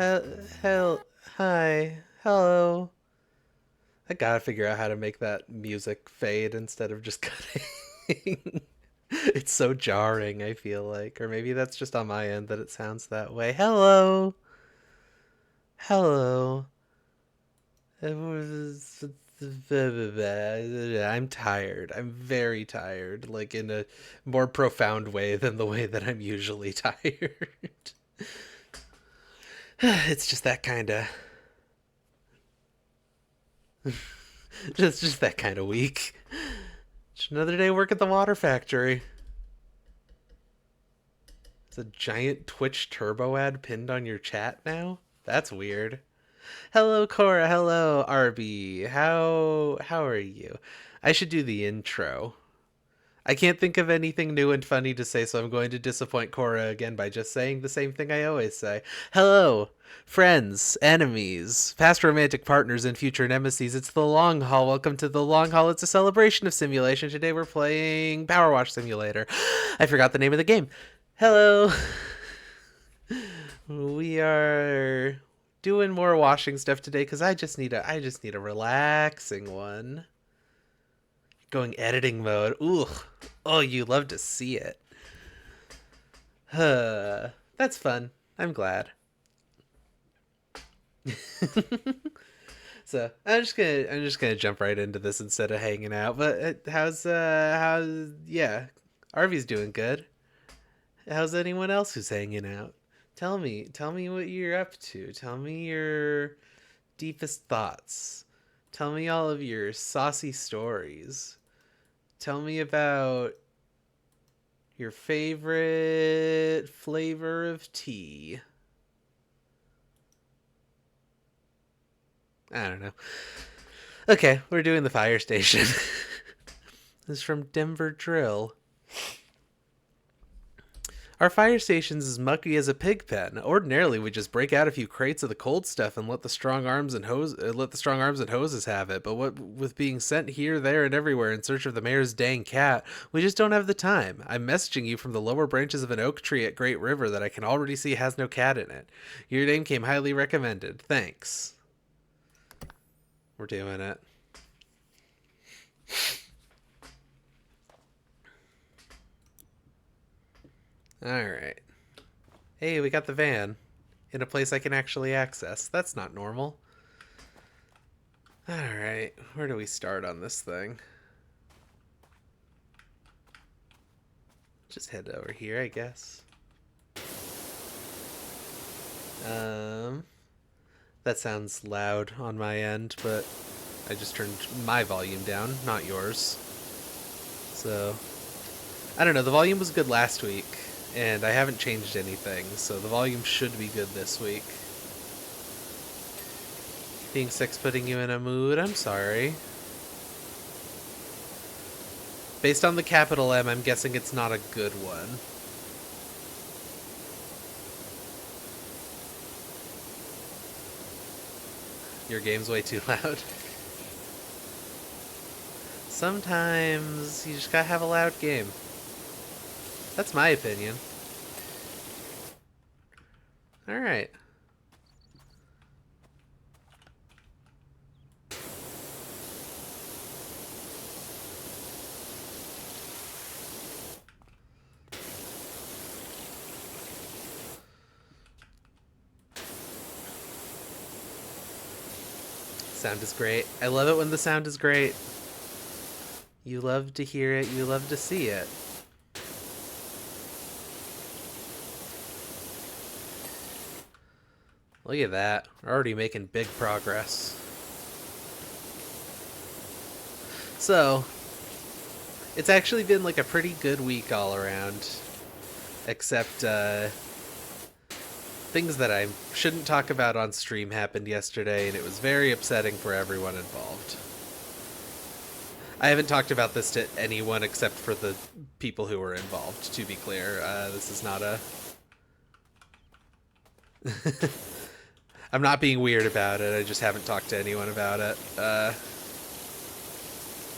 Hell, hi, hello. I gotta figure out how to make that music fade instead of just cutting. It's so jarring, I feel like. Or maybe that's just on my end that it sounds that way. Hello. Hello. I'm tired. I'm very tired. Like in a more profound way than the way that I'm usually tired. It's just that kind of. Just that kind of week. Just another day work at the water factory. It's a giant Twitch turbo ad pinned on your chat now? That's weird. Hello Cora, hello RB. How are you? I should do the intro. I can't think of anything new and funny to say, so I'm going to disappoint Cora again by just saying the same thing I always say. Hello, friends, enemies, past romantic partners, and future nemesis. It's the long haul. Welcome to the long haul. It's a celebration of simulation. Today we're playing Power Wash Simulator. I forgot the name of the game. Hello. We are doing more washing stuff today because I just need a relaxing one. Going editing mode. Ooh. Oh, you love to see it. That's fun. I'm glad. So I'm just gonna jump right into this instead of hanging out. But how's yeah, Arvy's doing good. How's anyone else who's hanging out? Tell me what you're up to. Tell me your deepest thoughts. Tell me all of your saucy stories. Tell me about your favorite flavor of tea. I don't know. Okay, we're doing the fire station. This is from Denver Drill. Our fire station's as mucky as a pig pen. Ordinarily, we just break out a few crates of the cold stuff and let the strong arms and hoses have it. But what with being sent here, there, and everywhere in search of the mayor's dang cat, we just don't have the time. I'm messaging you from the lower branches of an oak tree at Great River that I can already see has no cat in it. Your name came highly recommended. Thanks. We're doing it. All right. Hey, we got the van in a place I can actually access. That's not normal. All right, where do we start on this thing? Just head over here, I guess. Um, that sounds loud on my end, but I just turned my volume down, not yours. So, I don't know, the volume was good last week, and I haven't changed anything, so the volume should be good this week. Being sick's putting you in a mood? I'm sorry. Based on the capital M, I'm guessing it's not a good one. Your game's way too loud. Sometimes you just gotta have a loud game. That's my opinion. Alright. Sound is great. I love it when the sound is great. You love to hear it, you love to see it. Look at that. We're already making big progress. So, it's actually been like a pretty good week all around. Except, things that I shouldn't talk about on stream happened yesterday, and it was very upsetting for everyone involved. I haven't talked about this to anyone except for the people who were involved, to be clear. This is not a... I'm not being weird about it, I just haven't talked to anyone about it.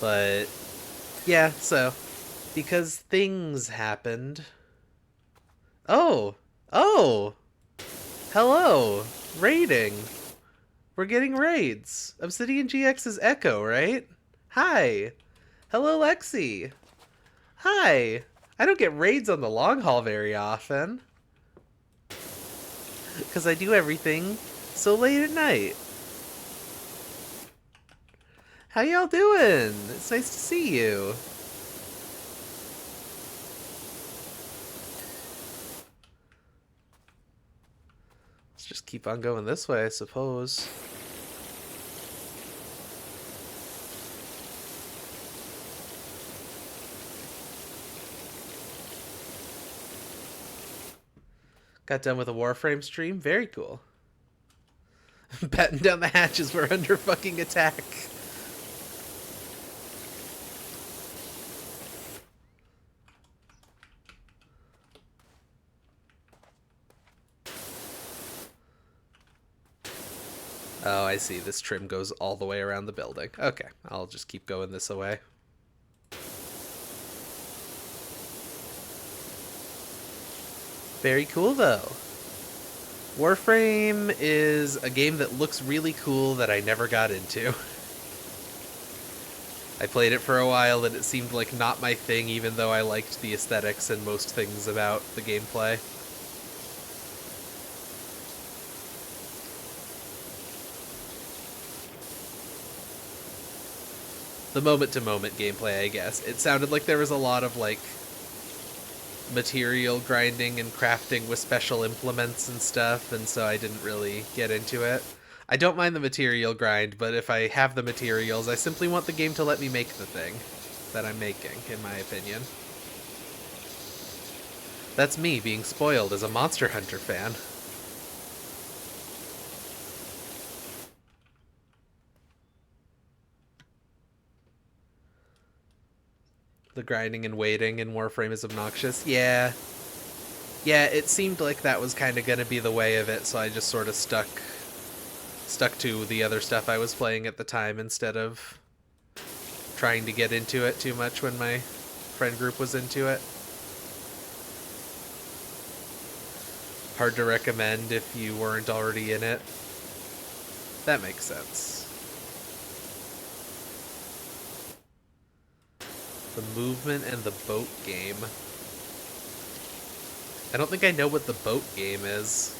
But, yeah, so, because things happened... Oh! Oh! Hello! Raiding. We're getting raids. Obsidian GX is Echo, right? Hi. Hello, Lexi. Hi. I don't get raids on the long haul very often. Because I do everything so late at night. How y'all doing? It's nice to see you. Let's just keep on going this way, I suppose. Got done with a Warframe stream. Very cool. Batten down the hatches. We're under fucking attack. Oh, I see. This trim goes all the way around the building. Okay, I'll just keep going this way. Very cool, though. Warframe is a game that looks really cool that I never got into. I played it for a while and it seemed like not my thing, even though I liked the aesthetics and most things about the gameplay. The moment-to-moment gameplay, I guess. It sounded like there was a lot of, like, material grinding and crafting with special implements and stuff, and so I didn't really get into it. I don't mind the material grind, but if I have the materials, I simply want the game to let me make the thing that I'm making, in my opinion. That's me being spoiled as a Monster Hunter fan. The grinding and waiting in Warframe is obnoxious. Yeah. Yeah, it seemed like that was kind of going to be the way of it, so I just sort of stuck to the other stuff I was playing at the time instead of trying to get into it too much when my friend group was into it. Hard to recommend if you weren't already in it. That makes sense. The movement and the boat game. I don't think I know what the boat game is.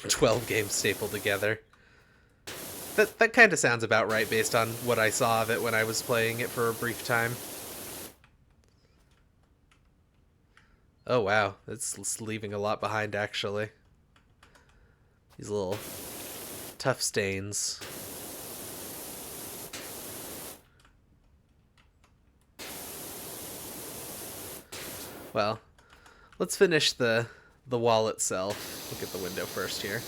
"12 games stapled together." That kind of sounds about right based on what I saw of it when I was playing it for a brief time. Oh wow, it's leaving a lot behind actually. These little tough stains. Well, let's finish the wall itself. Look at the window first here.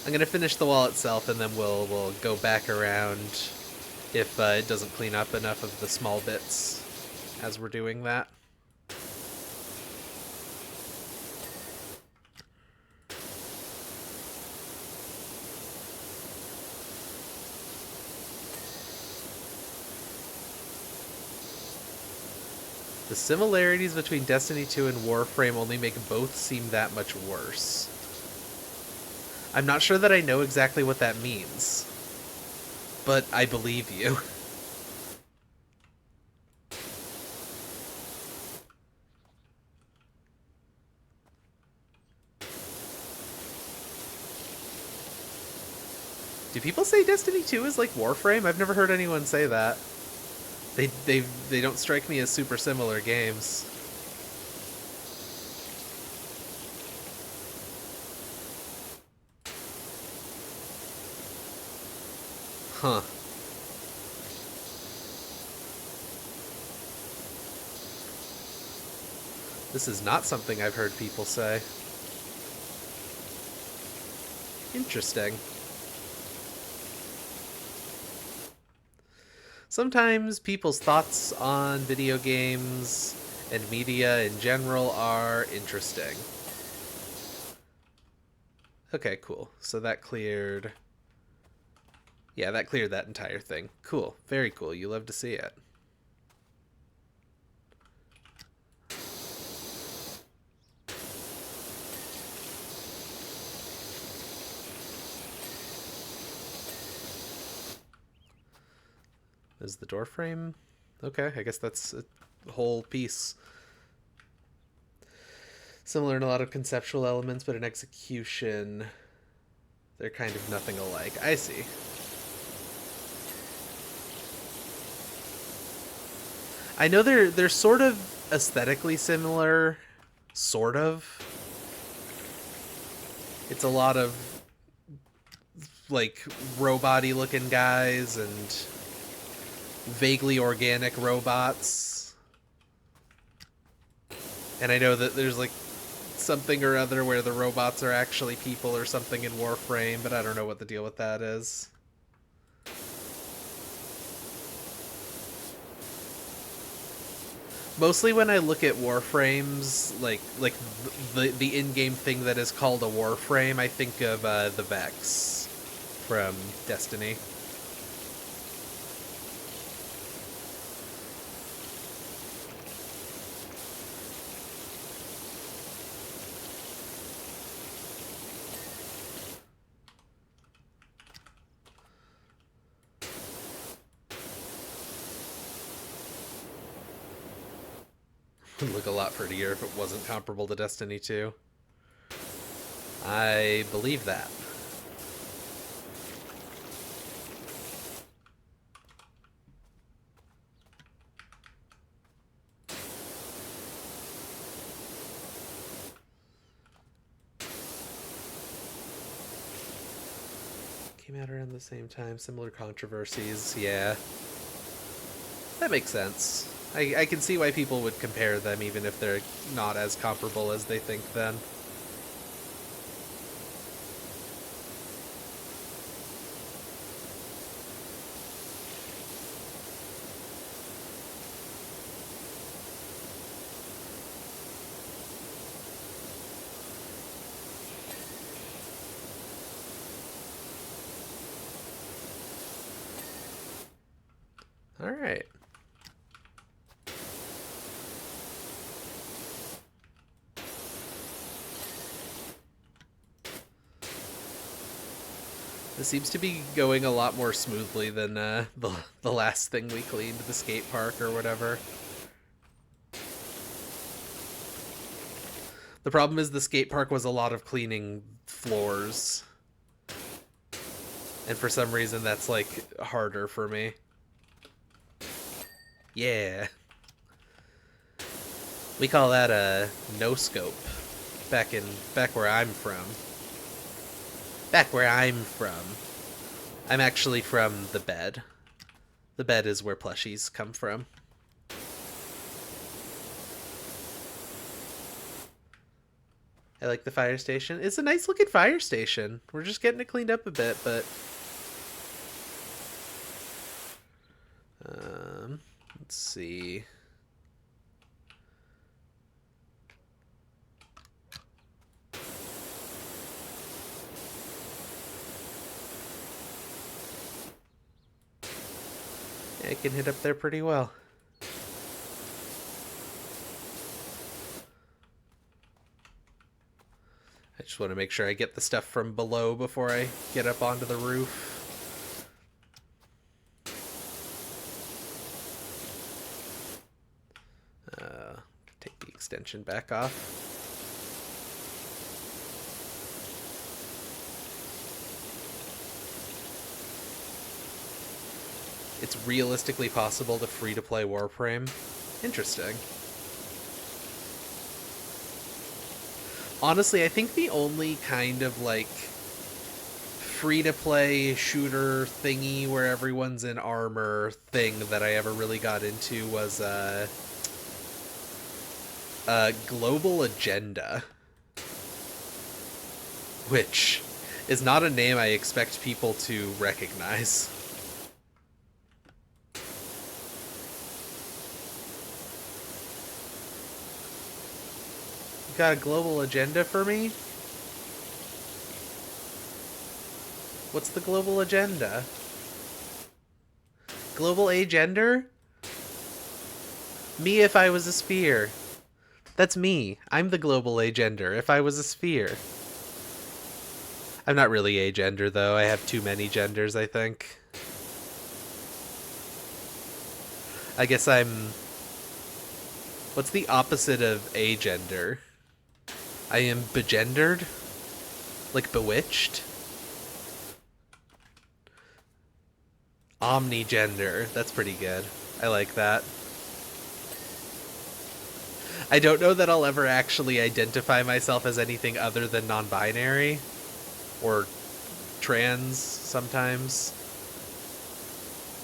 I'm gonna finish the wall itself, and then we'll go back around if it doesn't clean up enough of the small bits as we're doing that. The similarities between Destiny 2 and Warframe only make both seem that much worse. I'm not sure that I know exactly what that means, but I believe you. Do people say Destiny 2 is like Warframe? I've never heard anyone say that. They don't strike me as super similar games. Huh. This is not something I've heard people say. Interesting. Sometimes people's thoughts on video games and media in general are interesting. Okay, cool. So that cleared... Yeah, that cleared that entire thing. Cool. Very cool. You love to see it. Is the door frame? Okay, I guess that's a whole piece. Similar in a lot of conceptual elements, but in execution, they're kind of nothing alike. I see. I know they're sort of aesthetically similar, sort of. It's a lot of like robot-y looking guys and vaguely organic robots. And I know that there's like something or other where the robots are actually people or something in Warframe, but I don't know what the deal with that is. Mostly when I look at Warframes, like the in-game thing that is called a Warframe, I think of the Vex from Destiny. Would look a lot prettier if it wasn't comparable to Destiny 2. I believe that. Came out around the same time, similar controversies, yeah. That makes sense. I can see why people would compare them even if they're not as comparable as they think then. Alright. This seems to be going a lot more smoothly than the last thing we cleaned, the skate park or whatever. The problem is the skate park was a lot of cleaning floors. And for some reason that's like harder for me. Yeah. We call that a no-scope back where I'm from. Back where I'm from. I'm actually from the bed. The bed is where plushies come from. I like the fire station. It's a nice looking fire station. We're just getting it cleaned up a bit, but... let's see... I can hit up there pretty well. I just want to make sure I get the stuff from below before I get up onto the roof. Take the extension back off. It's realistically possible to free-to-play Warframe. Interesting. Honestly, I think the only kind of, like, free-to-play shooter thingy where everyone's in armor thing that I ever really got into was, Global Agenda. Which is not a name I expect people to recognize. You got a global agenda for me? What's the global agenda? Global agender? Me if I was a sphere. That's me. I'm the global agender if I was a sphere. I'm not really agender though. I have too many genders, I think. I guess I'm... What's the opposite of agender? I am begendered? Like bewitched? Omnigender. That's pretty good. I like that. I don't know that I'll ever actually identify myself as anything other than non-binary. Or trans, sometimes.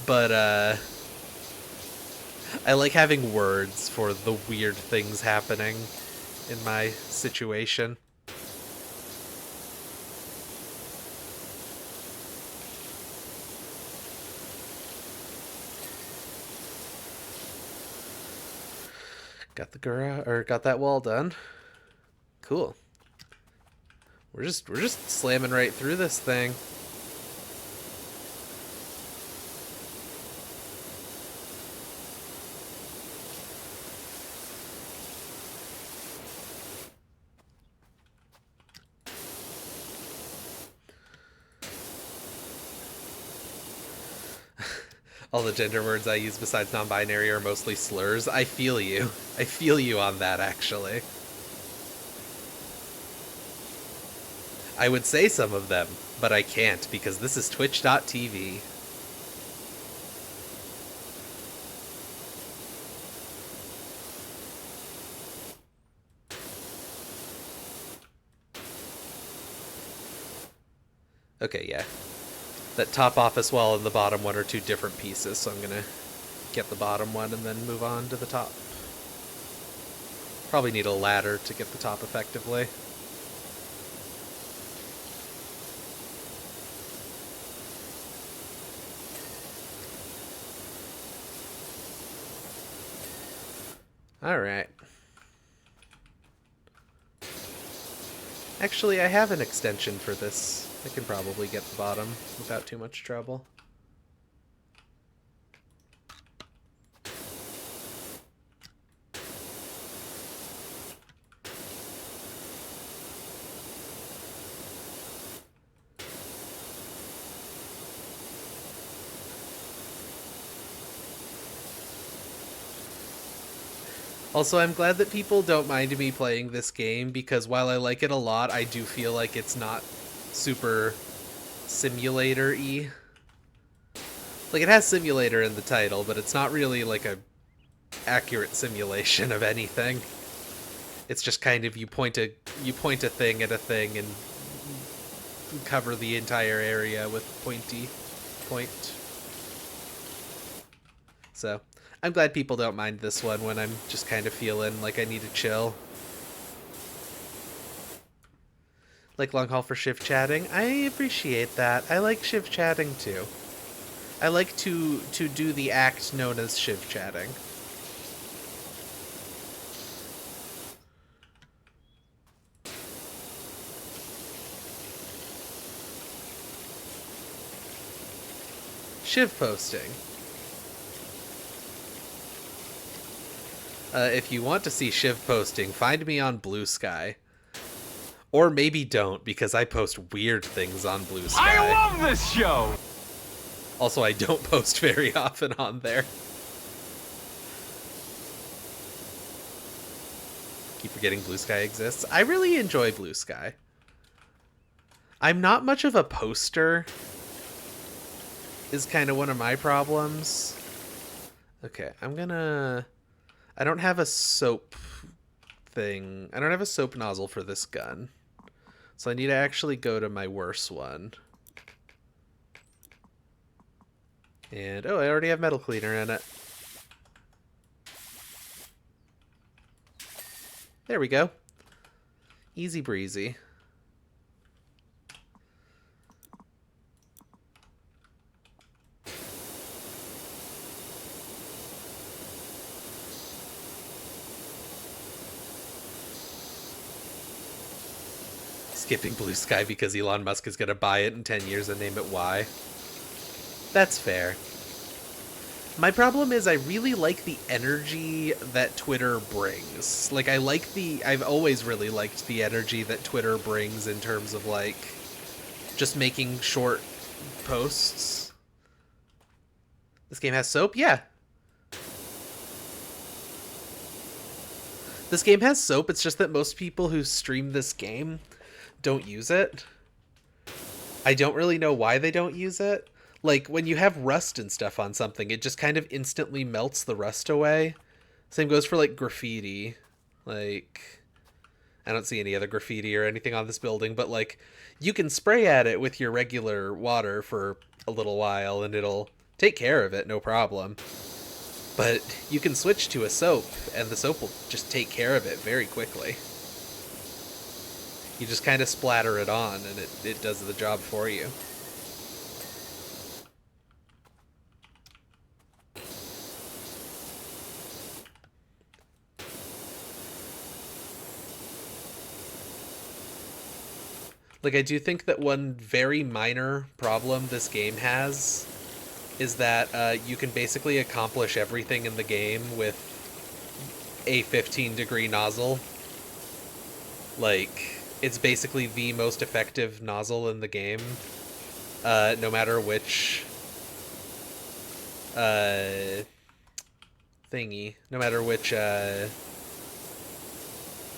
But, I like having words for the weird things happening in my situation. Got the got that wall done. Cool. We're just slamming right through this thing. All the gender words I use besides non-binary are mostly slurs. I feel you. I feel you on that, actually. I would say some of them, but I can't because this is Twitch.tv. Okay, yeah. That top office wall and the bottom one are two different pieces, so I'm gonna get the bottom one and then move on to the top. Probably need a ladder to get the top effectively. Alright. Actually, I have an extension for this. I can probably get the bottom without too much trouble. Also, I'm glad that people don't mind me playing this game, because while I like it a lot, I do feel like it's not super simulator-y. Like, it has simulator in the title, but it's not really like a accurate simulation of anything. It's just kind of you point a thing at a thing and cover the entire area with pointy point. So, I'm glad people don't mind this one when I'm just kind of feeling like I need to chill. Like long haul for shift chatting. I appreciate that. I like shift chatting too. I like to do the act known as shift chatting. Shiv posting. If you want to see Shiv posting, find me on Blue Sky. Or maybe don't, because I post weird things on Blue Sky. I love this show! Also, I don't post very often on there. Keep forgetting Blue Sky exists. I really enjoy Blue Sky. I'm not much of a poster, is kind of one of my problems. Okay, I'm gonna... I don't have a soap thing. I don't have a soap nozzle for this gun. So I need to actually go to my worse one. And, oh, I already have metal cleaner in it. There we go. Easy breezy. Skipping Blue Sky because Elon Musk is going to buy it in 10 years and name it Y. That's fair. My problem is I really like the energy that Twitter brings. Like, I've always really liked the energy that Twitter brings in terms of, like, just making short posts. This game has soap? Yeah. This game has soap, it's just that most people who stream this game don't use it. I don't really know why they don't use it. Like, when you have rust and stuff on something, it just kind of instantly melts the rust away. Same goes for, like, graffiti. Like, I don't see any other graffiti or anything on this building, but, like, you can spray at it with your regular water for a little while, and it'll take care of it, no problem. But you can switch to a soap, and the soap will just take care of it very quickly. You just kind of splatter it on, and it does the job for you. Like, I do think that one very minor problem this game has is that you can basically accomplish everything in the game with a 15-degree nozzle. Like, it's basically the most effective nozzle in the game, no matter which thingy, no matter which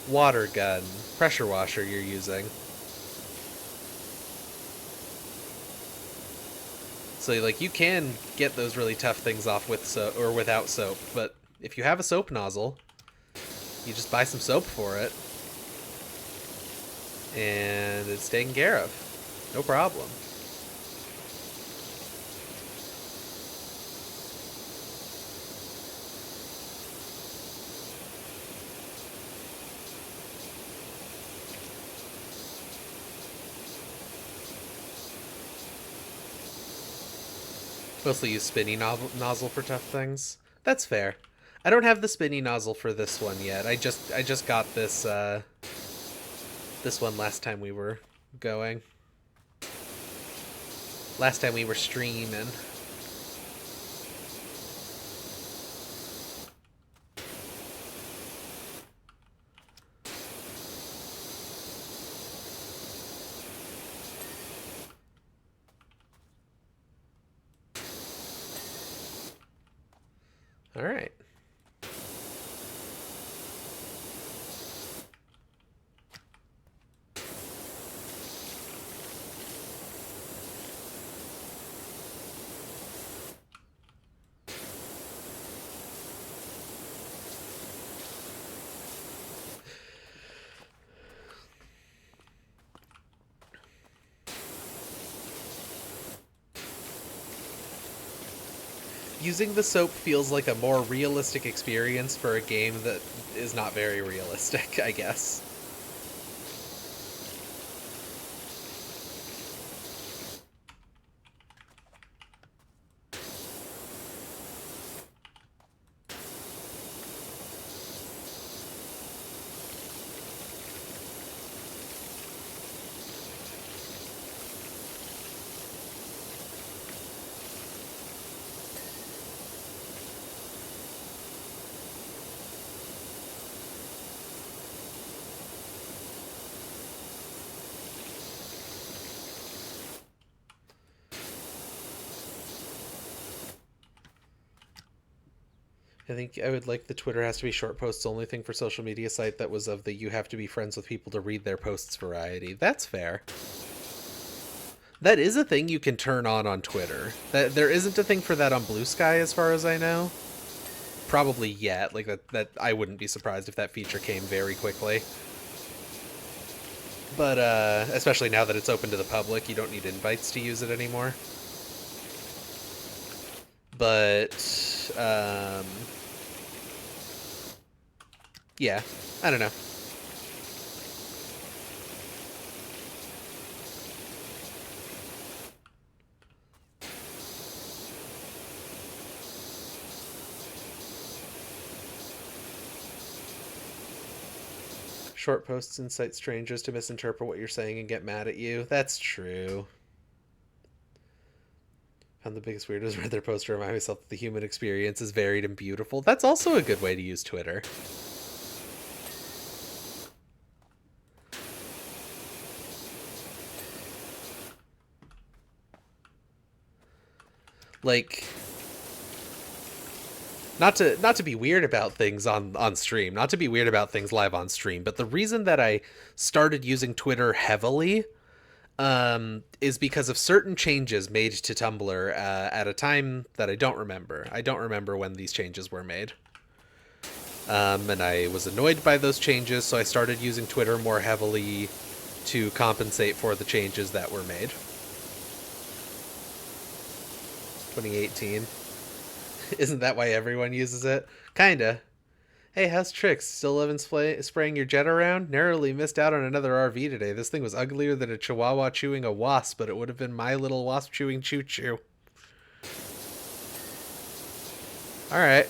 water gun, pressure washer you're using. So, like, you can get those really tough things off with soap or without soap, but if you have a soap nozzle, you just buy some soap for it, and it's taken care of. No problem. Mostly use spinny nozzle for tough things. That's fair. I don't have the spinny nozzle for this one yet. I just got this this one last time we were going. Last time we were streaming. All right. Using the soap feels like a more realistic experience for a game that is not very realistic, I guess. I think I would like the Twitter has to be short posts only thing for social media site that was of the you have to be friends with people to read their posts variety. That's fair. That is a thing you can turn on Twitter. That there isn't a thing for that on Blue Sky as far as I know. Probably yet. Like that I wouldn't be surprised if that feature came very quickly. But especially now that it's open to the public, you don't need invites to use it anymore. But yeah, I don't know. Short posts incite strangers to misinterpret what you're saying and get mad at you. That's true. Found the biggest weirdos read their post to remind myself that the human experience is varied and beautiful. That's also a good way to use Twitter. Like, Not to be weird about things on stream, not to be weird about things live on stream, but the reason that I started using Twitter heavily is because of certain changes made to Tumblr at a time that I don't remember. I don't remember when these changes were made. And I was annoyed by those changes, so I started using Twitter more heavily to compensate for the changes that were made. 2018. Isn't that why everyone uses it? Kinda. Hey, how's Tricks? Still loving spraying your jet around? Narrowly missed out on another RV today. This thing was uglier than a chihuahua chewing a wasp, but it would have been my little wasp chewing choo-choo. Alright.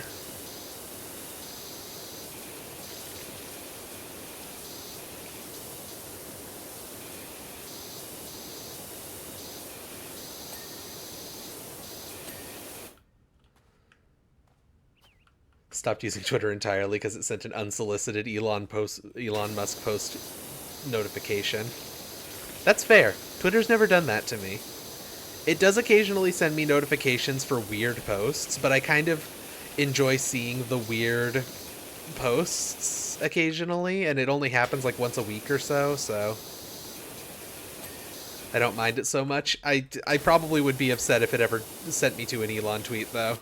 Stopped using Twitter entirely because it sent an unsolicited Elon Musk post notification. That's fair. Twitter's never done that to me. It does occasionally send me notifications for weird posts, but I kind of enjoy seeing the weird posts occasionally, and it only happens like once a week or so, so I don't mind it so much. I probably would be upset if it ever sent me to an Elon tweet, though.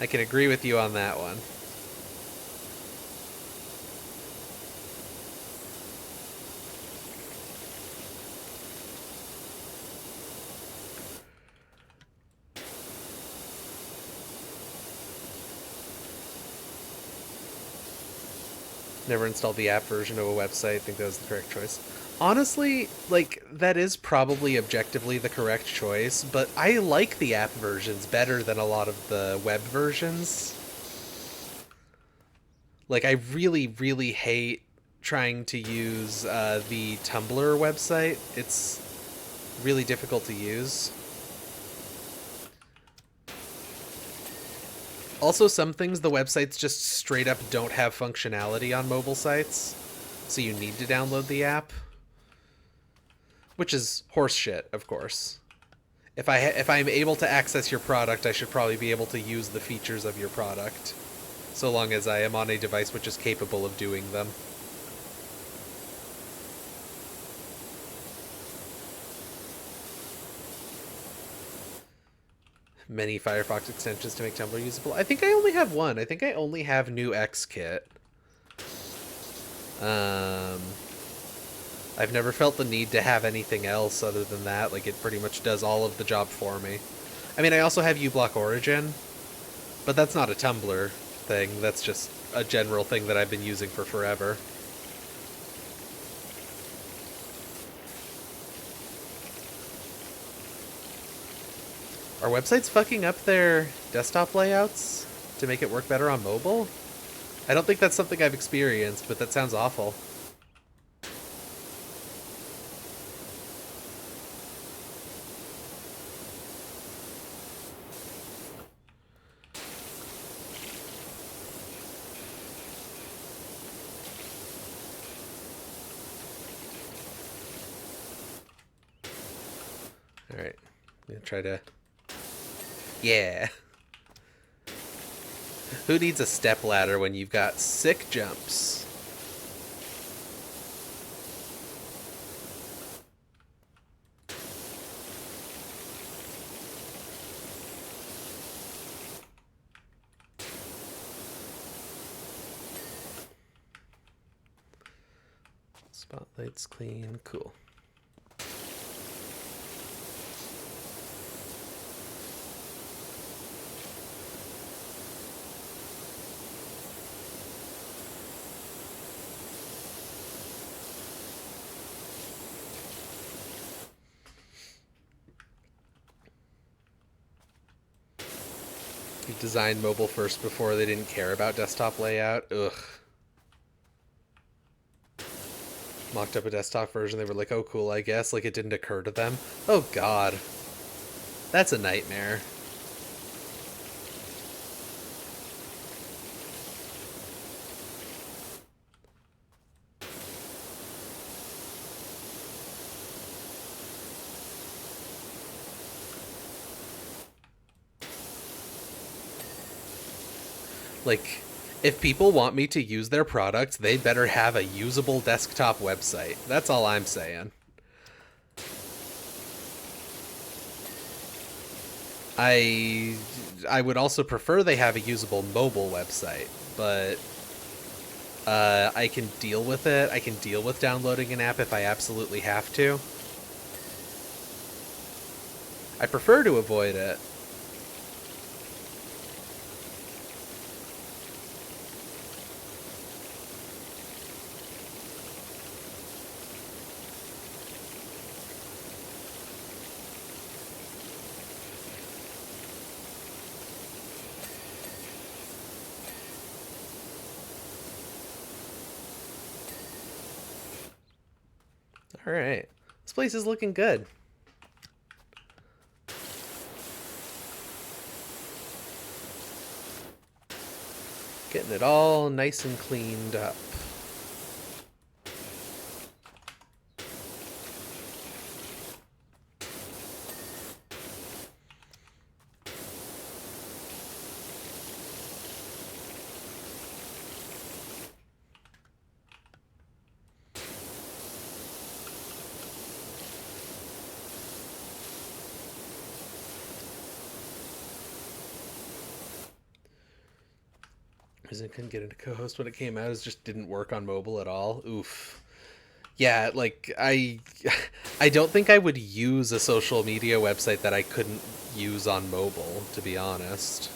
I can agree with you on that one. Never installed the app version of a website. I think that was the correct choice. Honestly, like, that is probably objectively the correct choice, but I like the app versions better than a lot of the web versions. Like, I really, really hate trying to use the Tumblr website. It's really difficult to use. Also, some things the websites just straight up don't have functionality on mobile sites, so you need to download the app, which is horse shit, of course. If I'm able to access your product, I should probably be able to use the features of your product, so long as I am on a device which is capable of doing them. Many Firefox extensions to make Tumblr usable. I think I only have one. I think I only have new Xkit. I've never felt the need to have anything else other than that. Like, it pretty much does all of the job for me. I mean, I also have uBlock Origin, but that's not a Tumblr thing. That's just a general thing that I've been using for forever. Are websites fucking up their desktop layouts to make it work better on mobile? I don't think that's something I've experienced, but that sounds awful. Alright. I'm gonna try to... Yeah. Who needs a step ladder when you've got sick jumps? Spotlight's clean. Cool. You designed mobile first before they didn't care about desktop layout. Ugh. Mocked up a desktop version, they were like, oh cool, I guess. Like, it didn't occur to them. Oh god. That's a nightmare. Like, if people want me to use their products, they better have a usable desktop website. That's all I'm saying. I I would also prefer they have a usable mobile website, but I can deal with it. I can deal with downloading an app if I absolutely have to. I prefer to avoid it. All right. This place is looking good. Getting it all nice and cleaned up. Reason I couldn't get into co-host when it came out is just didn't work on mobile at all. Oof. Yeah, like I don't think I would use a social media website that I couldn't use on mobile, to be honest.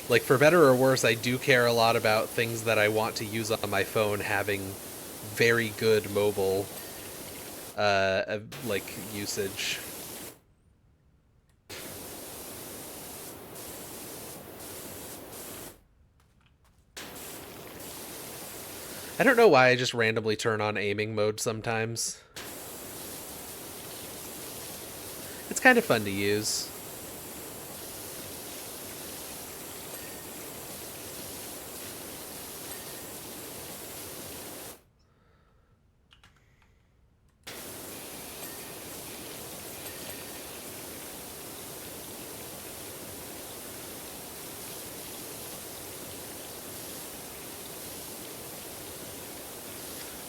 Like, for better or worse, I do care a lot about things that I want to use on my phone having very good mobile like usage. I don't know why I just randomly turn on aiming mode sometimes. It's kind of fun to use.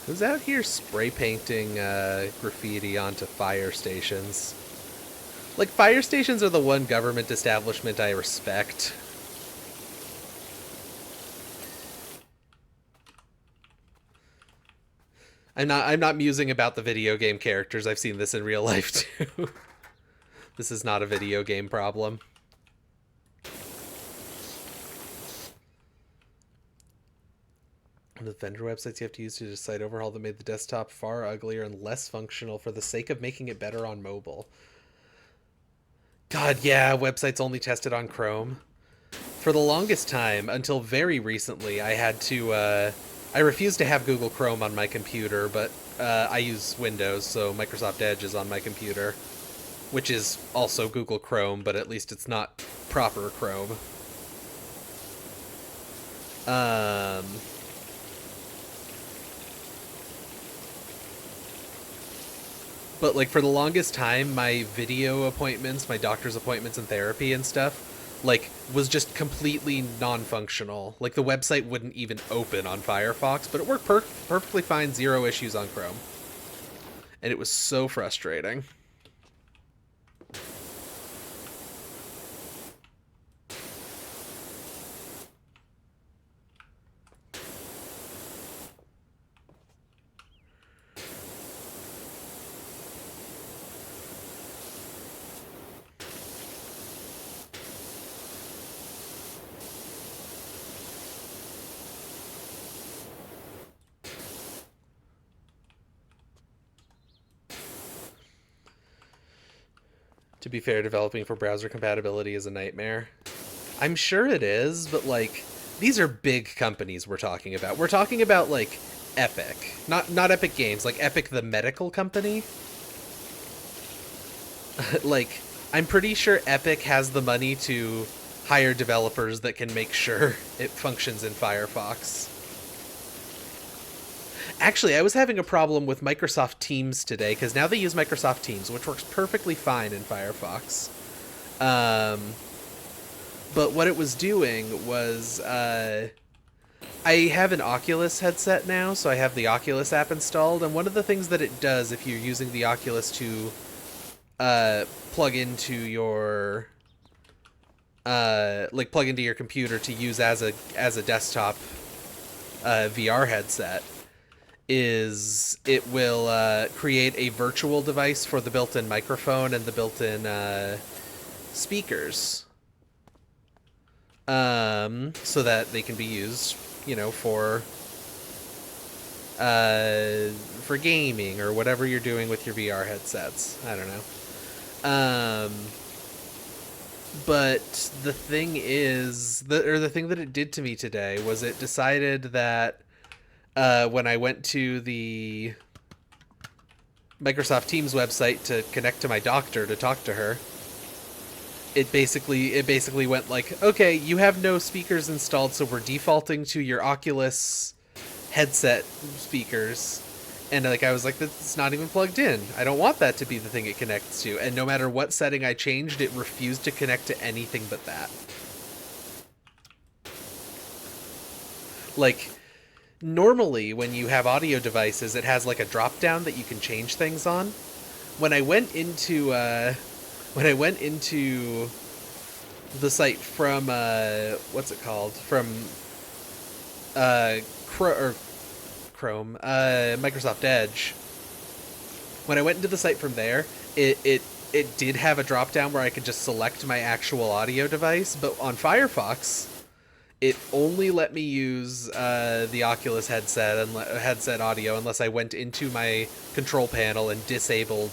Who's out here spray painting graffiti onto fire stations? Like, fire stations are the one government establishment I respect. I'm not musing about the video game characters. I've seen this in real life too. This is not a video game problem. One of the vendor websites you have to use to do a site overhaul that made the desktop far uglier and less functional for the sake of making it better on mobile. God, yeah, websites only tested on Chrome. For the longest time, until very recently, I had to, I refused to have Google Chrome on my computer, but I use Windows, so Microsoft Edge is on my computer, which is also Google Chrome, but at least it's not proper Chrome. But, like, for the longest time, my video appointments, my doctor's appointments and therapy and stuff, like, was just completely non-functional. Like, the website wouldn't even open on Firefox, but it worked perfectly fine, zero issues on Chrome. And it was so frustrating. To be fair, developing for browser compatibility is a nightmare. I'm sure it is, but, like, these are big companies we're talking about. We're talking about, like, Epic. Not Epic Games, like Epic the medical company. Like, I'm pretty sure Epic has the money to hire developers that can make sure it functions in Firefox. Actually, I was having a problem with Microsoft Teams today, because now they use Microsoft Teams, which works perfectly fine in Firefox. But what it was doing was, I have an Oculus headset now, so I have the Oculus app installed, and one of the things that it does if you're using the Oculus to plug into your plug into your computer to use as a desktop VR headset, is it will create a virtual device for the built-in microphone and the built-in speakers, so that they can be used, for gaming or whatever you're doing with your VR headsets. I don't know. But the thing is, the thing that it did to me today was it decided that when I went to the Microsoft Teams website to connect to my doctor to talk to her, it basically went like, okay, you have no speakers installed, so we're defaulting to your Oculus headset speakers. And I was like, that's not even plugged in. I don't want that to be the thing it connects to. And no matter what setting I changed, it refused to connect to anything but that. Normally when you have audio devices, it has a drop down that you can change things on. When I went into the site from what's it called, from Chrome, Microsoft Edge, when I went into the site from there, it did have a drop down where I could just select my actual audio device, but on Firefox it only let me use the Oculus headset audio unless I went into my control panel and disabled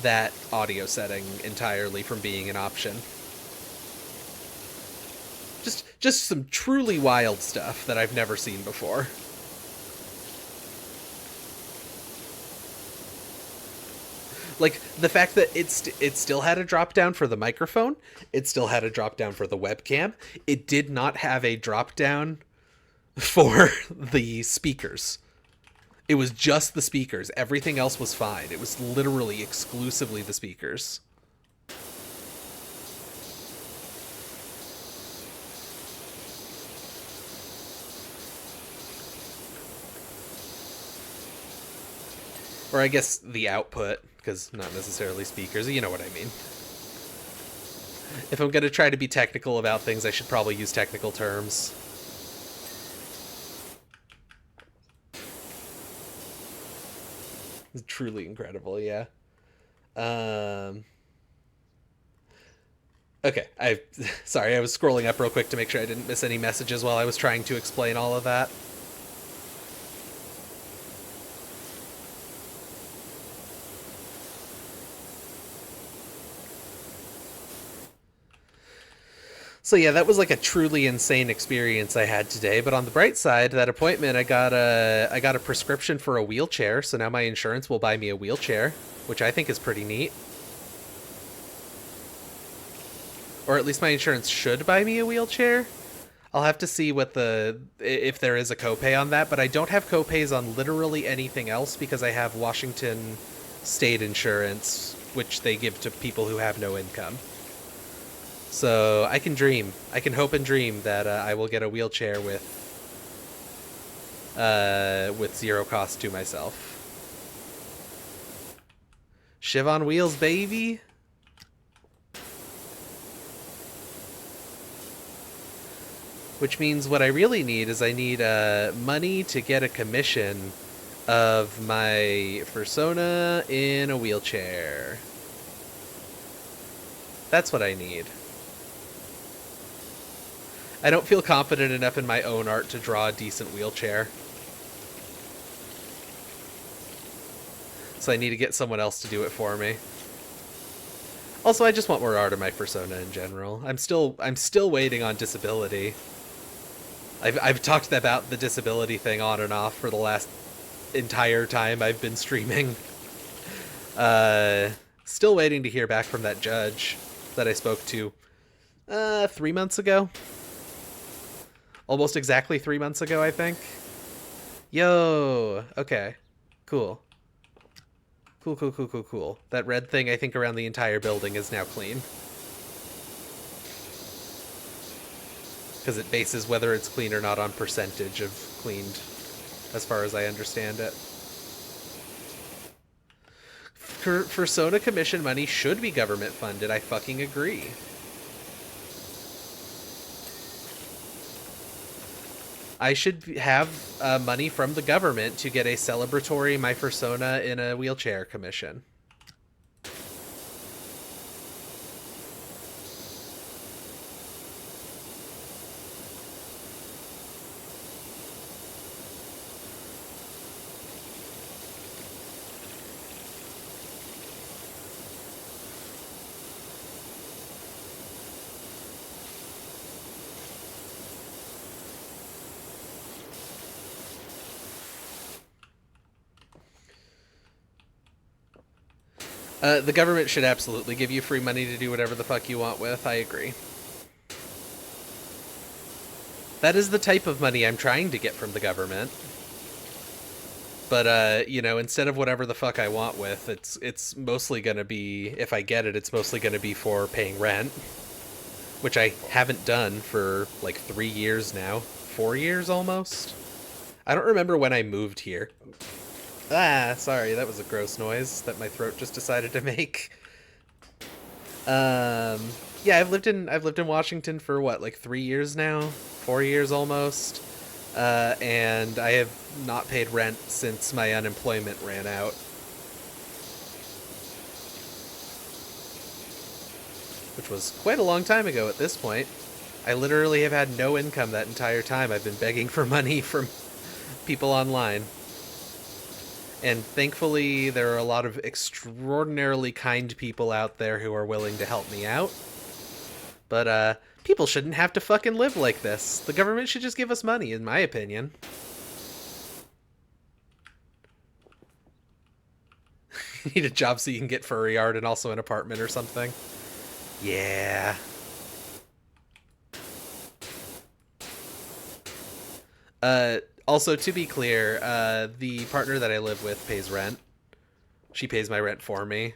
that audio setting entirely from being an option. Just some truly wild stuff that I've never seen before. The fact that it still had a drop down for the microphone, it still had a drop down for the webcam. It did not have a drop down for the speakers. It was just the speakers. Everything else was fine. It was literally exclusively the speakers. Or I guess the output, because not necessarily speakers, you know what I mean. If I'm going to try to be technical about things, I should probably use technical terms. It's truly incredible, yeah. Okay, sorry, I was scrolling up real quick to make sure I didn't miss any messages while I was trying to explain all of that. So yeah, that was a truly insane experience I had today. But on the bright side, that appointment, I got a prescription for a wheelchair. So now my insurance will buy me a wheelchair, which I think is pretty neat. Or at least my insurance should buy me a wheelchair. I'll have to see if there is a copay on that, but I don't have copays on literally anything else because I have Washington state insurance, which they give to people who have no income. So I can dream. I can hope and dream that I will get a wheelchair with zero cost to myself. Shiv on wheels, baby! Which means what I really need is I need money to get a commission of my persona in a wheelchair. That's what I need. I don't feel confident enough in my own art to draw a decent wheelchair. So I need to get someone else to do it for me. Also, I just want more art of my persona in general. I'm still waiting on disability. I've talked about the disability thing on and off for the last entire time I've been streaming. Still waiting to hear back from that judge that I spoke to 3 months ago. Almost exactly 3 months ago, I think. Yo! Okay. Cool. Cool. That red thing, I think, around the entire building is now clean. because it bases whether it's clean or not on percentage of cleaned, as far as I understand it. For Sona commission money should be government funded. I fucking agree. I should have money from the government to get a celebratory My Persona in a wheelchair commission. The government should absolutely give you free money to do whatever the fuck you want with. I agree. That is the type of money I'm trying to get from the government. But instead of whatever the fuck I want with, it's mostly gonna be, if I get it, it's mostly gonna be for paying rent, which I haven't done for like 3 years now, 4 years almost. I don't remember when I moved here. Ah, sorry, that was a gross noise that my throat just decided to make. Um, yeah, I've lived in Washington for what, like 3 years now, 4 years almost, and I have not paid rent since my unemployment ran out, which was quite a long time ago at this point. I literally have had no income that entire time. I've been begging for money from people online. And thankfully, there are a lot of extraordinarily kind people out there who are willing to help me out. But, people shouldn't have to fucking live like this. The government should just give us money, in my opinion. You need a job so you can get furry art and also an apartment or something. Yeah. Also, to be clear, the partner that I live with pays rent. She pays my rent for me.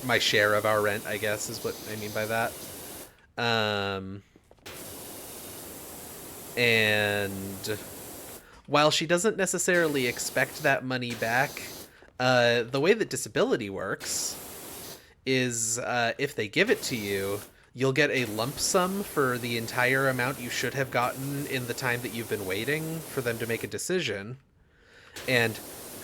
My share of our rent, I guess, is what I mean by that. Um, and while she doesn't necessarily expect that money back, the way that disability works is if they give it to you, you'll get a lump sum for the entire amount you should have gotten in the time that you've been waiting for them to make a decision. And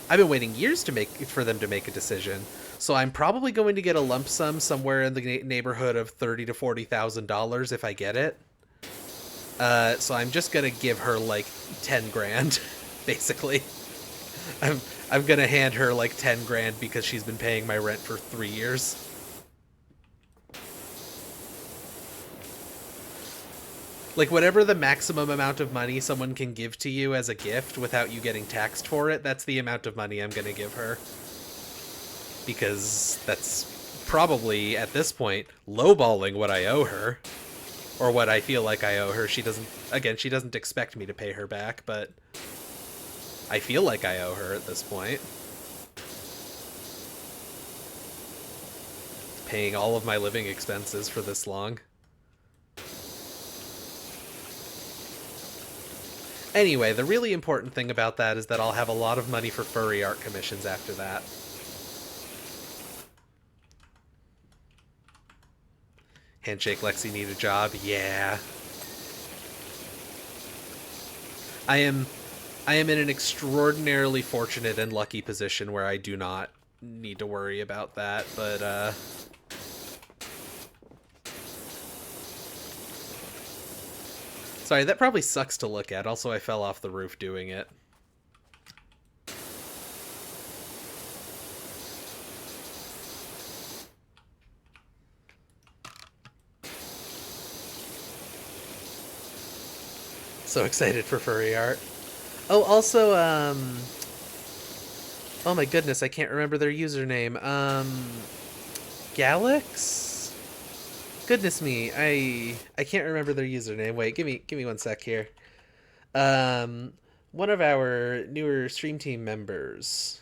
I've been waiting years for them to make a decision. So I'm probably going to get a lump sum somewhere in the neighborhood of $30,000 to $40,000 if I get it. So I'm just gonna give her like 10 grand, basically. I'm I'm gonna hand her like 10 grand because she's been paying my rent for 3 years. Like whatever the maximum amount of money someone can give to you as a gift without you getting taxed for it, that's the amount of money I'm gonna give her. Because that's probably, at this point, lowballing what I owe her. Or what I feel like I owe her. She doesn't expect me to pay her back, but I feel like I owe her at this point. Paying all of my living expenses for this long. Anyway, the really important thing about that is that I'll have a lot of money for furry art commissions after that. Handshake Lexi need a job? Yeah. I am in an extraordinarily fortunate and lucky position where I do not need to worry about that, but sorry, that probably sucks to look at. Also, I fell off the roof doing it. So excited for furry art. Oh, also, oh my goodness, I can't remember their username. Galax? Goodness me, I can't remember their username. Wait, give me 1 sec here. Um, One of our newer stream team members,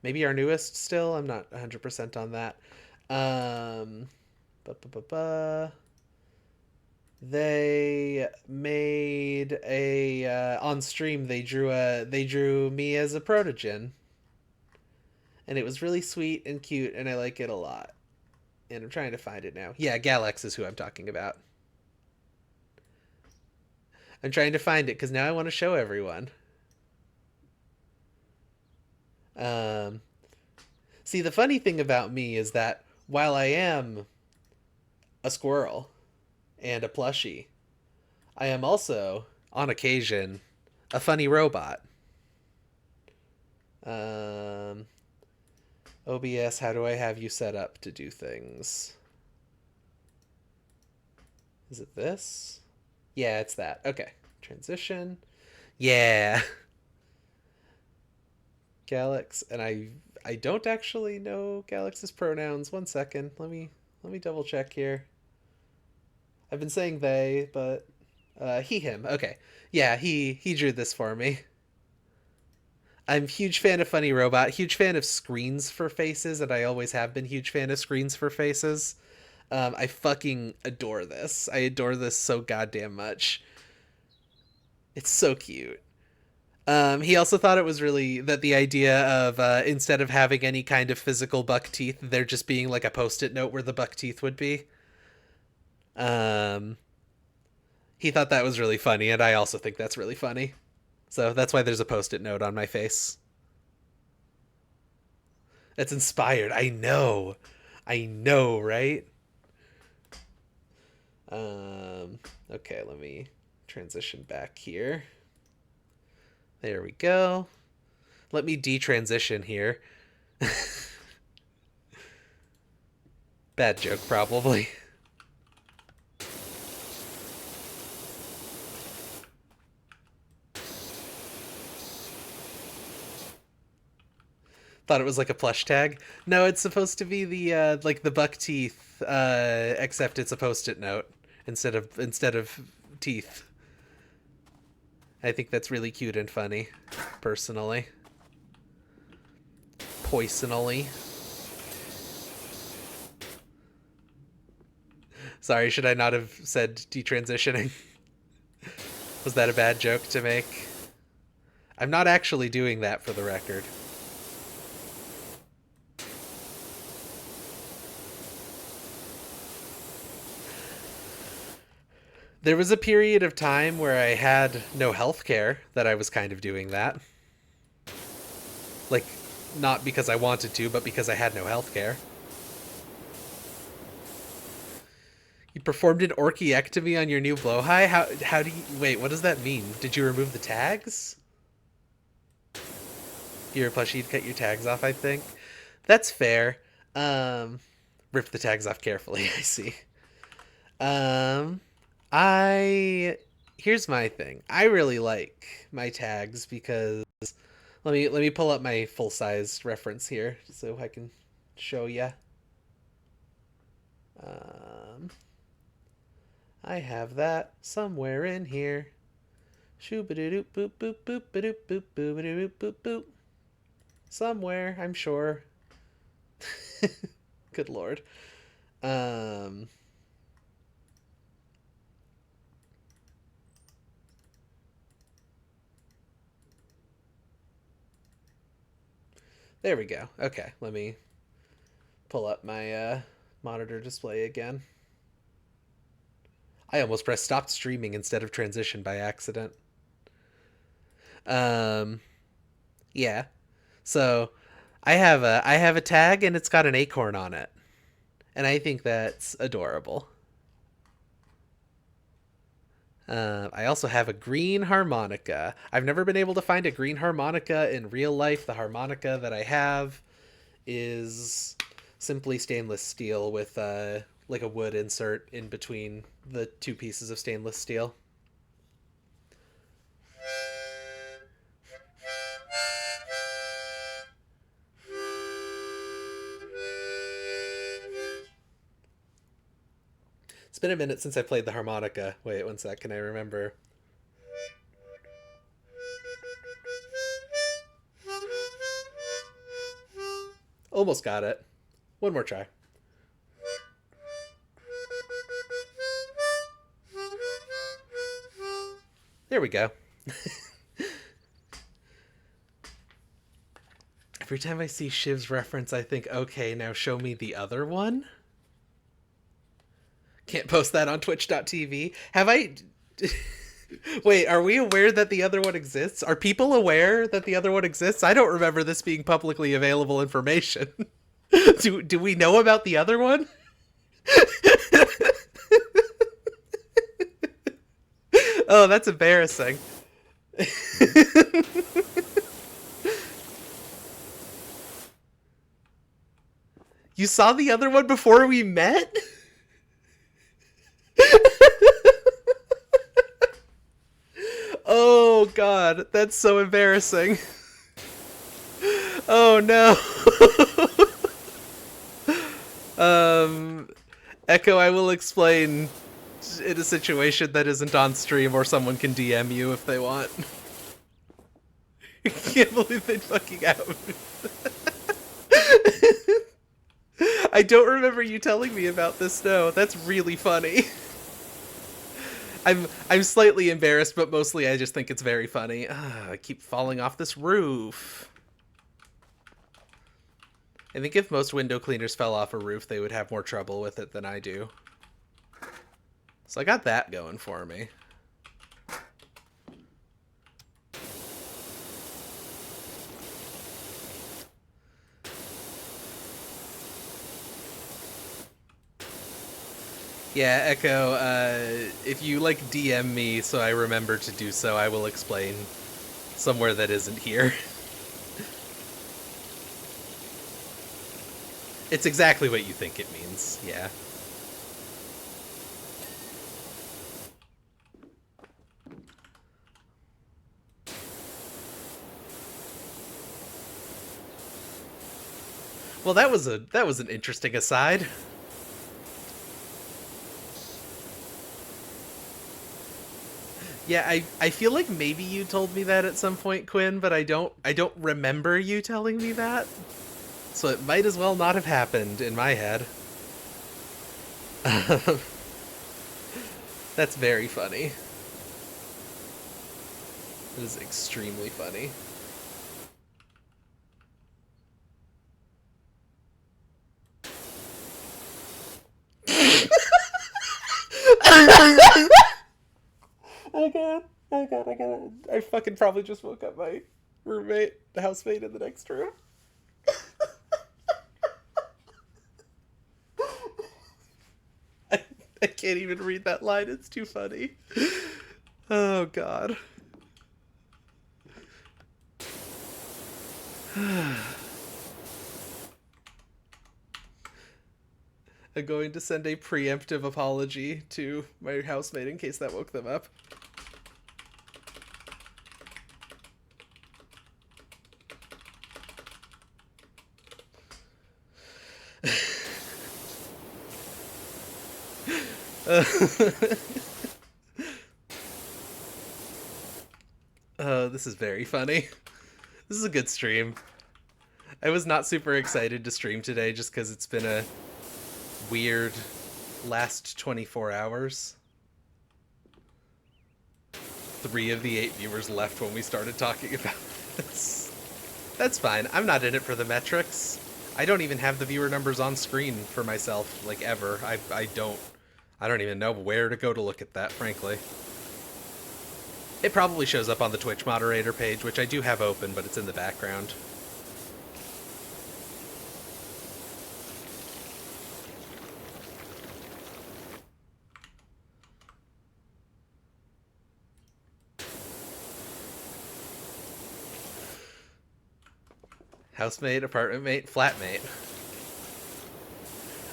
maybe our newest still. I'm not 100% on that. Um, ba ba ba ba. They made a on stream. They drew me as a protogen, and it was really sweet and cute, and I like it a lot. And I'm trying to find it now. Yeah, Galax is who I'm talking about. I'm trying to find it because now I want to show everyone. Um, See, the funny thing about me is that while I am a squirrel and a plushie, I am also, on occasion, a funny robot. Um, OBS, how do I have you set up to do things? Is it this? Yeah, it's that. Okay. Transition. Yeah. Galax, and I don't actually know Galax's pronouns. One second. Let me double check here. I've been saying they, but he him. Okay. Yeah, he drew this for me. I'm huge fan of Funny Robot, huge fan of screens for faces, and I always have been huge fan of screens for faces. I fucking adore this. I adore this so goddamn much. It's so cute. He also thought it was really that the idea of instead of having any kind of physical buck teeth, there just being like a post-it note where the buck teeth would be. Um, he thought that was really funny, and I also think that's really funny. So that's why there's a post-it note on my face. That's inspired. I know, right? Okay, let me transition back here. There we go. Let me detransition here. Bad joke, probably. Thought it was like a plush tag. No, it's supposed to be the like the buck teeth, except it's a post-it note instead of teeth. I think that's really cute and funny, personally. Poisonally. Sorry, should I not have said detransitioning? Was that a bad joke to make? I'm not actually doing that, for the record. There was a period of time where I had no health care that I was kind of doing that. Like, not because I wanted to, but because I had no health care. You performed an orchiectomy on your new blowhigh? How do you... Wait, what does that mean? Did you remove the tags? You're a plushie, you'd cut your tags off, I think. That's fair. Um, Rip the tags off carefully, I see. Um, I... Here's my thing. I really like my tags because... Let me pull up my full-size reference here so I can show ya. Um, I have that somewhere in here. Shoo-ba-doo-boop boop boop boop ba-doop boop boop boop boop. Somewhere, I'm sure. Good lord. Um, there we go. Okay, let me pull up my monitor display again. I almost pressed stop streaming instead of transition by accident. Um, yeah. So I have a tag and it's got an acorn on it, and I think that's adorable. I also have a green harmonica. I've never been able to find a green harmonica in real life. The harmonica that I have is simply stainless steel with like a wood insert in between the two pieces of stainless steel. It's been a minute since I played the harmonica. Wait, one sec. Can I remember? Almost got it. One more try. There we go. Every time I see Shiv's reference, I think, okay, now show me the other one. Can't post that on twitch.tv. Have I... Wait, are we aware that the other one exists? Are people aware that the other one exists? I don't remember this being publicly available information. Do we know about the other one? Oh, that's embarrassing. You saw the other one before we met? Oh god, that's so embarrassing. Oh no. Echo, I will explain in a situation that isn't on stream, or someone can DM you if they want. I can't believe they fucking out. I don't remember you telling me about this, no. That's really funny. I'm slightly embarrassed, but mostly I just think it's very funny. I keep falling off this roof. I think if most window cleaners fell off a roof, they would have more trouble with it than I do. So I got that going for me. Yeah, Echo, if you, like, DM me so I remember to do so, I will explain somewhere that isn't here. It's exactly what you think it means, yeah. Well, that was an interesting aside. Yeah, I feel like maybe you told me that at some point, Quinn, but I don't remember you telling me that. So it might as well not have happened in my head. That's very funny. It is extremely funny. Oh god. I fucking probably just woke up my roommate, the housemate in the next room. I can't even read that line, it's too funny. Oh god. I'm going to send a preemptive apology to my housemate in case that woke them up. Oh, this is very funny. This is a good stream. I was not super excited to stream today just because it's been a weird last 24 hours. 3 of the 8 viewers left when we started talking about this. That's fine. I'm not in it for the metrics. I don't even have the viewer numbers on screen for myself, like, ever. I don't even know where to go to look at that, frankly. It probably shows up on the Twitch moderator page, which I do have open, but it's in the background. Housemate, apartment mate, flatmate.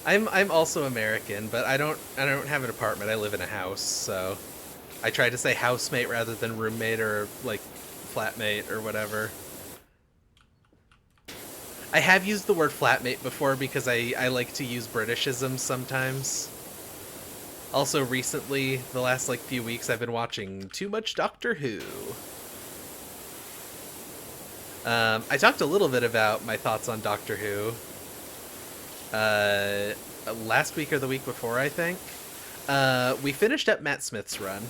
I'm also American, but I don't have an apartment. I live in a house, so I try to say housemate rather than roommate or like flatmate or whatever. I have used the word flatmate before because I like to use Britishisms sometimes. Also recently, the last like few weeks, I've been watching too much Doctor Who. I talked a little bit about my thoughts on Doctor Who last week or the week before, I think. We finished up Matt Smith's run.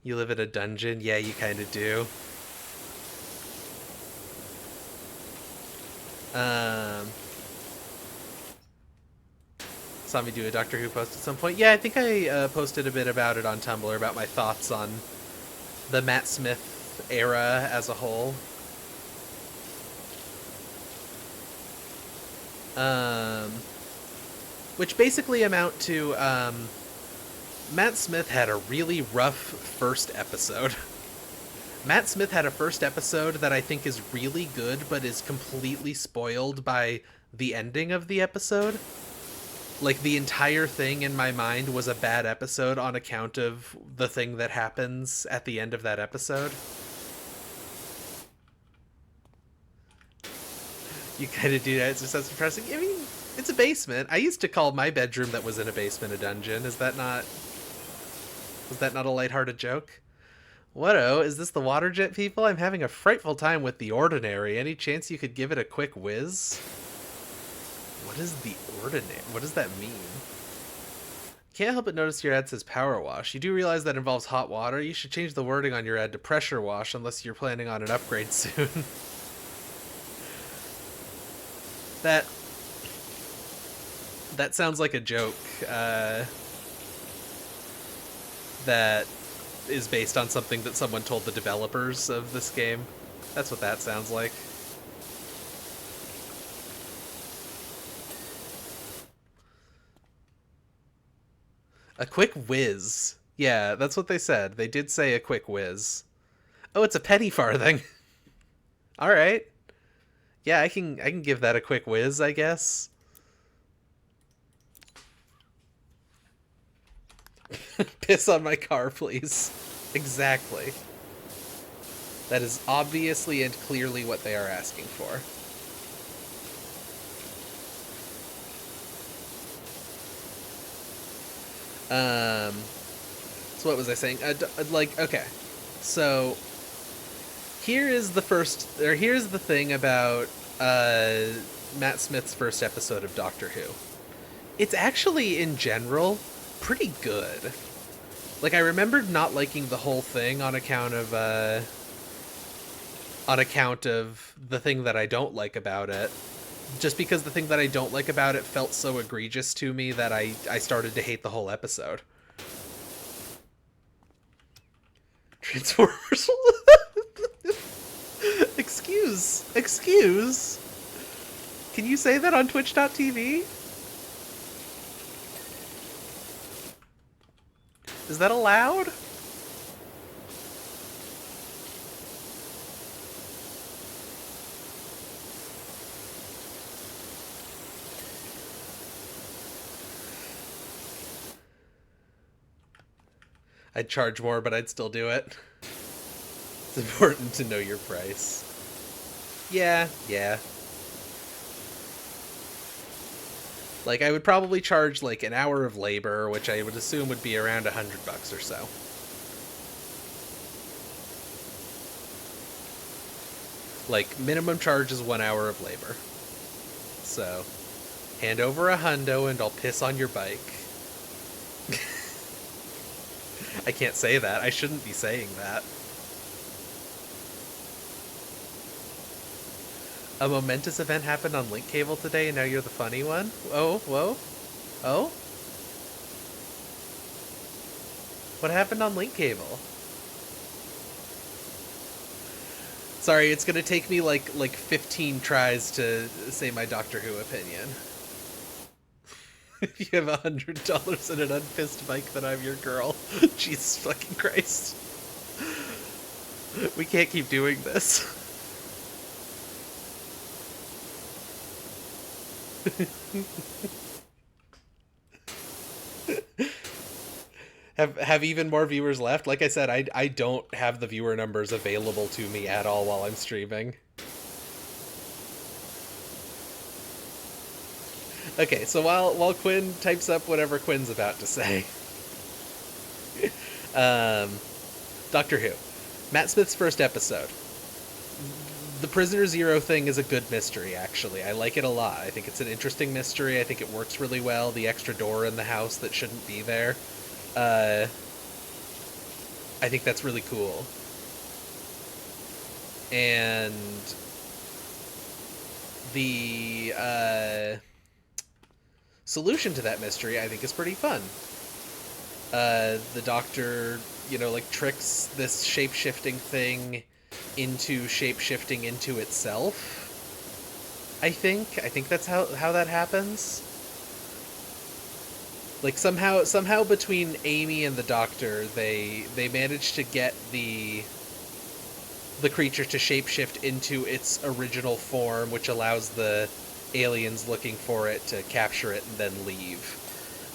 You live in a dungeon? Yeah, you kind of do. Um, saw me do a Doctor Who post at some point. Yeah, I think I posted a bit about it on Tumblr, about my thoughts on the Matt Smith era as a whole. Which basically amount to Matt Smith had a really rough first episode. Matt Smith had a first episode that I think is really good, but is completely spoiled by the ending of the episode. Like, the entire thing in my mind was a bad episode on account of the thing that happens at the end of that episode. You kind of do that. It's just so depressing. I mean, it's a basement. I used to call my bedroom that was in a basement a dungeon. Is that not... Was that not a lighthearted joke? What-oh, is this the water jet people? I'm having a frightful time with the ordinary. Any chance you could give it a quick whiz? What is the ordinary? What does that mean? Can't help but notice your ad says power wash. You do realize that involves hot water? You should change the wording on your ad to pressure wash unless you're planning on an upgrade soon. That sounds like a joke that is based on something that someone told the developers of this game. That's what that sounds like. A quick whiz. Yeah, that's what they said. They did say a quick whiz. Oh, it's a penny farthing. All right. Yeah, I can give that a quick whiz, I guess. Piss on my car, please. Exactly. That is obviously and clearly what they are asking for. So what was I saying? Okay. So here's the thing about Matt Smith's first episode of Doctor Who. It's actually, in general, pretty good. Like, I remembered not liking the whole thing on account of the thing that I don't like about it. Just because the thing that I don't like about it felt so egregious to me that I started to hate the whole episode. Transformers. Excuse. Can you say that on Twitch.tv? Is that allowed? I'd charge more, but I'd still do it. It's important to know your price. Yeah. Like, I would probably charge, like, an hour of labor, which I would assume would be around $100 or so. Like, minimum charge is 1 hour of labor. So, hand over a hundo and I'll piss on your bike. I can't say that. I shouldn't be saying that. A momentous event happened on Link Cable today, and now you're the funny one? Oh, whoa? Oh? What happened on Link Cable? Sorry, it's gonna take me like 15 tries to say my Doctor Who opinion. If you have $100 and an unpissed bike, then I'm your girl. Jesus fucking Christ. We can't keep doing this. Have even more viewers left? Like I said, I don't have the viewer numbers available to me at all while I'm streaming. Okay, so while Quinn types up whatever Quinn's about to say. Doctor Who. Matt Smith's first episode. The Prisoner Zero thing is a good mystery, actually. I like it a lot. I think it's an interesting mystery. I think it works really well. The extra door in the house that shouldn't be there. I I think that's really cool. And the solution to that mystery, I think, is pretty fun. The Doctor, like tricks this shape-shifting thing into shape-shifting into itself. I think that's how that happens. Like somehow between Amy and the Doctor, they managed to get the creature to shapeshift into its original form, which allows the aliens looking for it to capture it and then leave.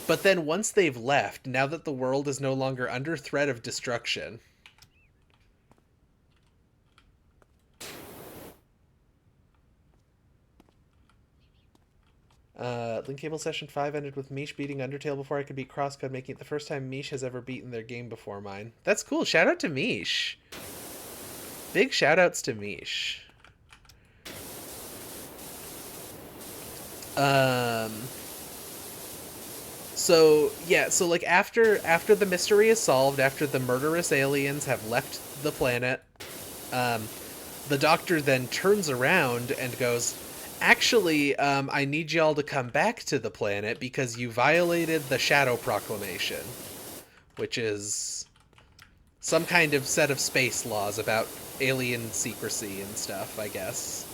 But then once they've left, now that the world is no longer under threat of destruction, Link Cable Session 5 ended with Mish beating Undertale before I could beat Crosscode, making it the first time Mish has ever beaten their game before mine. That's cool. Shout out to Mish. Big shout outs to Mish. So like after the mystery is solved, after the murderous aliens have left the planet, the Doctor then turns around and goes, actually, I need y'all to come back to the planet because you violated the Shadow Proclamation, which is some kind of set of space laws about alien secrecy and stuff, I guess.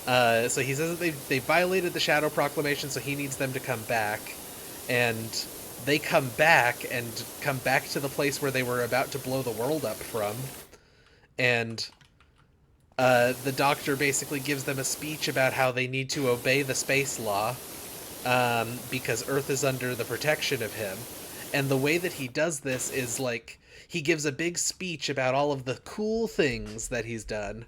So he says that they violated the Shadow Proclamation, so he needs them to come back. And they come back to the place where they were about to blow the world up from. And the Doctor basically gives them a speech about how they need to obey the space law because Earth is under the protection of him. And the way that he does this is like he gives a big speech about all of the cool things that he's done.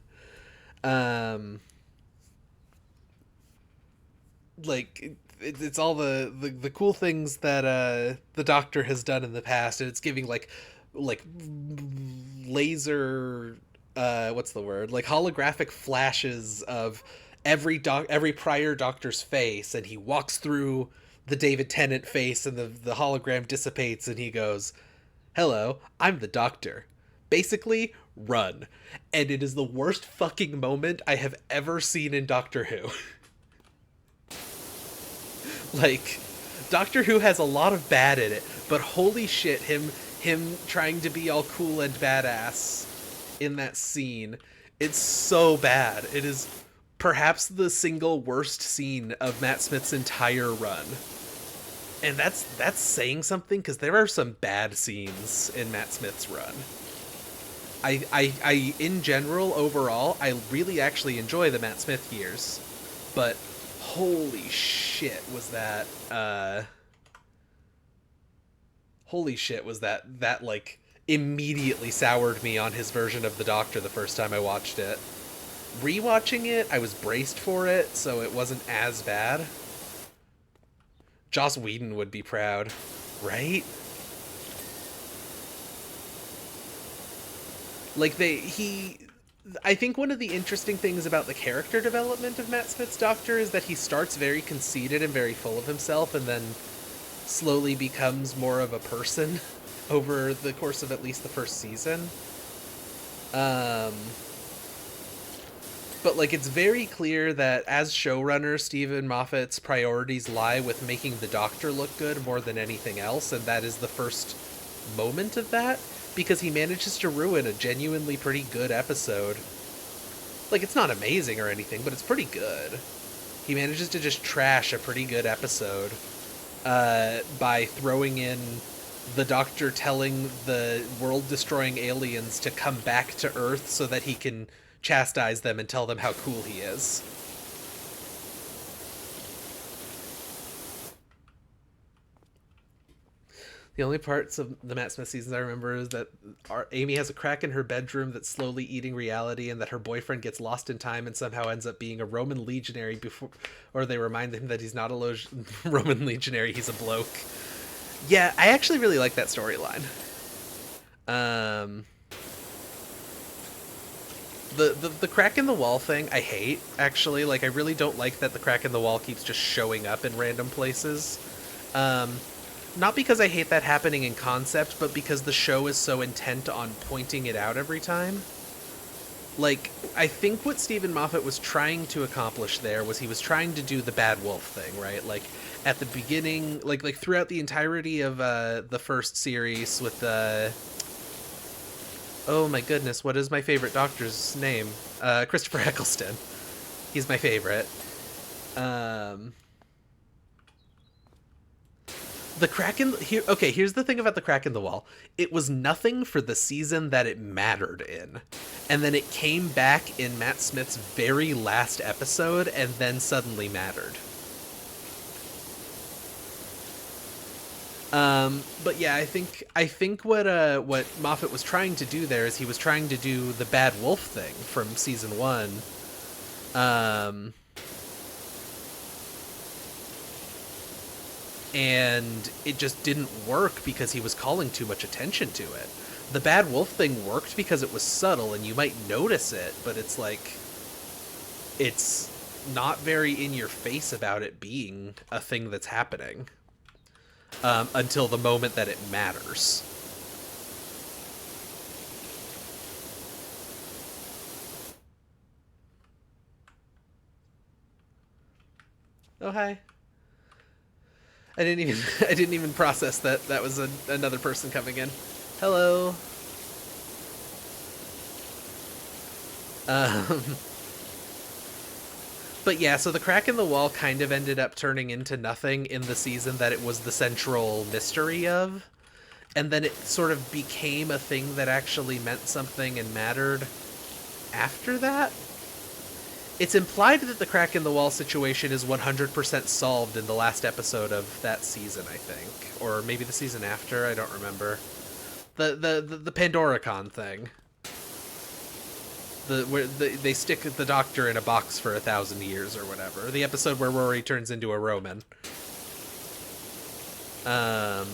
Like it's all the cool things that the Doctor has done in the past, and it's giving like laser what's the word, like holographic flashes of every prior Doctor's face, and he walks through the David Tennant face, and the hologram dissipates, and he goes, hello, I'm the Doctor, basically run. And it is the worst fucking moment I have ever seen in Doctor Who. Like, Doctor Who has a lot of bad in it, but holy shit, him trying to be all cool and badass in that scene, it's so bad. It is perhaps the single worst scene of Matt Smith's entire run. And that's saying something, because there are some bad scenes in Matt Smith's run. I in general, overall, I really actually enjoy the Matt Smith years, but holy shit was that like immediately soured me on his version of the Doctor the first time I watched it. Rewatching it, I was braced for it, so it wasn't as bad. Joss Whedon would be proud, right? Like I think one of the interesting things about the character development of Matt Smith's Doctor is that he starts very conceited and very full of himself, and then slowly becomes more of a person over the course of at least the first season. But like, it's very clear that as showrunner, Stephen Moffat's priorities lie with making the Doctor look good more than anything else, and that is the first moment of that, because he manages to ruin a genuinely pretty good episode. Like, it's not amazing or anything, but it's pretty good. He manages to just trash a pretty good episode by throwing in the Doctor telling the world-destroying aliens to come back to Earth so that he can chastise them and tell them how cool he is. The only parts of the Matt Smith seasons I remember is that Amy has a crack in her bedroom that's slowly eating reality, and that her boyfriend gets lost in time and somehow ends up being a Roman legionary before, or they remind him that he's not a Roman legionary, he's a bloke. Yeah, I actually really like that storyline. The crack in the wall thing, I hate, actually. Like, I really don't like that the crack in the wall keeps just showing up in random places. Not because I hate that happening in concept, but because the show is so intent on pointing it out every time. Like, I think what Stephen Moffat was trying to accomplish there was he was trying to do the bad wolf thing, right? Like, at the beginning, like throughout the entirety of the first series with the oh my goodness, what is my favorite doctor's name? Christopher Eccleston. He's my favorite. Um, the crack in here. Okay, here's the thing about the crack in the wall. It was nothing for the season that it mattered in, and then it came back in Matt Smith's very last episode, and then suddenly mattered. But yeah, I think what Moffat was trying to do there is he was trying to do the bad wolf thing from season one. Um, and it just didn't work because he was calling too much attention to it. The bad wolf thing worked because it was subtle and you might notice it, but it's like it's not very in your face about it being a thing that's happening until the moment that it matters. Oh hi. I didn't even I didn't even process that that was another person coming in. Hello. Um, but yeah, so the crack in the wall kind of ended up turning into nothing in the season that it was the central mystery of. And then it sort of became a thing that actually meant something and mattered after that. It's implied that the crack in the wall situation is 100% solved in the last episode of that season, I think. Or maybe the season after, I don't remember. The Pandoricon thing. They stick the doctor in a box for 1,000 years or whatever. The episode where Rory turns into a Roman. Um,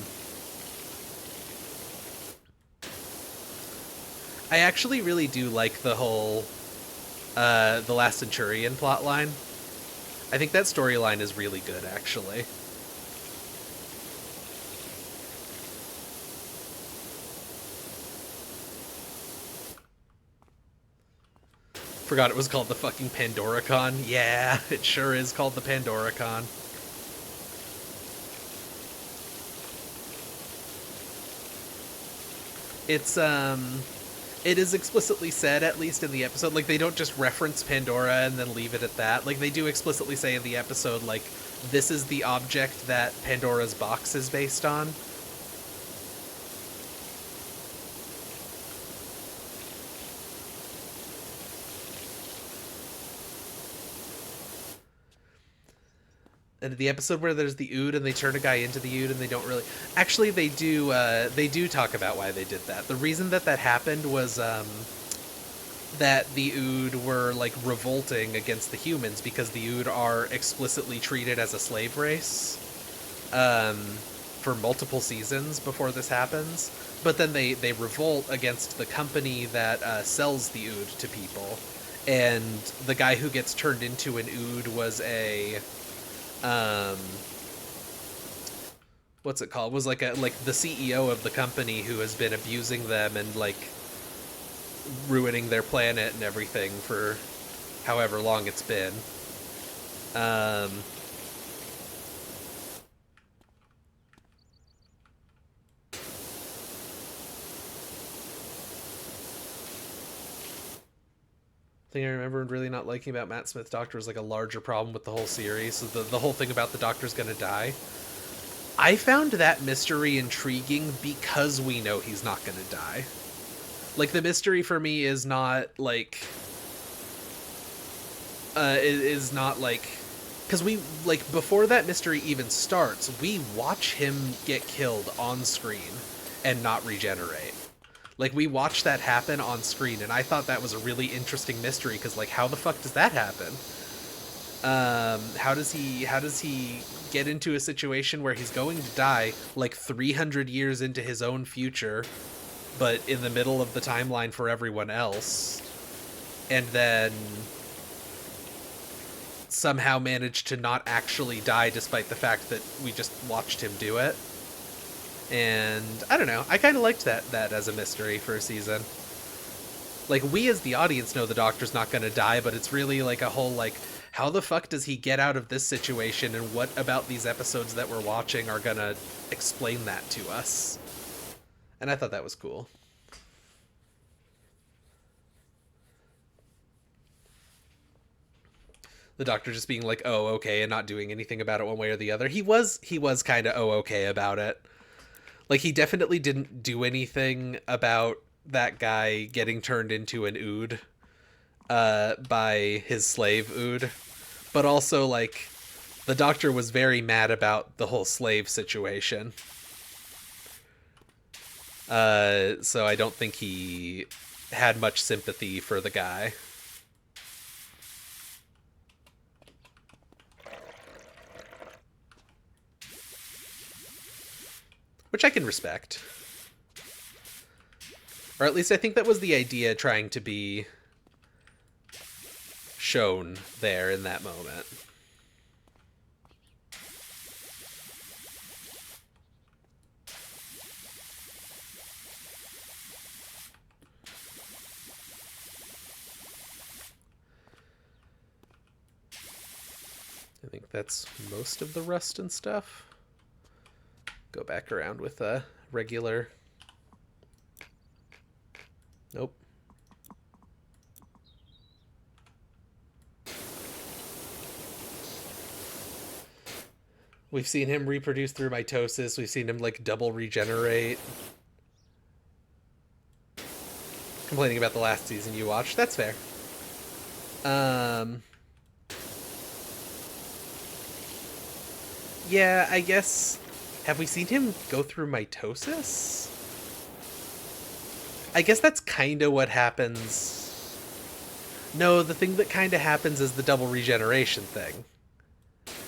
I actually really do like the whole the Last Centurion plotline. I think that storyline is really good, actually. Forgot it was called the fucking Pandoricon. Yeah, it sure is called the Pandoricon. It's it is explicitly said, at least in the episode, like they don't just reference Pandora and then leave it at that. Like they do explicitly say in the episode, like, this is the object that Pandora's box is based on. And the episode where there's the Ood and they turn a guy into the Ood and they don't really actually they do talk about why they did that. The reason that that happened was that the Ood were like revolting against the humans because the Ood are explicitly treated as a slave race um, for multiple seasons before this happens. But then they revolt against the company that sells the Ood to people, and the guy who gets turned into an Ood was a um what's it called, was like the CEO of the company who has been abusing them and like ruining their planet and everything for however long it's been. um thing I remember really not liking about Matt Smith Doctor is like a larger problem with the whole series. So the whole thing about the Doctor's gonna die, I found that mystery intriguing because we know he's not gonna die. Like the mystery for me is not like is not like, because we, like, before that mystery even starts, we watch him get killed on screen and not regenerate. Like we watch that happen on screen, and I thought that was a really interesting mystery because like how the fuck does that happen? How does he get into a situation where he's going to die like 300 years into his own future, but in the middle of the timeline for everyone else, and then somehow managed to not actually die despite the fact that we just watched him do it? And I don't know, I kind of liked that as a mystery for a season. Like, we as the audience know the Doctor's not going to die, but it's really like a whole, like, how the fuck does he get out of this situation, and what about these episodes that we're watching are going to explain that to us? And I thought that was cool. The Doctor just being like, oh, okay, and not doing anything about it one way or the other. He was kind of oh, okay about it. Like, he definitely didn't do anything about that guy getting turned into an Ood by his slave Ood. But also, like, the Doctor was very mad about the whole slave situation. So I don't think he had much sympathy for the guy. Which I can respect. Or at least I think that was the idea trying to be shown there in that moment. I think that's most of the rust and stuff. Go back around with a regular... Nope. We've seen him reproduce through mitosis. We've seen him, like, double regenerate. Complaining about the last season you watched. That's fair. Yeah, I guess... Have we seen him go through mitosis? I guess that's kind of what happens. No, the thing that kind of happens is the double regeneration thing.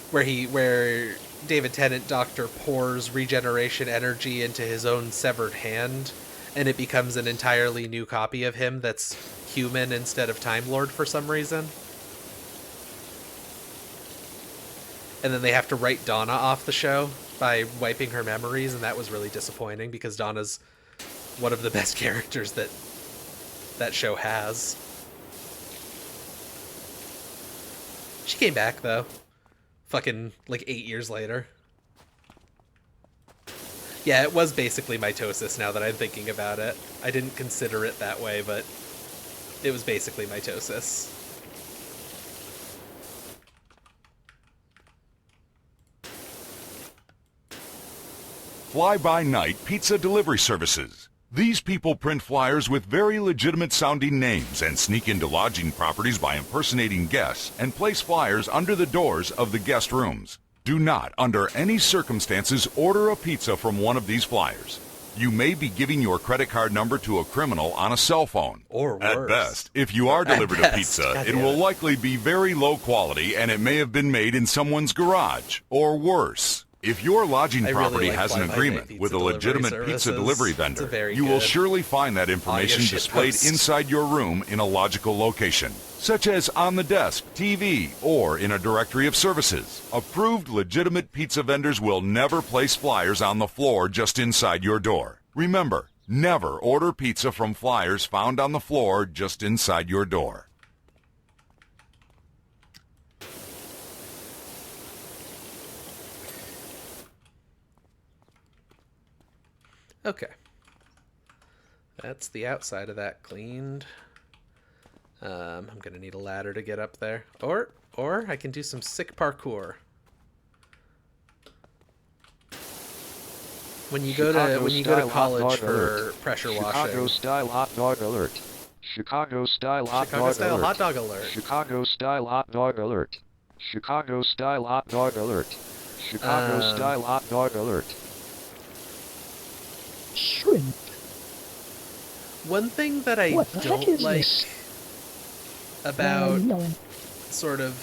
Where David Tennant Doctor pours regeneration energy into his own severed hand, and it becomes an entirely new copy of him that's human instead of Time Lord for some reason. And then they have to write Donna off the show by wiping her memories, and that was really disappointing because Donna's one of the best characters that show has. She came back, though. Fucking, like, 8 years later. Yeah, it was basically mitosis now that I'm thinking about it. I didn't consider it that way, but it was basically mitosis. Fly-by-night pizza delivery services. These people print flyers with very legitimate-sounding names and sneak into lodging properties by impersonating guests and place flyers under the doors of the guest rooms. Do not, under any circumstances, order a pizza from one of these flyers. You may be giving your credit card number to a criminal on a cell phone. Or worse. At best, if you are delivered a pizza, it will likely be very low quality and it may have been made in someone's garage. Or worse. If your lodging property has an agreement with a legitimate pizza delivery vendor, you will surely find that information displayed inside your room in a logical location, such as on the desk, TV, or in a directory of services. Approved legitimate pizza vendors will never place flyers on the floor just inside your door. Remember, never order pizza from flyers found on the floor just inside your door. Okay. That's the outside of that cleaned. I'm gonna need a ladder to get up there. Or I can do some sick parkour. When you go to college for pressure washing. Chicago style hot dog alert. Chicago style hot dog alert. Chicago style hot dog alert. Chicago style hot dog alert. Chicago style hot dog alert. Shrimp. One thing that I don't like about sort of...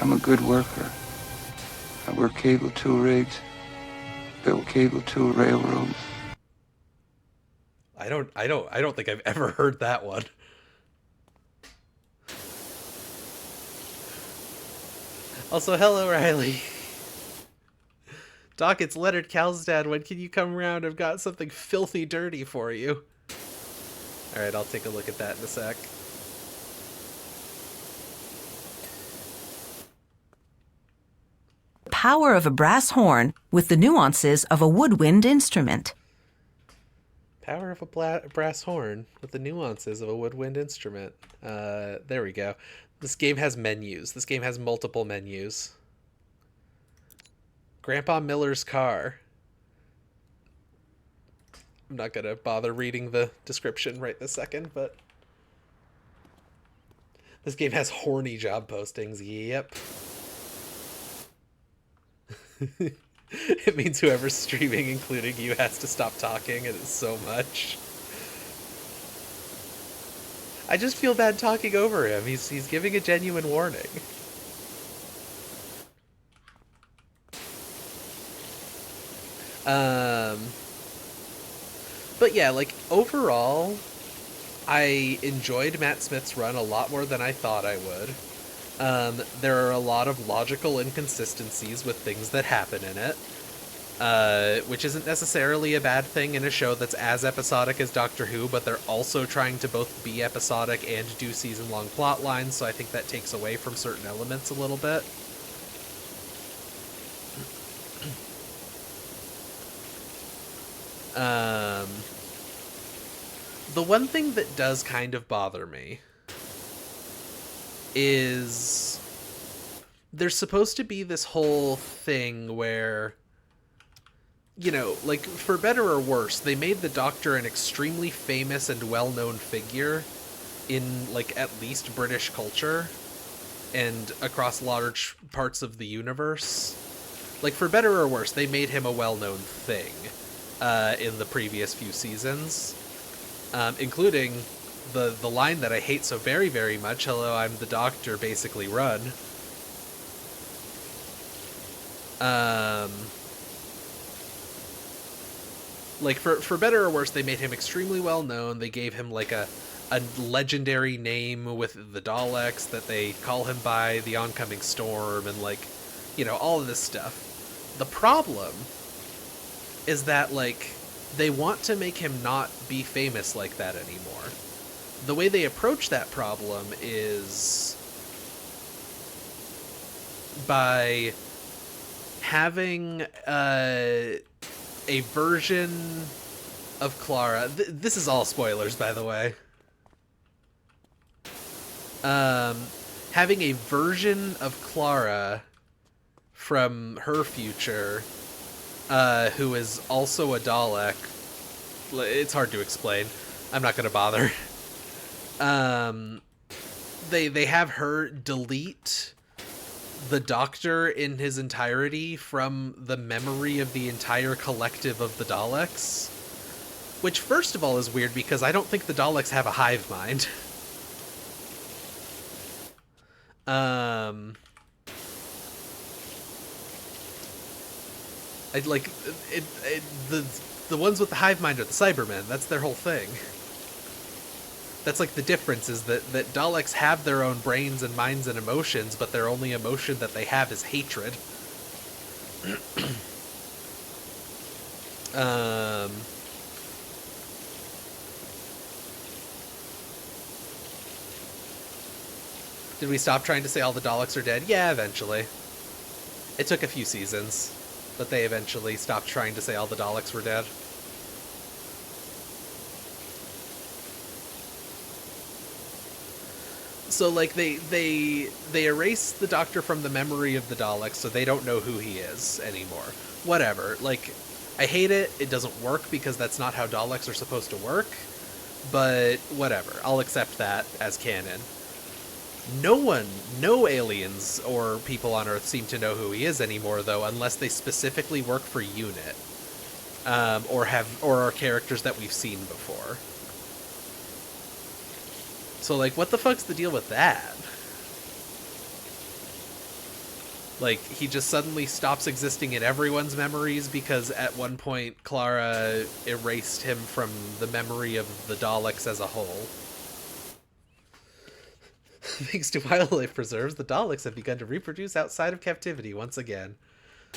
I'm a good worker. I work cable tool rigs, build cable tool railroads. I don't think I've ever heard that one. Also, hello, Riley. Doc, it's Leonard Kalstad. When can you come around? I've got something filthy dirty for you. Alright, I'll take a look at that in a sec. Power of a brass horn with the nuances of a woodwind instrument. Power of a brass horn with the nuances of a woodwind instrument. There we go. This game has menus. This game has multiple menus. Grandpa Miller's car. I'm not gonna bother reading the description right this second, but this game has horny job postings. Yep. It means whoever's streaming, including you, has to stop talking, and it's so much. I just feel bad talking over him. He's giving a genuine warning. But yeah, like, overall, I enjoyed Matt Smith's run a lot more than I thought I would. There are a lot of logical inconsistencies with things that happen in it, which isn't necessarily a bad thing in a show that's as episodic as Doctor Who, but they're also trying to both be episodic and do season-long plot lines, so I think that takes away from certain elements a little bit. The one thing that does kind of bother me is there's supposed to be this whole thing where, you know, like, for better or worse, they made the Doctor an extremely famous and well-known figure in, like, at least British culture and across large parts of the universe. Like, for better or worse, they made him a well-known thing in the previous few seasons, including the line that I hate so very, very much, "Hello, I'm the Doctor, basically run." Like, for better or worse, they made him extremely well known. They gave him, like, a legendary name with the Daleks that they call him by, the oncoming storm, and, like, you know, all of this stuff. The problem is that, like, they want to make him not be famous like that anymore. The way they approach that problem is by having a version of Clara. This is all spoilers, by the way. Having a version of Clara from her future, who is also a Dalek. It's hard to explain. I'm not going to bother. They have her delete the Doctor in his entirety from the memory of the entire collective of the Daleks. Which, first of all, is weird because I don't think the Daleks have a hive mind. The ones with the hive mind are the Cybermen. That's their whole thing. That's, like, the difference is that Daleks have their own brains and minds and emotions, but their only emotion that they have is hatred. Did we stop trying to say all the Daleks are dead? Yeah, eventually. It took a few seasons, but they eventually stopped trying to say all the Daleks were dead. So, like, they erase the Doctor from the memory of the Daleks, so they don't know who he is anymore. Whatever. Like, I hate it. It doesn't work because that's not how Daleks are supposed to work. But whatever. I'll accept that as canon. No aliens or people on Earth seem to know who he is anymore, though, unless they specifically work for UNIT, or are characters that we've seen before. So, like, what the fuck's the deal with that? Like, he just suddenly stops existing in everyone's memories because at one point Clara erased him from the memory of the Daleks as a whole. Thanks to wildlife preserves, the Daleks have begun to reproduce outside of captivity once again.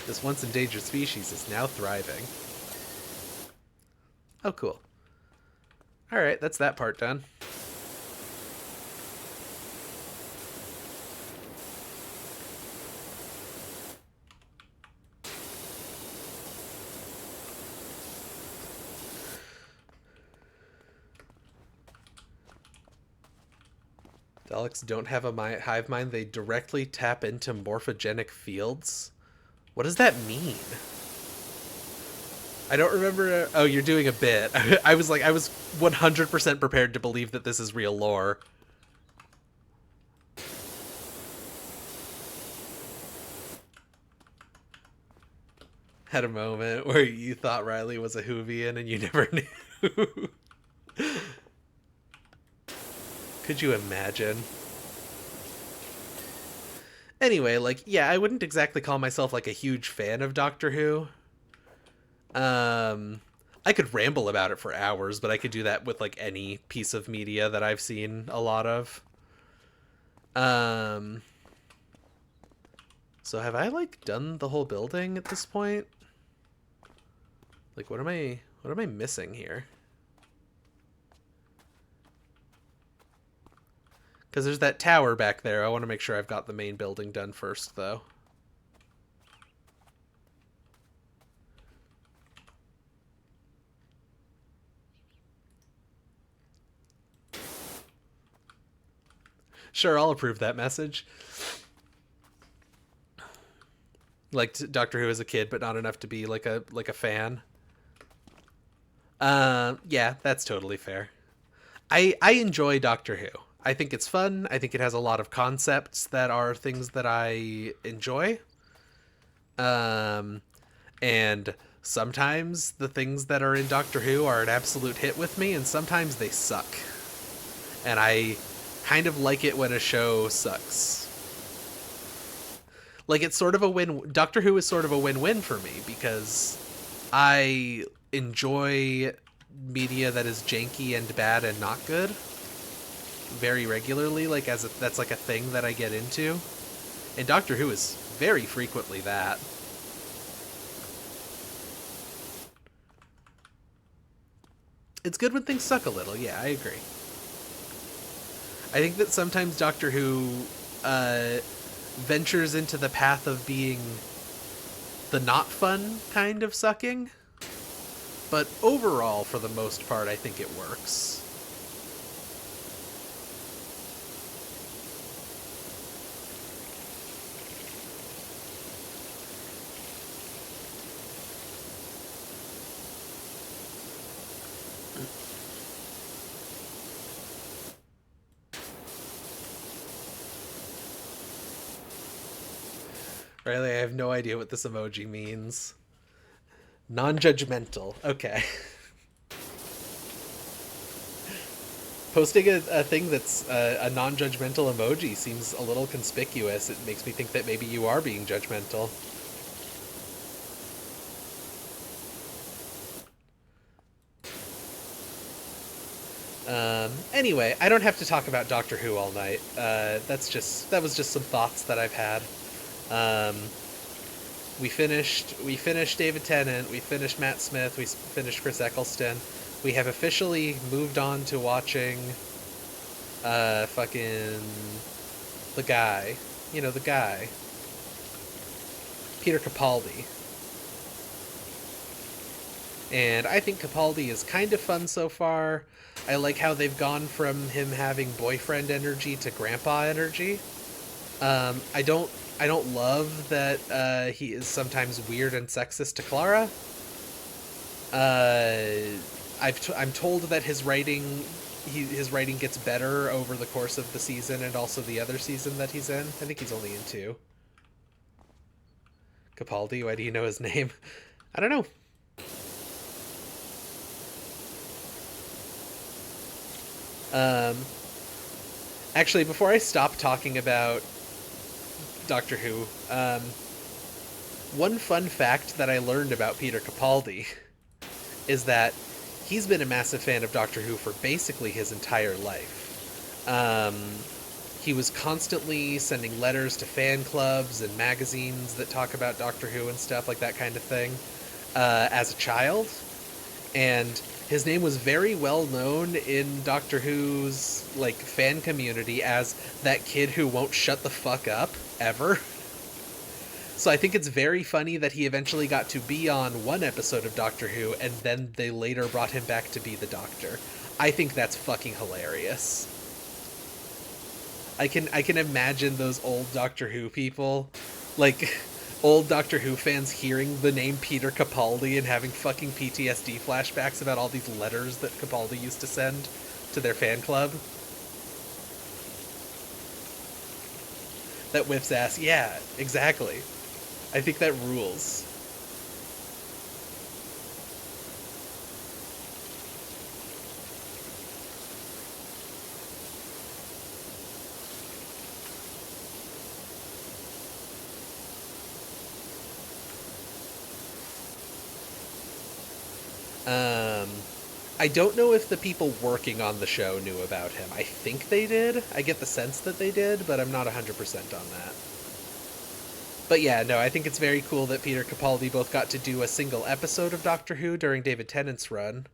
This once endangered species is now thriving. Oh, cool. Alright, that's that part done. Daleks don't have a hive mind. They directly tap into morphogenic fields. What does that mean? I don't remember. Oh, you're doing a bit. I was 100% prepared to believe that this is real lore. Had a moment where you thought Riley was a Whovian and you never knew. Could you imagine? Anyway, like, yeah, I wouldn't exactly call myself, like, a huge fan of Doctor Who. I could ramble about it for hours, but I could do that with, like, any piece of media that I've seen a lot of. So have I, like, done the whole building at this point? Like, what am I missing here? Because there's that tower back there. I want to make sure I've got the main building done first, though. Sure, I'll approve that message. Liked Doctor Who as a kid, but not enough to be like a fan. Yeah, that's totally fair. I enjoy Doctor Who. I think it's fun. I think it has a lot of concepts that are things that I enjoy. And sometimes the things that are in Doctor Who are an absolute hit with me, and sometimes they suck. And I kind of like it when a show sucks. Like, it's sort of a win. Doctor Who is sort of a win-win for me because I enjoy media that is janky and bad and not good very regularly, like that's like a thing that I get into, and Doctor Who is very frequently that. It's good when things suck a little. Yeah, I agree. I think that sometimes Doctor Who ventures into the path of being the not fun kind of sucking, but overall, for the most part, I think it works. Riley, I have no idea what this emoji means. Non-judgmental. Okay. Posting a thing that's a non-judgmental emoji seems a little conspicuous. It makes me think that maybe you are being judgmental. Anyway, I don't have to talk about Doctor Who all night. That was just some thoughts that I've had. We finished David Tennant, we finished Matt Smith, we finished Chris Eccleston. We have officially moved on to watching fucking the guy. You know, the guy. Peter Capaldi. And I think Capaldi is kind of fun so far. I like how they've gone from him having boyfriend energy to grandpa energy. I don't love that he is sometimes weird and sexist to Clara. I'm told that his writing gets better over the course of the season and also the other season that he's in. I think he's only in 2. Capaldi, why do you know his name? I don't know. Actually, before I stop talking about Doctor Who, one fun fact that I learned about Peter Capaldi is that he's been a massive fan of Doctor Who for basically his entire life. he was constantly sending letters to fan clubs and magazines that talk about Doctor Who and stuff, like that kind of thing, as a child. And his name was very well known in Doctor Who's, like, fan community as that kid who won't shut the fuck up, ever. So I think it's very funny that he eventually got to be on one episode of Doctor Who, and then they later brought him back to be the Doctor. I think that's fucking hilarious. I can imagine those old Doctor Who people, like, old Doctor Who fans hearing the name Peter Capaldi and having fucking PTSD flashbacks about all these letters that Capaldi used to send to their fan club. That whips ass. Yeah, exactly. I think that rules. I don't know if the people working on the show knew about him. I think they did. I get the sense that they did, but I'm not 100% on that. But yeah, no, I think it's very cool that Peter Capaldi both got to do a single episode of Doctor Who during David Tennant's run.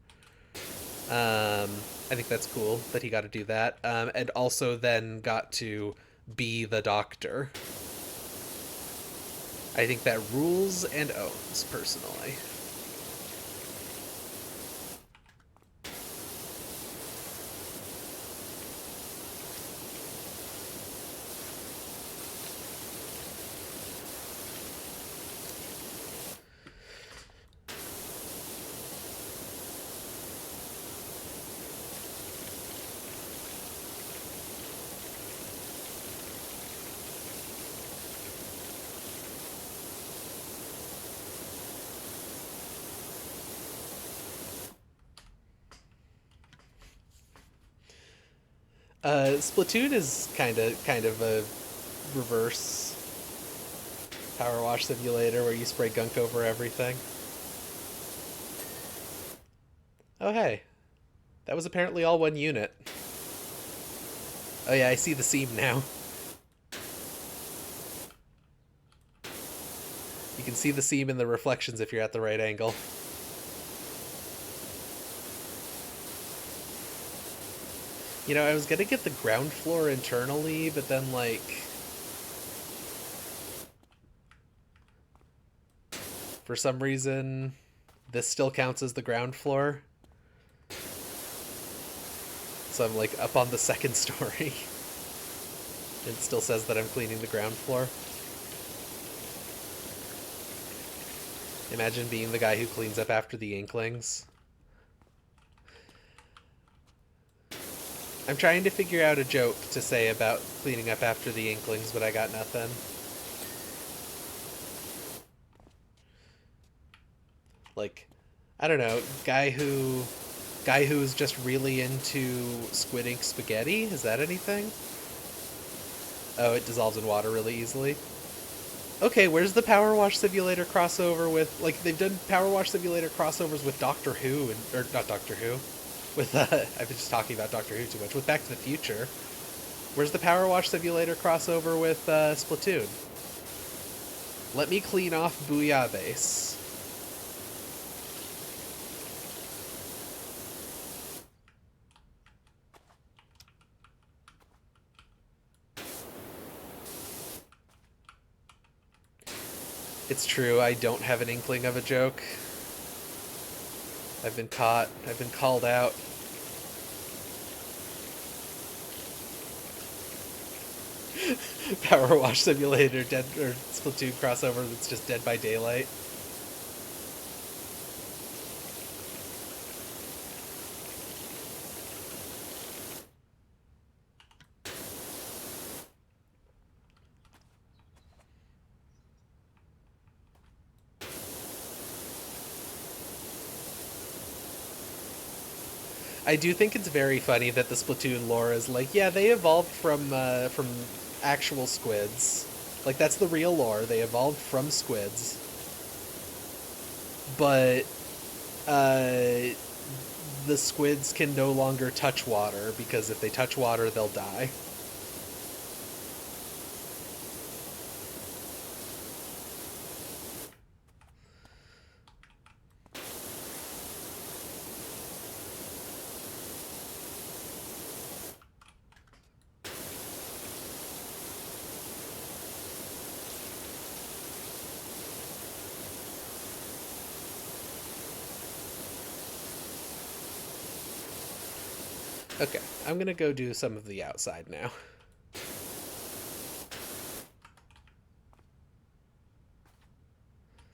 I think that's cool that he got to do that. And also then got to be the Doctor. I think that rules and owns, personally. Splatoon is kind of a reverse power wash simulator where you spray gunk over everything. Oh hey, that was apparently all one unit. Oh yeah, I see the seam now. You can see the seam in the reflections if you're at the right angle. You know, I was gonna get the ground floor internally, but then, like... for some reason, this still counts as the ground floor. So I'm, like, up on the second story. It still says that I'm cleaning the ground floor. Imagine being the guy who cleans up after the Inklings. I'm trying to figure out a joke to say about cleaning up after the Inklings, but I got nothing. Like, I don't know, guy who's just really into squid ink spaghetti? Is that anything? Oh, it dissolves in water really easily. Okay, where's the Power Wash Simulator crossover with... like, they've done Power Wash Simulator crossovers with Doctor Who, or not Doctor Who. With, I've been just talking about Doctor Who too much. With Back to the Future. Where's the Power Wash Simulator crossover with Splatoon? Let me clean off Booyah Base. It's true, I don't have an inkling of a joke. I've been caught. I've been called out. Power Wash Simulator Dead or Splatoon crossover that's just Dead by Daylight. I do think it's very funny that the Splatoon lore is like, yeah, they evolved from actual squids. Like, that's the real lore. They evolved from squids. But the squids can no longer touch water, because if they touch water, they'll die. Okay, I'm gonna go do some of the outside now.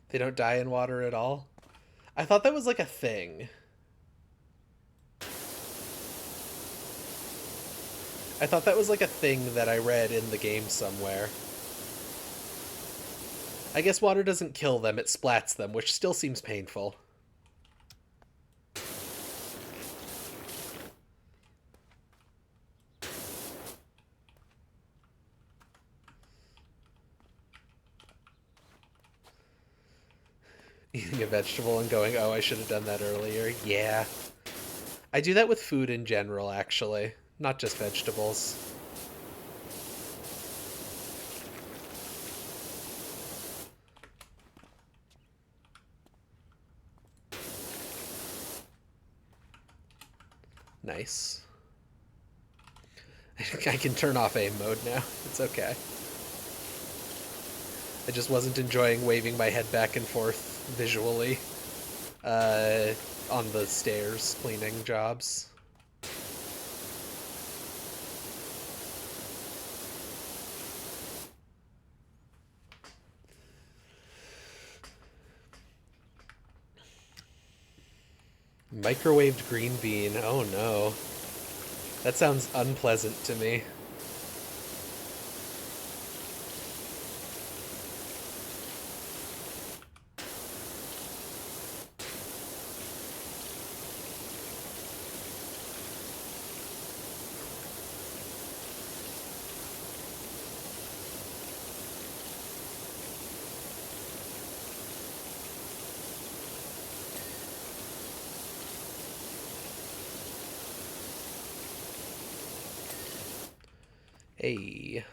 They don't die in water at all? I thought that was like a thing. I thought that was like a thing that I read in the game somewhere. I guess water doesn't kill them, it splats them, which still seems painful. Eating a vegetable and going, oh, I should have done that earlier. Yeah. I do that with food in general, actually. Not just vegetables. Nice. I can turn off aim mode now. It's okay. I just wasn't enjoying waving my head back and forth visually on the stairs cleaning jobs. Microwaved green bean. Oh no. That sounds unpleasant to me. Hey.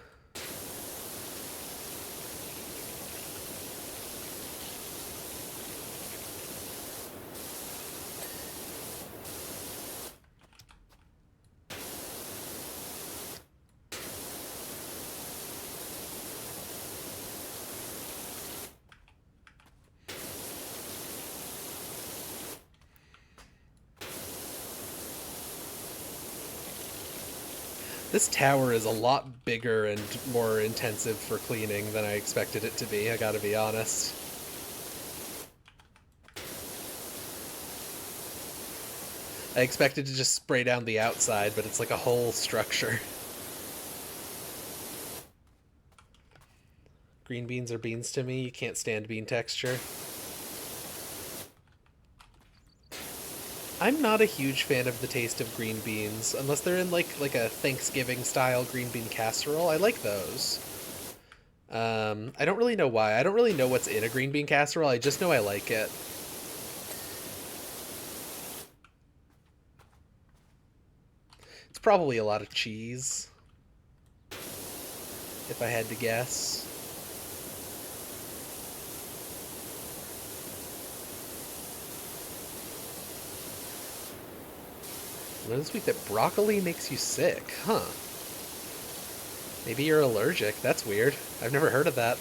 This tower is a lot bigger and more intensive for cleaning than I expected it to be, I gotta be honest. I expected to just spray down the outside, but it's like a whole structure. Green beans are beans to me, you can't stand bean texture. I'm not a huge fan of the taste of green beans, unless they're in like a Thanksgiving-style green bean casserole. I like those. I don't really know why. I don't really know what's in a green bean casserole, I just know I like it. It's probably a lot of cheese, if I had to guess. Learned this week that broccoli makes you sick, huh? Maybe you're allergic. That's weird. I've never heard of that.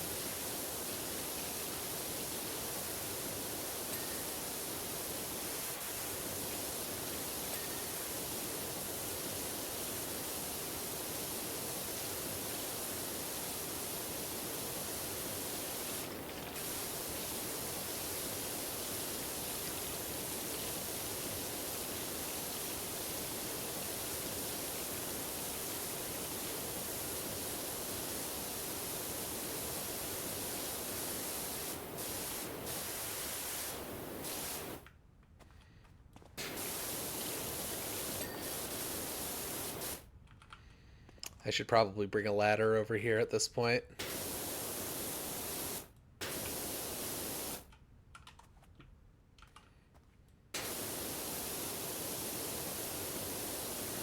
I should probably bring a ladder over here at this point.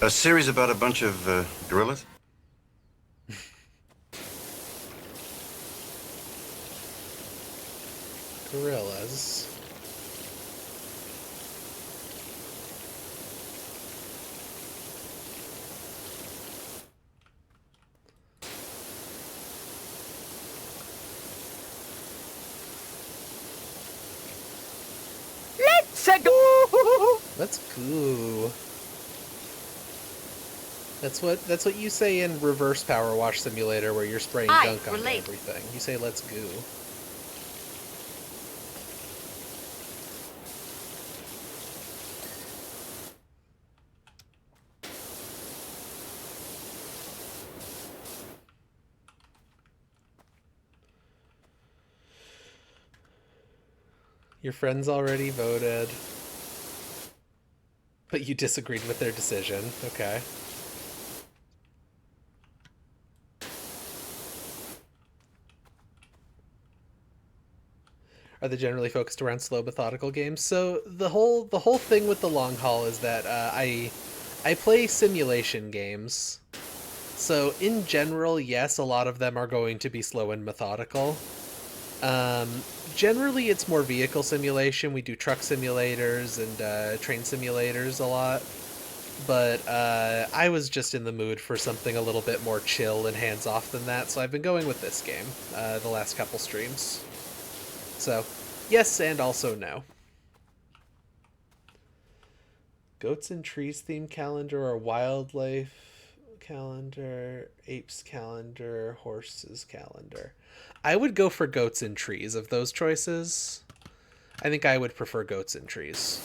A series about a bunch of gorillas? Gorillas. Let's go! Let's go. That's what you say in Reverse Power Wash Simulator, where you're spraying gunk on everything. You say "let's goo." Your friends already voted, but you disagreed with their decision. Okay. Are they generally focused around slow, methodical games? So the whole thing with the long haul is that I play simulation games. So in general, yes, a lot of them are going to be slow and methodical. Generally, it's more vehicle simulation. We do truck simulators and train simulators a lot. But I was just in the mood for something a little bit more chill and hands-off than that, so I've been going with this game the last couple streams. So, yes and also no. Goats and Trees theme calendar or wildlife calendar, apes calendar, horses calendar. I would go for Goats and Trees of those choices. I think I would prefer Goats and Trees.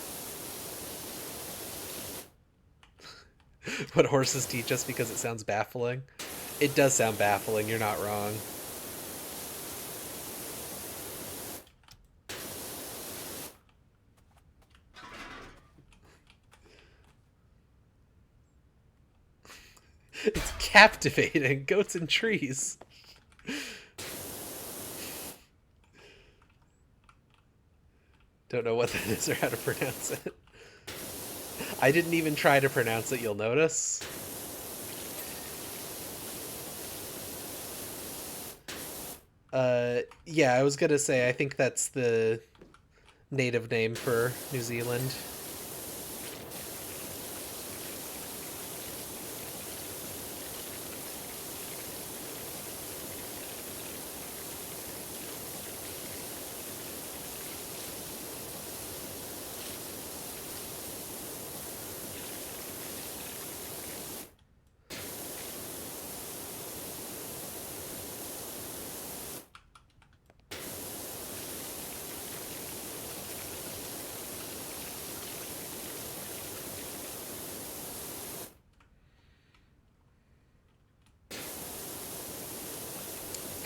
What horses teach us because it sounds baffling. It does sound baffling, you're not wrong. It's captivating. Goats and trees. Don't know what that is or how to pronounce it. I didn't even try to pronounce it, you'll notice. Yeah, I was gonna say, I think that's the native name for New Zealand.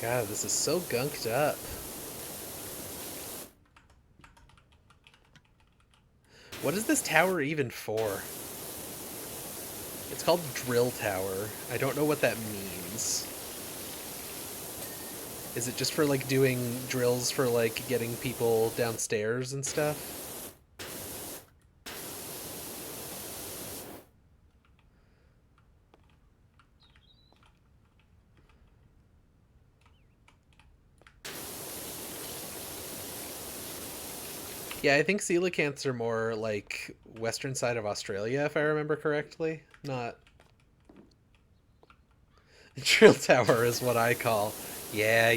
God, this is so gunked up. What is this tower even for? It's called Drill Tower. I don't know what that means. Is it just for, like, doing drills for, like, getting people downstairs and stuff? Yeah, I think coelacanths are more, like, western side of Australia, if I remember correctly. Not... Drill Tower is what I call. Yeah.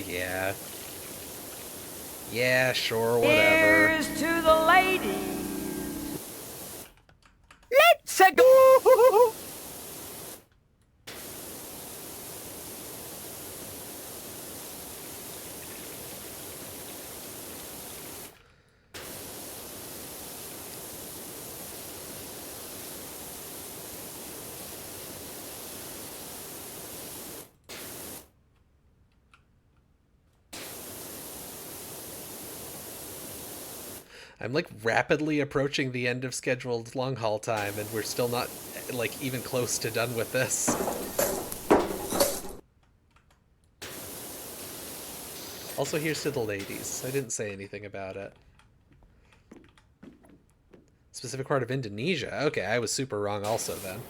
Yeah, sure, whatever. Here's to the ladies. Let's go. I'm, like, rapidly approaching the end of scheduled long haul time, and we're still not, like, even close to done with this. Also, here's to the ladies. I didn't say anything about it. Specific part of Indonesia. Okay, I was super wrong also then.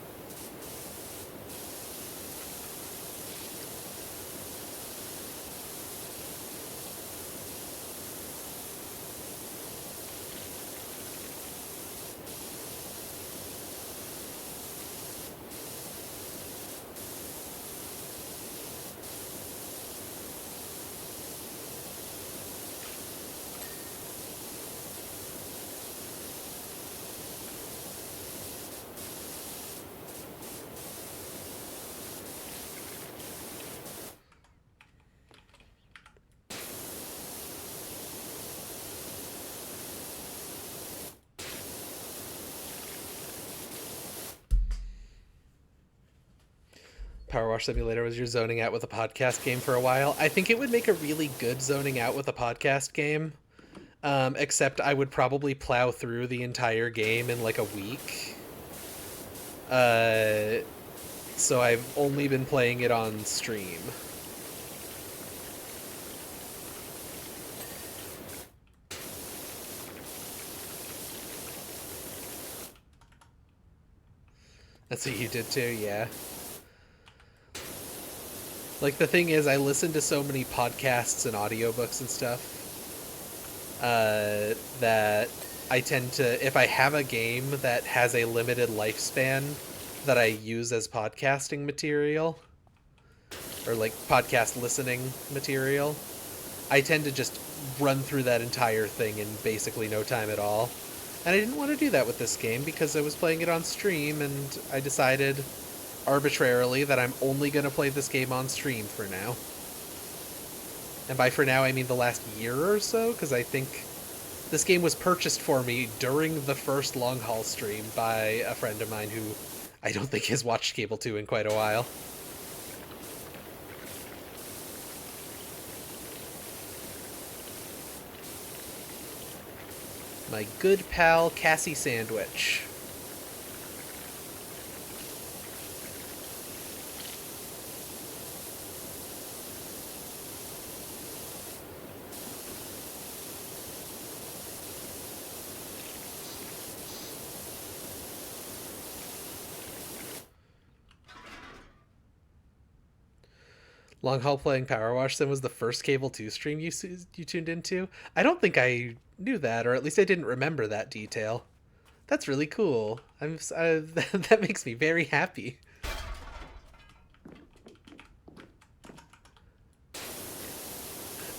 Power Wash Simulator was you're zoning out with a podcast game for a while. I think it would make a really good zoning out with a podcast game. Except I would probably plow through the entire game in like a week. So I've only been playing it on stream. That's what you did too, yeah. Like, the thing is, I listen to so many podcasts and audiobooks and stuff that I tend to, if I have a game that has a limited lifespan that I use as podcasting material, or like podcast listening material, I tend to just run through that entire thing in basically no time at all. And I didn't want to do that with this game because I was playing it on stream, and I decided arbitrarily that I'm only going to play this game on stream for now. And by for now, I mean the last year or so, because I think this game was purchased for me during the first Long Haul stream by a friend of mine who I don't think has watched Cable 2 in quite a while. My good pal, Cassie Sandwich. Long Haul playing Power Wash Sim was the first Cable 2 stream you tuned into? I don't think I knew that, or at least I didn't remember that detail. That's really cool. That makes me very happy.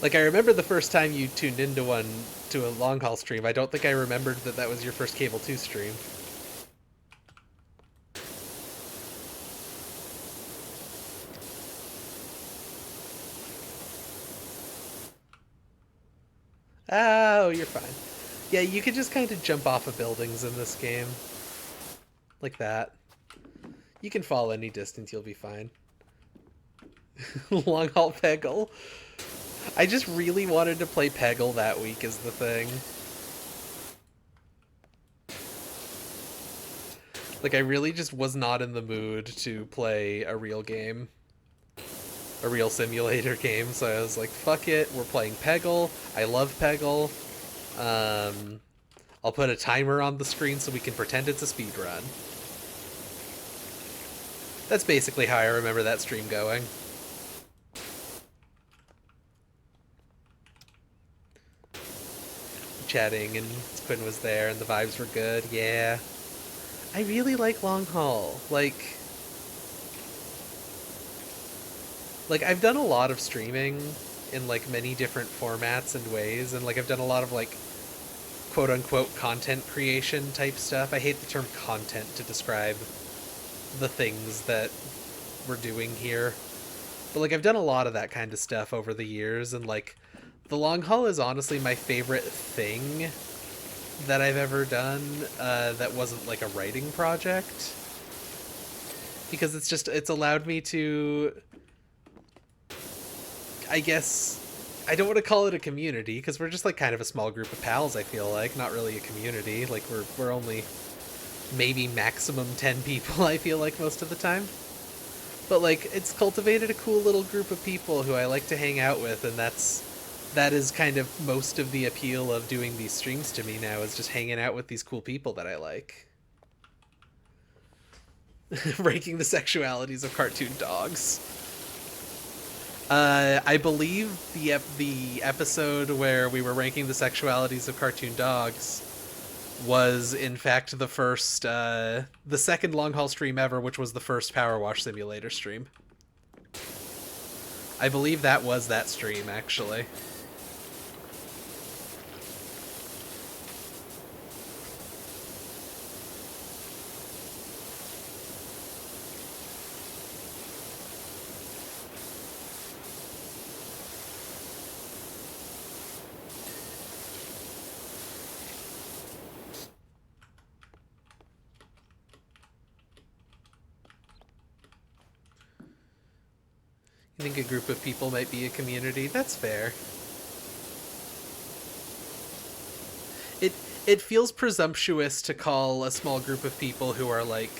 Like, I remember the first time you tuned into to a Long Haul stream. I don't think I remembered that that was your first Cable 2 stream. Oh, you're fine. Yeah, you can just kind of jump off of buildings in this game. Like that. You can fall any distance, you'll be fine. Long Haul Peggle. I just really wanted to play Peggle that week is the thing. Like, I really just was not in the mood to play a real game. A real simulator game, so I was like, fuck it, we're playing Peggle. I love Peggle. I'll put a timer on the screen so we can pretend it's a speed run. That's basically how I remember that stream going. Chatting, and Quinn was there, and the vibes were good, yeah. I really like Long Haul. Like, I've done a lot of streaming in, like, many different formats and ways, and, like, I've done a lot of, like, quote-unquote content creation type stuff. I hate the term content to describe the things that we're doing here. But, like, I've done a lot of that kind of stuff over the years, and, like, the Long Haul is honestly my favorite thing that I've ever done that wasn't, like, a writing project. Because it's allowed me to... I guess, I don't want to call it a community, because we're just, like, kind of a small group of pals, I feel like. Not really a community. Like, we're only maybe maximum 10 people, I feel like, most of the time. But, like, it's cultivated a cool little group of people who I like to hang out with, and that is kind of most of the appeal of doing these streams to me now, is just hanging out with these cool people that I like. Ranking the sexualities of cartoon dogs. I believe the episode where we were ranking the sexualities of cartoon dogs was, in fact, the second Long Haul stream ever, which was the first Power Wash Simulator stream. I believe that was that stream, actually. You think a group of people might be a community? That's fair. It feels presumptuous to call a small group of people who are like,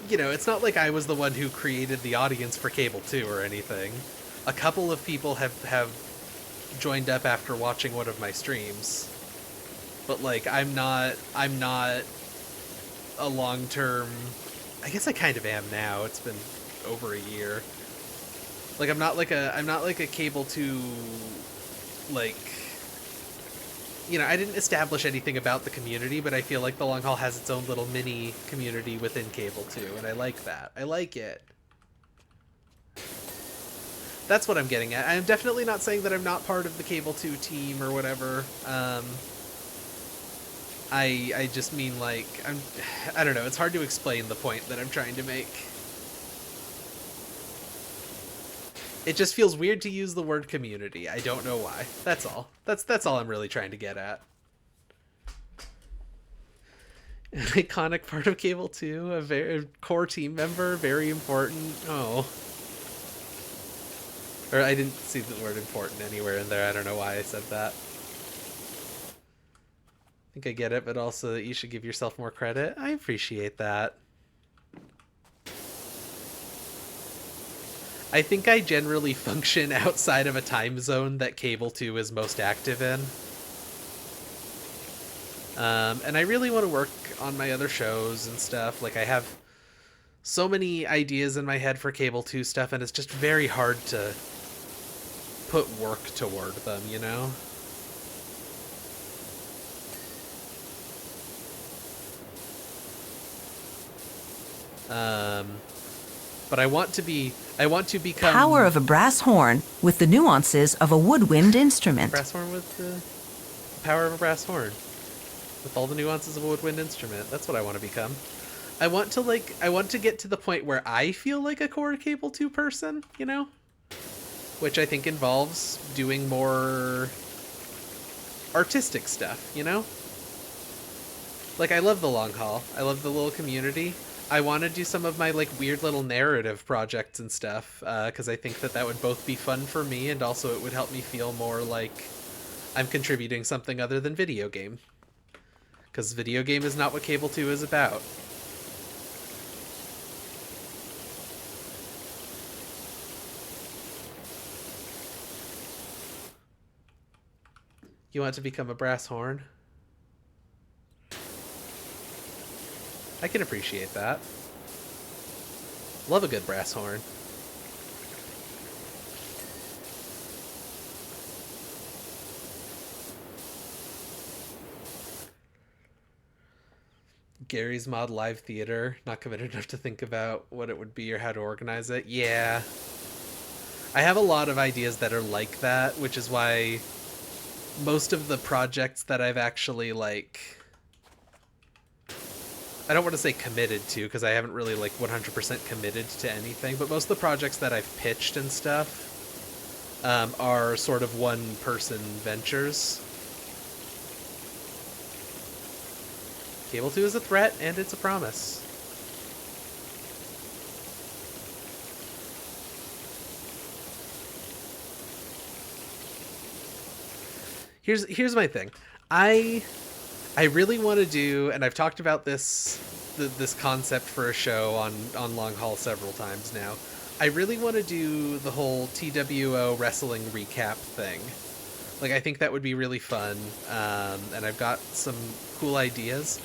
you know, it's not like I was the one who created the audience for Cable 2 or anything. A couple of people have joined up after watching one of my streams. But like I'm not a long-term, I guess I kind of am now. It's been over a year. Like I'm not like a Cable 2, like, you know, I didn't establish anything about the community, but I feel like the Long Haul has its own little mini community within Cable 2, and I like that. I like it. That's what I'm getting at. I'm definitely not saying that I'm not part of the Cable 2 team or whatever. I just mean, like, I don't know, it's hard to explain the point that I'm trying to make. It just feels weird to use the word community. I don't know why. That's all. That's all I'm really trying to get at. An iconic part of Cable 2, a very core team member, very important. Oh. Or I didn't see the word important anywhere in there. I don't know why I said that. I think I get it, but also that you should give yourself more credit. I appreciate that. I think I generally function outside of a time zone that Cable 2 is most active in. And I really want to work on my other shows and stuff. Like, I have so many ideas in my head for Cable 2 stuff, and it's just very hard to put work toward them, you know? But I want to become... Power of a brass horn with the nuances of a woodwind instrument. Brass horn with the power of a brass horn. With all the nuances of a woodwind instrument. That's what I want to become. I want to get to the point where I feel like a core Cable 2 person, you know? Which I think involves doing more artistic stuff, you know? Like, I love the Long Haul. I love the little community. I want to do some of my, like, weird little narrative projects and stuff, because I think that would both be fun for me, and also it would help me feel more like I'm contributing something other than video game. Because video game is not what Cable 2 is about. You want to become a brass horn? I can appreciate that. Love a good brass horn. Gary's Mod Live Theater. Not committed enough to think about what it would be or how to organize it. Yeah. I have a lot of ideas that are like that, which is why most of the projects that I've actually, like... I don't want to say committed to, because I haven't really, like, 100% committed to anything, but most of the projects that I've pitched and stuff are sort of one-person ventures. Cable 2 is a threat, and it's a promise. Here's my thing. I really want to do, and I've talked about this concept for a show on Long Haul several times now. I really want to do the whole TWO wrestling recap thing. Like, I think that would be really fun, and I've got some cool ideas.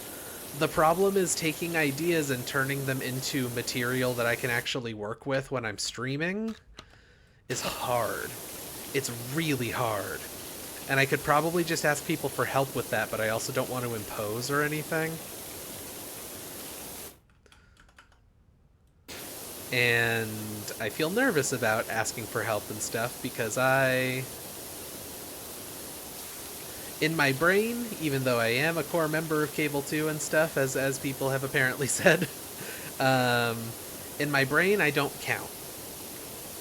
The problem is taking ideas and turning them into material that I can actually work with when I'm streaming is hard. It's really hard. And I could probably just ask people for help with that, but I also don't want to impose or anything. And I feel nervous about asking for help and stuff because in my brain, even though I am a core member of Cable 2 and stuff, as people have apparently said, in my brain I don't count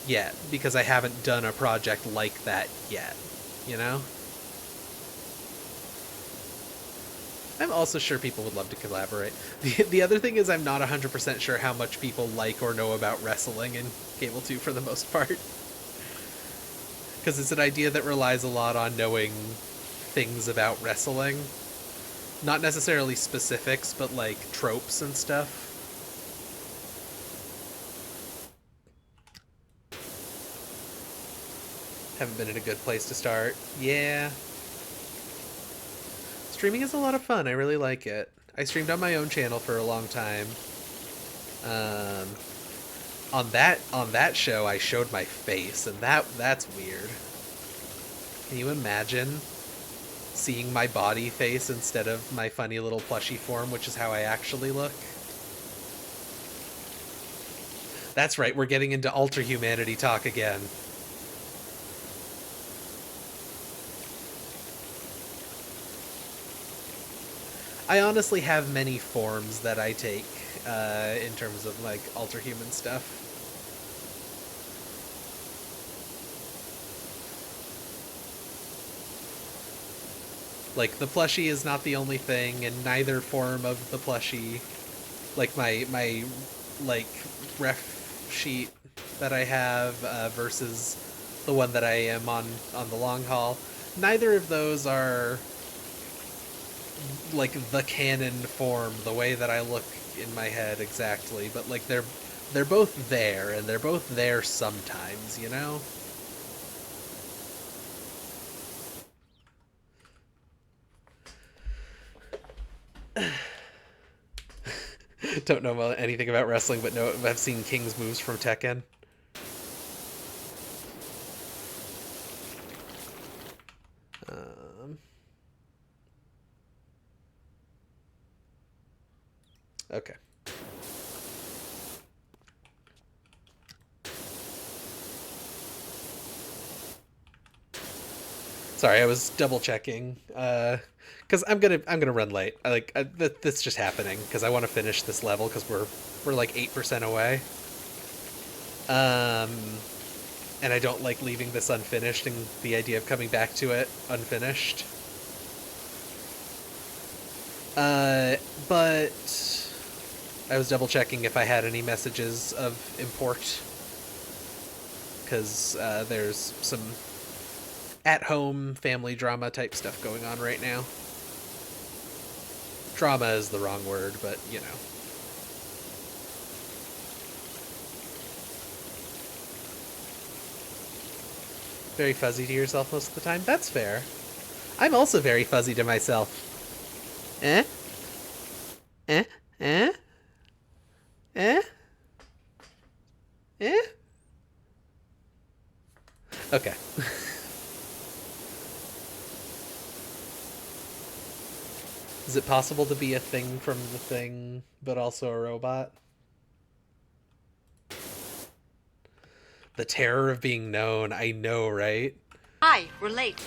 yet because I haven't done a project like that yet. You know? I'm also sure people would love to collaborate. The other thing is I'm not 100% sure how much people like or know about wrestling in Cable 2 for the most part. Because it's an idea that relies a lot on knowing things about wrestling. Not necessarily specifics, but like tropes and stuff. Haven't been in a good place to start. Yeah. Streaming is a lot of fun. I really like it. I streamed on my own channel for a long time. On that show, I showed my face, and that's weird. Can you imagine seeing my body face instead of my funny little plushy form, which is how I actually look? That's right, we're getting into Alter Humanity talk again. I honestly have many forms that I take in terms of like Alter Human stuff. Like the plushie is not the only thing, and neither form of the plushie, like my like ref sheet that I have versus the one that I am on the long haul, neither of those are like the canon form, the way that I look in my head exactly, but like they're both there, and they're both there sometimes, you know? Don't know anything about wrestling, but no, I've seen King's moves from Tekken. Okay. Sorry, I was double checking. Because I'm gonna run late. That's just happening because I want to finish this level because we're like 8% away. And I don't like leaving this unfinished, and the idea of coming back to it unfinished. But I was double checking if I had any messages of import, because there's some at-home family drama type stuff going on right now. Drama is the wrong word, but you know. Very fuzzy to yourself most of the time? That's fair. I'm also very fuzzy to myself. Eh? Eh? Eh? Eh? Eh? Okay. Is it possible to be a thing from the thing, but also a robot? The terror of being known, I know, right? Hi, we're late.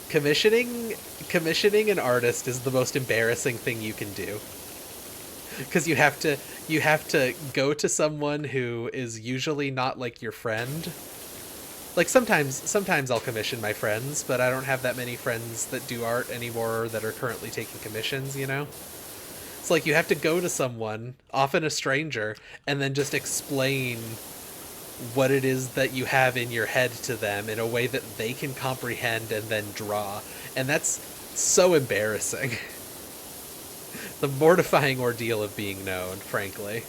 Commissioning an artist is the most embarrassing thing you can do. Because you have to go to someone who is usually not like your friend. Like sometimes I'll commission my friends, but I don't have that many friends that do art anymore that are currently taking commissions, you know? It's like you have to go to someone, often a stranger, and then just explain what it is that you have in your head to them in a way that they can comprehend and then draw. And that's so embarrassing. The mortifying ordeal of being known, frankly.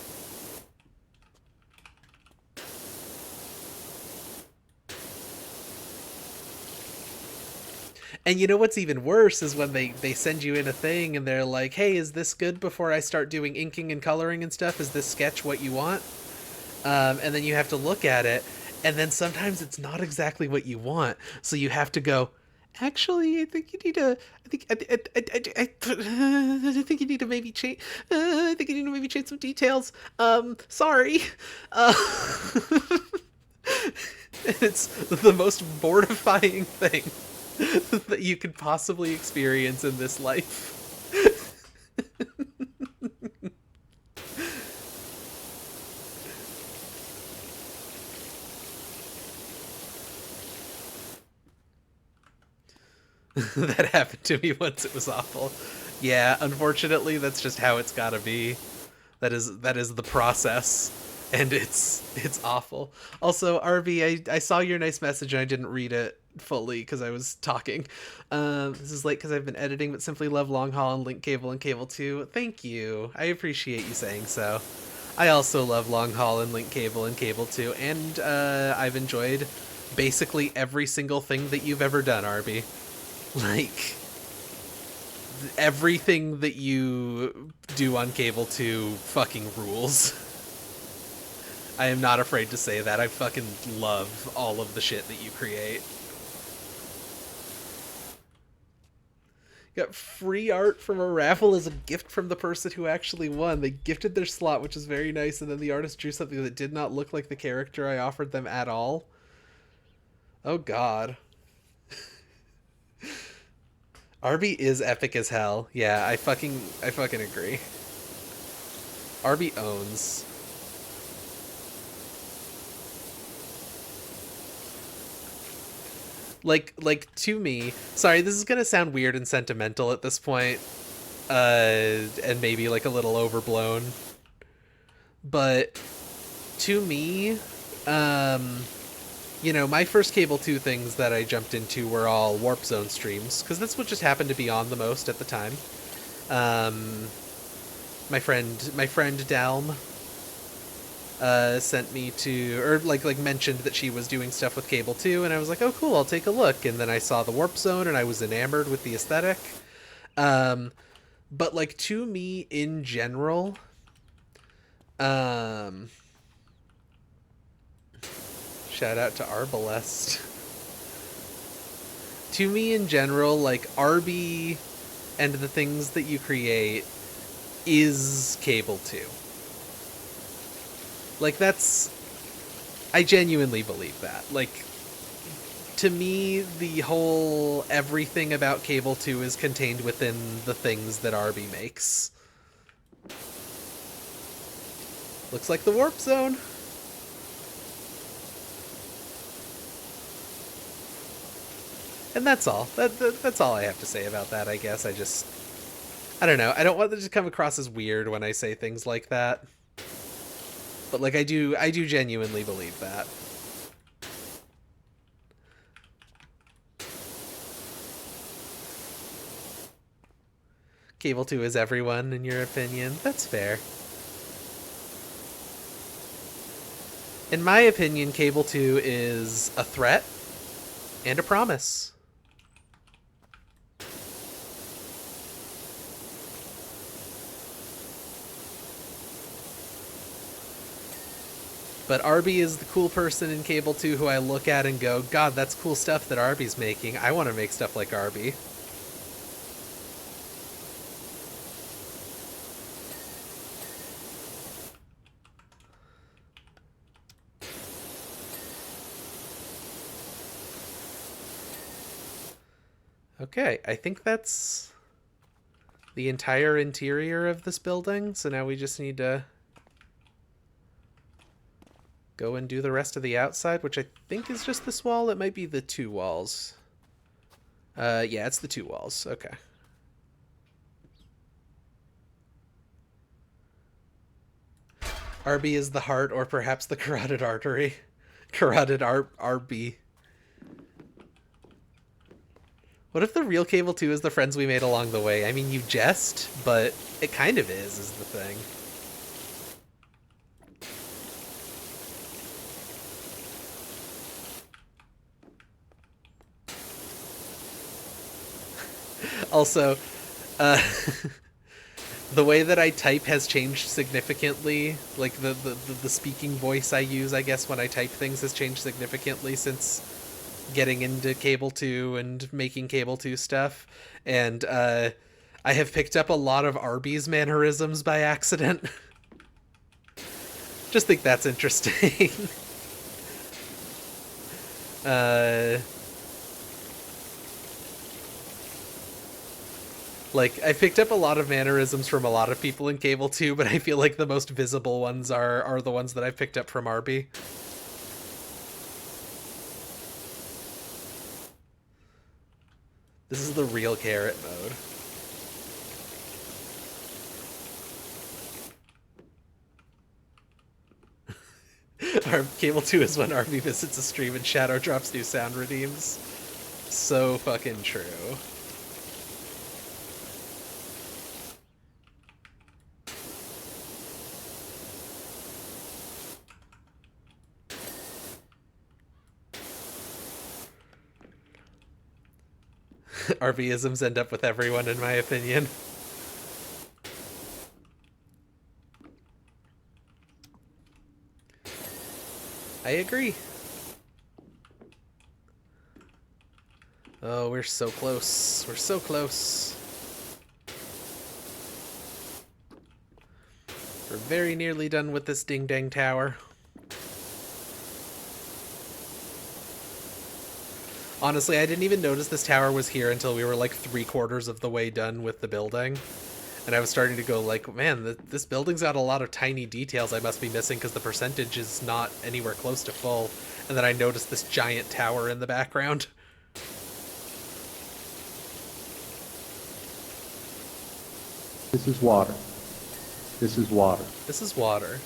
And you know what's even worse is when they send you in a thing and they're like, hey, is this good before I start doing inking and coloring and stuff? Is this sketch what you want? And then you have to look at it, and then sometimes it's not exactly what you want. So you have to go, actually, I think you need to, I think you need to maybe change, I think you need to maybe change some details. Sorry. It's the most mortifying thing that you could possibly experience in this life. That happened to me once. It was awful. Yeah, unfortunately, that's just how it's gotta be. That is the process, and it's awful. Also, RB, I saw your nice message and I didn't read it fully because I was talking. This is late because I've been editing, but simply love Long Haul and Link Cable and Cable 2. Thank you. I appreciate you saying so. I also love Long Haul and Link Cable and Cable 2, and I've enjoyed basically every single thing that you've ever done, RB. Like, everything that you do on Cable 2 fucking rules. I am not afraid to say that. I fucking love all of the shit that you create. Got free art from a raffle as a gift from the person who actually won. They gifted their slot, which is very nice, and then the artist drew something that did not look like the character I offered them at all. Oh god. Arby is epic as hell. Yeah, I fucking agree. Arby owns. Like to me, sorry, this is gonna sound weird and sentimental at this point, and maybe like a little overblown, but to me, you know, my first Cable 2 things that I jumped into were all Warp Zone streams, because that's what just happened to be on the most at the time. My friend Dalm sent me to, or like mentioned that she was doing stuff with Cable 2, and I was like, oh cool, I'll take a look. And then I saw the Warp Zone and I was enamored with the aesthetic. But like to me in general, shout out to Arbalest. To me in general, like Arby and the things that you create is Cable 2. Like, that's... I genuinely believe that. Like, to me, the whole everything about Cable 2 is contained within the things that Arby makes. Looks like the Warp Zone. And that's all. That's all I have to say about that, I guess. I don't know. I don't want it to come across as weird when I say things like that. But like I do genuinely believe that. Cable 2 is everyone, in your opinion? That's fair. In my opinion, Cable 2 is a threat and a promise. But Arby is the cool person in Cable 2 who I look at and go, God, that's cool stuff that Arby's making. I want to make stuff like Arby. Okay, I think that's the entire interior of this building, so now we just need to go and do the rest of the outside, which I think is just this wall. It might be the 2 walls. Yeah, it's the 2 walls. Okay. Arby is the heart, or perhaps the carotid artery. Carotid Arby. What if the real Cable 2 is the friends we made along the way? I mean, you jest, but it kind of is the thing. Also, the way that I type has changed significantly. Like, the speaking voice I use, I guess, when I type things has changed significantly since getting into Cable 2 and making Cable 2 stuff. And I have picked up a lot of Arby's mannerisms by accident. Just think that's interesting. Like, I picked up a lot of mannerisms from a lot of people in Cable 2, but I feel like the most visible ones are the ones that I picked up from Arby. This is the real carrot mode. Our Cable 2 is when Arby visits a stream and Shadow drops new sound redeems. So fucking true. RBisms end up with everyone, in my opinion. I agree. Oh, we're so close. We're so close. We're very nearly done with this ding-dang tower. Honestly, I didn't even notice this tower was here until we were like 3/4 of the way done with the building. And I was starting to go like, man, this building's got a lot of tiny details I must be missing because the percentage is not anywhere close to full. And then I noticed this giant tower in the background. This is water. This is water. This is water.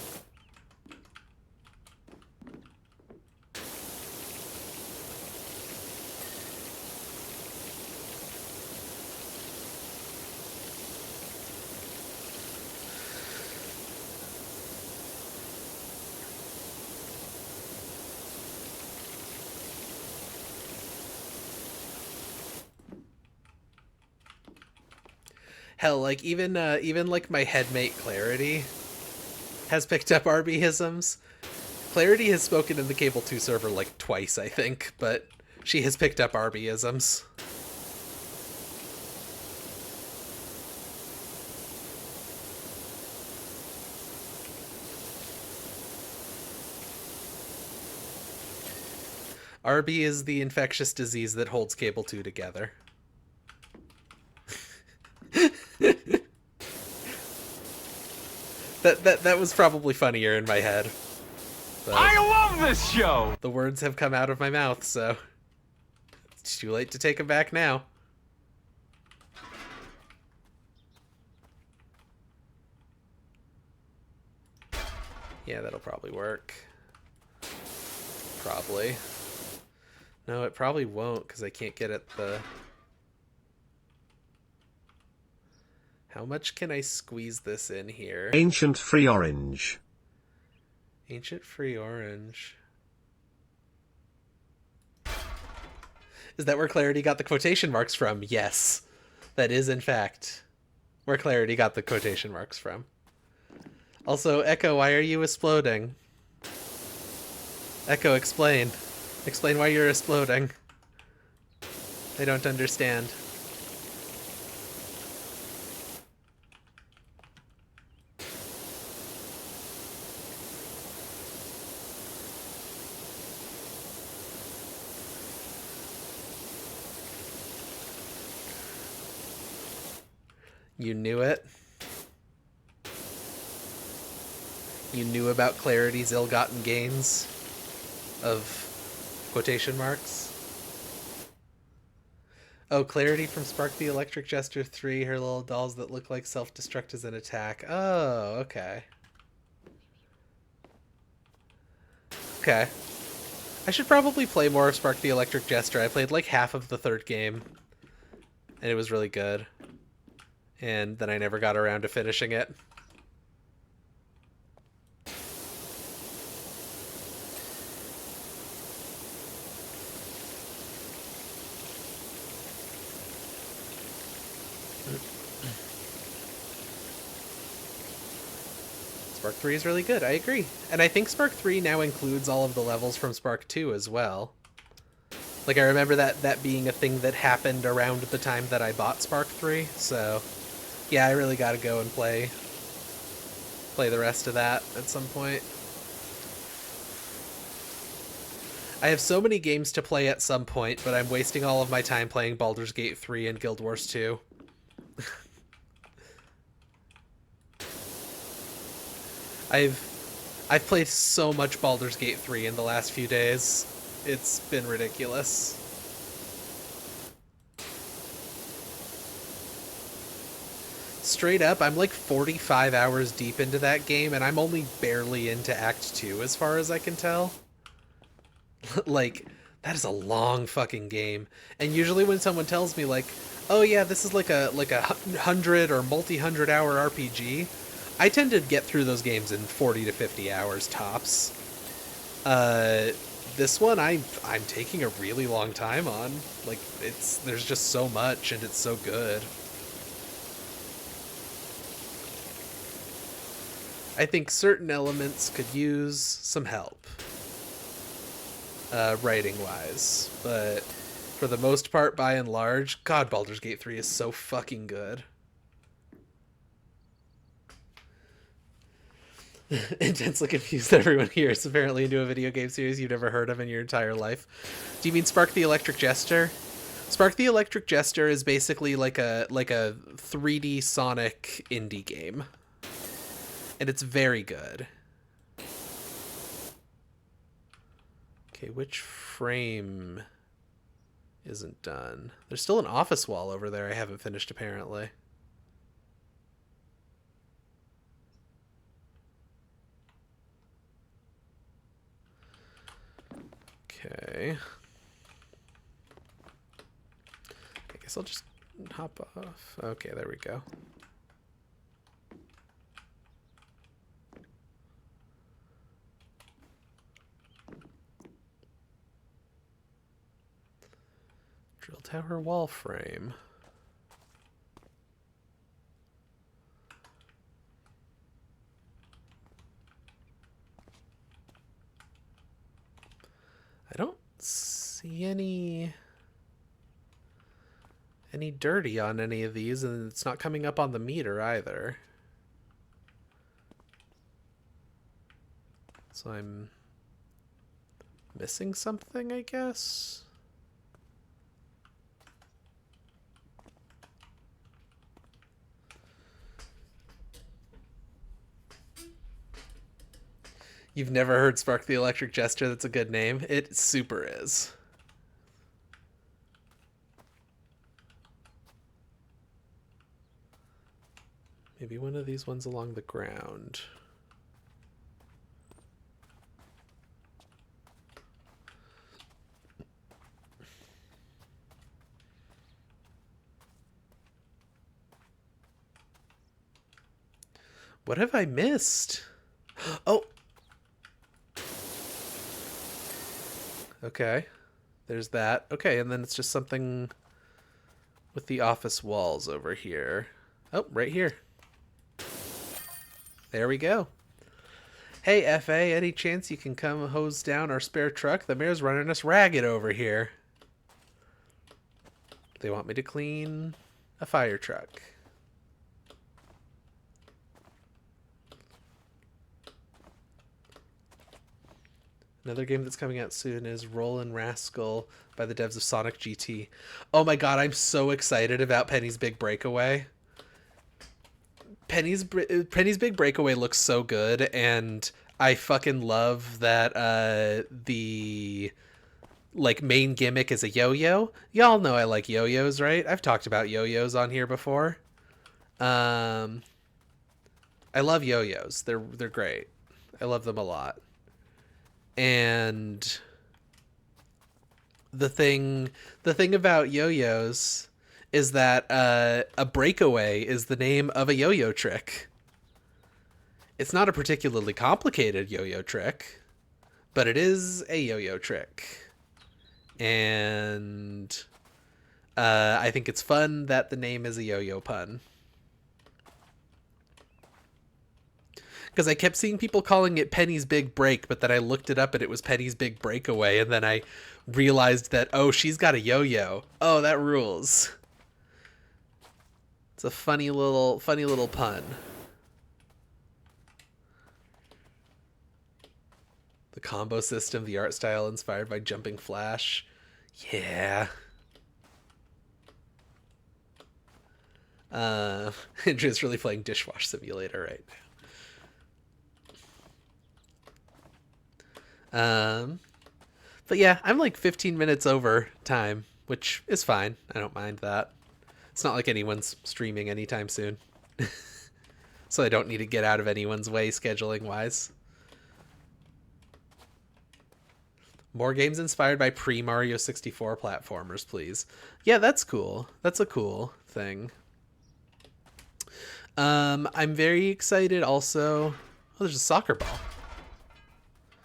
Hell, like even like my headmate Clarity has picked up RBisms. Clarity has spoken in the Cable 2 server like twice, I think, but she has picked up RBisms. RB is the infectious disease that holds Cable 2 together. That was probably funnier in my head. But I love this show! the words have come out of my mouth, so it's too late to take them back now. Yeah, that'll probably work. Probably. No, it probably won't, because I can't get at the... How much can I squeeze this in here? Ancient free orange. Ancient free orange. Is that where Clarity got the quotation marks from? Yes. That is, in fact, where Clarity got the quotation marks from. Also, Echo, why are you exploding? Echo, explain. Explain why you're exploding. I don't understand. You knew it? You knew about Clarity's ill-gotten gains of quotation marks? Oh, Clarity from Spark the Electric Jester 3, her little dolls that look like self-destruct as an attack. Oh, okay. Okay. I should probably play more of Spark the Electric Jester. I played like half of the third game, and it was really good. And then I never got around to finishing it. Spark 3 is really good, I agree. And I think Spark 3 now includes all of the levels from Spark 2 as well. Like, I remember that being a thing that happened around the time that I bought Spark 3, so... yeah, I really gotta go and play the rest of that at some point. I have so many games to play at some point, but I'm wasting all of my time playing Baldur's Gate 3 and Guild Wars 2. I've played so much Baldur's Gate 3 in the last few days. It's been ridiculous. Straight up, I'm like 45 hours deep into that game, and I'm only barely into Act 2 as far as I can tell. Like, that is a long fucking game. And usually when someone tells me, like, oh yeah, this is like a 100 or multi-100 hour RPG, I tend to get through those games in 40 to 50 hours tops. This one I'm taking a really long time on. Like, there's just so much, and it's so good. I think certain elements could use some help, writing-wise, but for the most part, by and large, God, Baldur's Gate 3 is so fucking good. Intensely confused everyone here is apparently into a video game series you've never heard of in your entire life. Do you mean Spark the Electric Jester? Spark the Electric Jester is basically like a 3D Sonic indie game. And it's very good. Okay, which frame isn't done? There's still an office wall over there I haven't finished, apparently. Okay. I guess I'll just hop off. Okay, there we go. Drill tower wall frame. I don't see any dirty on any of these, and it's not coming up on the meter either. So I'm missing something, I guess. You've never heard Spark the Electric Jester? That's a good name. It super is. Maybe one of these ones along the ground. What have I missed? Oh! Okay, there's that. Okay, and then it's just something with the office walls over here. Oh, right here. There we go. Hey, FA, any chance you can come hose down our spare truck? The mayor's running us ragged over here. They want me to clean a fire truck. Another game that's coming out soon is Rollin' Rascal by the devs of Sonic GT. Oh my god, I'm so excited about Penny's Big Breakaway. Penny's Big Breakaway looks so good, and I fucking love that the main gimmick is a yo-yo. Y'all know I like yo-yos, right? I've talked about yo-yos on here before. I love yo-yos. They're great. I love them a lot. And the thing about yo-yos is that a breakaway is the name of a yo-yo trick. It's not a particularly complicated yo-yo trick, but it is a yo-yo trick. And I think it's fun that the name is a yo-yo pun. Because I kept seeing people calling it Penny's Big Break, but then I looked it up and it was Penny's Big Breakaway, and then I realized that, oh, she's got a yo-yo. Oh, that rules. It's a funny little pun. The combo system, the art style inspired by Jumping Flash. Yeah. Andrew's really playing Dishwash Simulator right now. But yeah, I'm like 15 minutes over time, which is fine. I don't mind that. It's not like anyone's streaming anytime soon. So I don't need to get out of anyone's way scheduling-wise. More games inspired by pre-Mario 64 platformers, please. Yeah, that's cool. That's a cool thing. I'm very excited also. Oh, there's a soccer ball.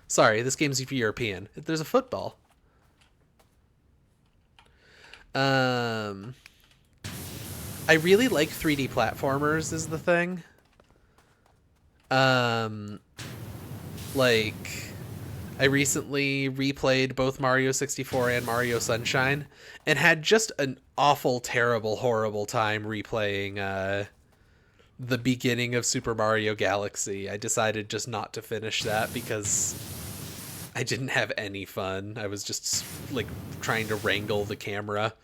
Sorry, this game's European. There's a football. I really like 3D platformers is the thing. Like, I recently replayed both Mario 64 and Mario Sunshine and had just an awful, terrible, horrible time replaying the beginning of Super Mario Galaxy. I decided just not to finish that because I didn't have any fun. I was just like trying to wrangle the camera.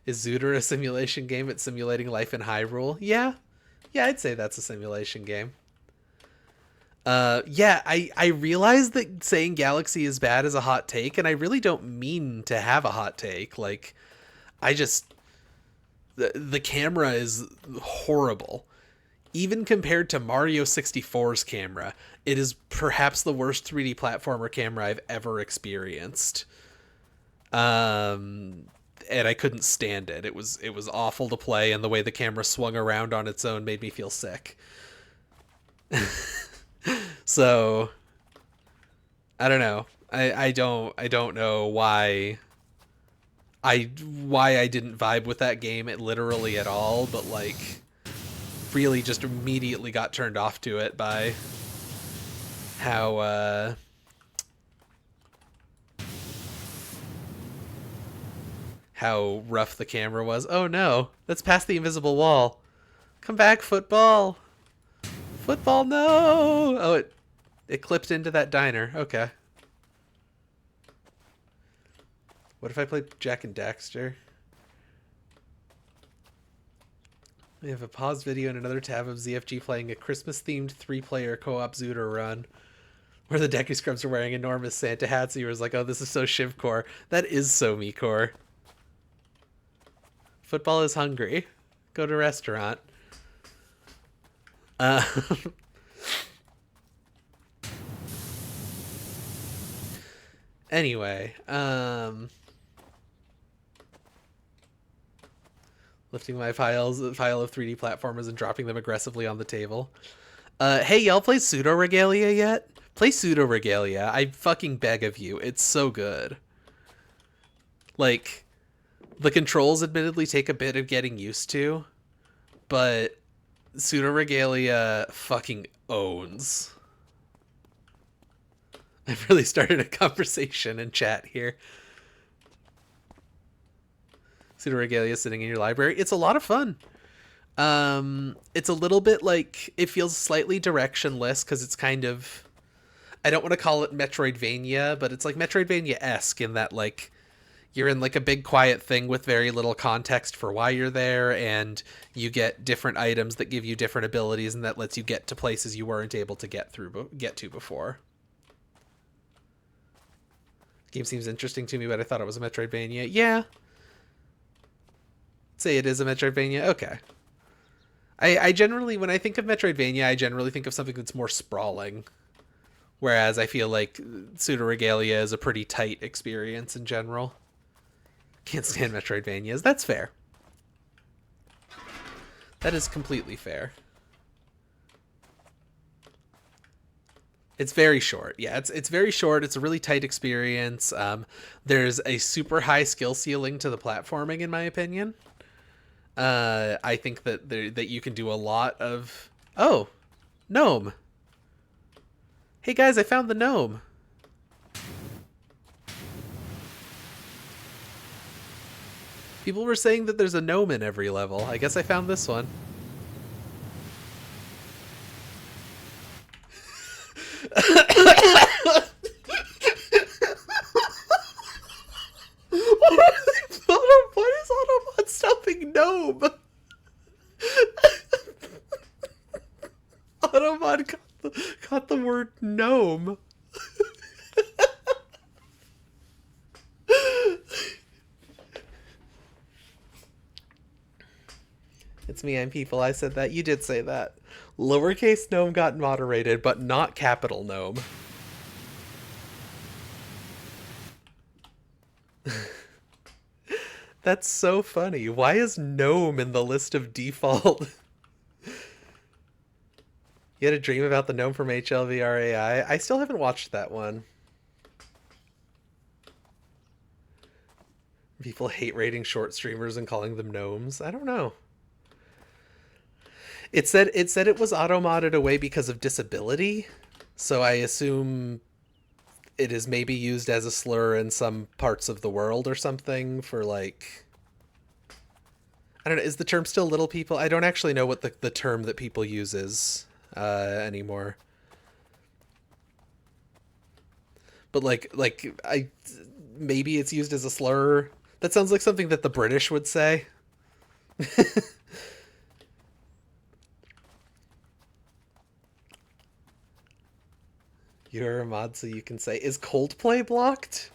Is Zooter a simulation game at simulating life in Hyrule? Yeah, I'd say that's a simulation game. Yeah, I realize that saying Galaxy is bad is a hot take, and I really don't mean to have a hot take. Like, I just... The camera is horrible. Even compared to Mario 64's camera, it is perhaps the worst 3D platformer camera I've ever experienced. And I couldn't stand it. It was awful to play, and the way the camera swung around on its own made me feel sick. So I don't know. I don't know why I didn't vibe with that game literally at all, but like really just immediately got turned off to it by how rough the camera was. Oh no, that's past the invisible wall. Come back, football. Football, no! Oh, it clipped into that diner. Okay. What if I played Jak and Daxter? We have a paused video and another tab of ZFG playing a Christmas-themed 3-player co-op Zooter run where the Deku Scrubs are wearing enormous Santa hats. And you was like, oh, this is so Shivcore. That is so Mikor. Football is hungry. Go to restaurant. Anyway, lifting my file of 3D platformers and dropping them aggressively on the table. Hey, y'all play Pseudo Regalia yet? Play Pseudo Regalia. I fucking beg of you. It's so good. Like, the controls admittedly take a bit of getting used to, but Pseudo Regalia fucking owns. I've really started a conversation in chat here. Pseudo Regalia sitting in your library. It's a lot of fun. It's a little bit like, it feels slightly directionless because it's kind of, I don't want to call it Metroidvania, but it's like Metroidvania-esque in that like you're in like a big quiet thing with very little context for why you're there, and you get different items that give you different abilities, and that lets you get to places you weren't able to get to before. Game seems interesting to me, but I thought it was a Metroidvania. Yeah. Say it is a Metroidvania. Okay. I generally, when I think of Metroidvania, I generally think of something that's more sprawling. Whereas I feel like Pseudo Regalia is a pretty tight experience in general. Can't stand Metroidvanias. That's fair. That is completely fair. It's very short. Yeah, it's very short. It's a really tight experience. There's a super high skill ceiling to the platforming, in my opinion. I think that you can do a lot of... Oh, gnome. Hey guys, I found the gnome. People were saying that there's a gnome in every level. I guess I found this one. What is Autobot stuffing gnome? Autobot got the word gnome. It's me, I'm people. I said that. You did say that. Lowercase gnome got moderated, but not capital gnome. That's so funny. Why is gnome in the list of default? You had a dream about the gnome from HLVRAI? I still haven't watched that one. People hate rating short streamers and calling them gnomes. I don't know. It said it was auto-modded away because of disability, so I assume it is maybe used as a slur in some parts of the world or something for, like... I don't know, is the term still little people? I don't actually know what the term that people use is anymore. But maybe it's used as a slur. That sounds like something that the British would say. You're a mod, so you can say, is Coldplay blocked?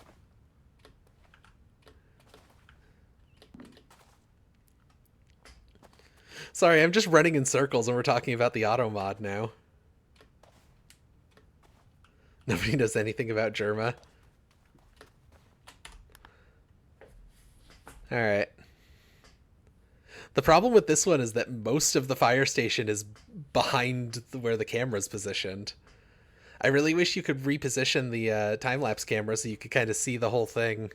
Sorry, I'm just running in circles and we're talking about the auto mod now. Nobody knows anything about Germa. Alright. The problem with this one is that most of the fire station is behind where the camera's positioned. I really wish you could reposition the time-lapse camera so you could kind of see the whole thing.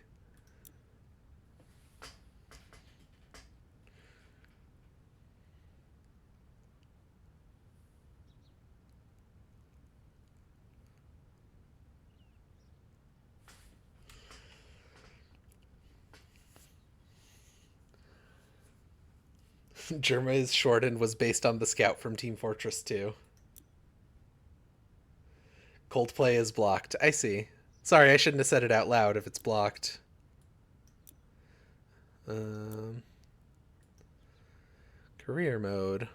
Germa's shortened was based on the scout from Team Fortress 2. Coldplay is blocked. I see. Sorry, I shouldn't have said it out loud if it's blocked. Career mode.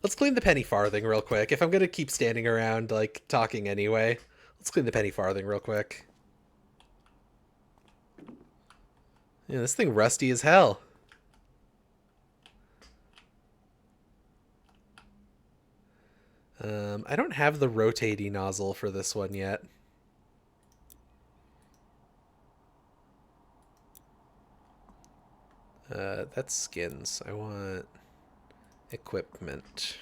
Let's clean the penny farthing real quick. If I'm going to keep standing around, like, talking anyway, let's clean the penny farthing real quick. Yeah, this thing rusty as hell. I don't have the rotating nozzle for this one yet. That's skins. I want equipment.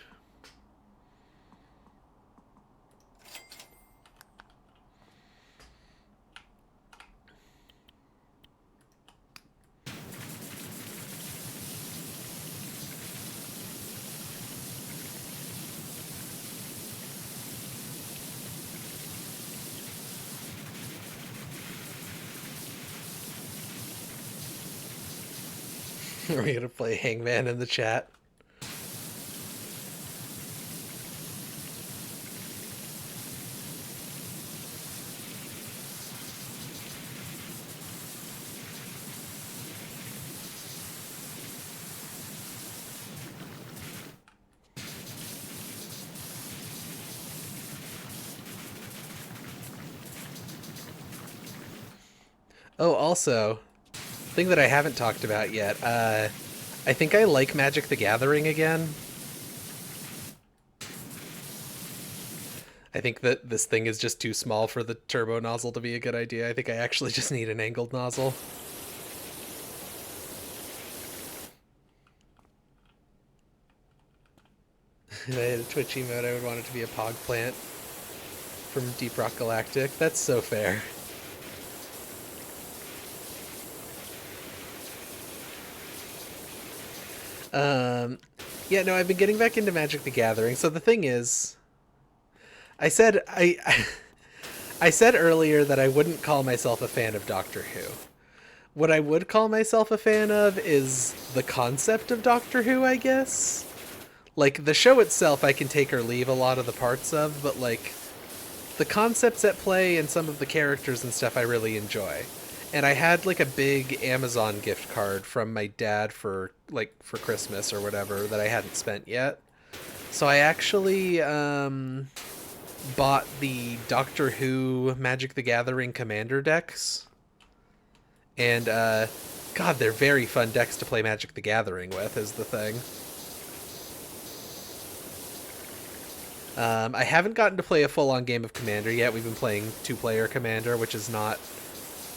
Are we gonna play Hangman in the chat? Oh, also, thing that I haven't talked about yet, I think I like Magic the Gathering again. I think that this thing is just too small for the turbo nozzle to be a good idea. I think I actually just need an angled nozzle. If I had a Twitch emote, I would want it to be a Pog Plant from Deep Rock Galactic. That's so fair. Yeah, no, I've been getting back into Magic the Gathering. So the thing is, I said earlier that I wouldn't call myself a fan of Doctor Who. What I would call myself a fan of is the concept of Doctor Who, I guess. Like, the show itself I can take or leave a lot of the parts of, but, like, the concepts at play and some of the characters and stuff I really enjoy. And I had, like, a big Amazon gift card from my dad for Christmas or whatever that I hadn't spent yet. So I actually bought the Doctor Who Magic the Gathering Commander decks. And, God, they're very fun decks to play Magic the Gathering with, is the thing. I haven't gotten to play a full-on game of Commander yet. We've been playing two-player Commander, which is not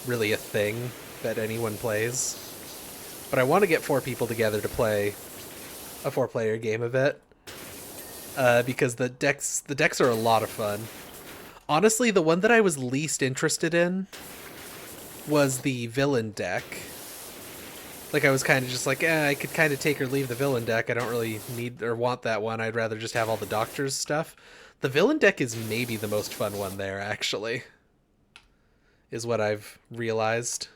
really a thing that anyone plays. But I want to get 4 people together to play a 4-player game of it. Because the decks are a lot of fun. Honestly, the one that I was least interested in was the villain deck. Like, I was kind of just like, I could kind of take or leave the villain deck. I don't really need or want that one. I'd rather just have all the Doctor's stuff. The villain deck is maybe the most fun one there, actually. Is what I've realized.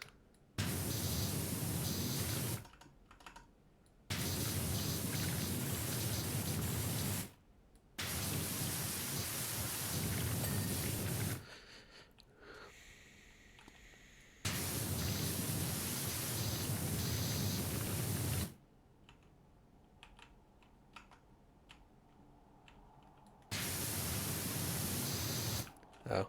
Oh.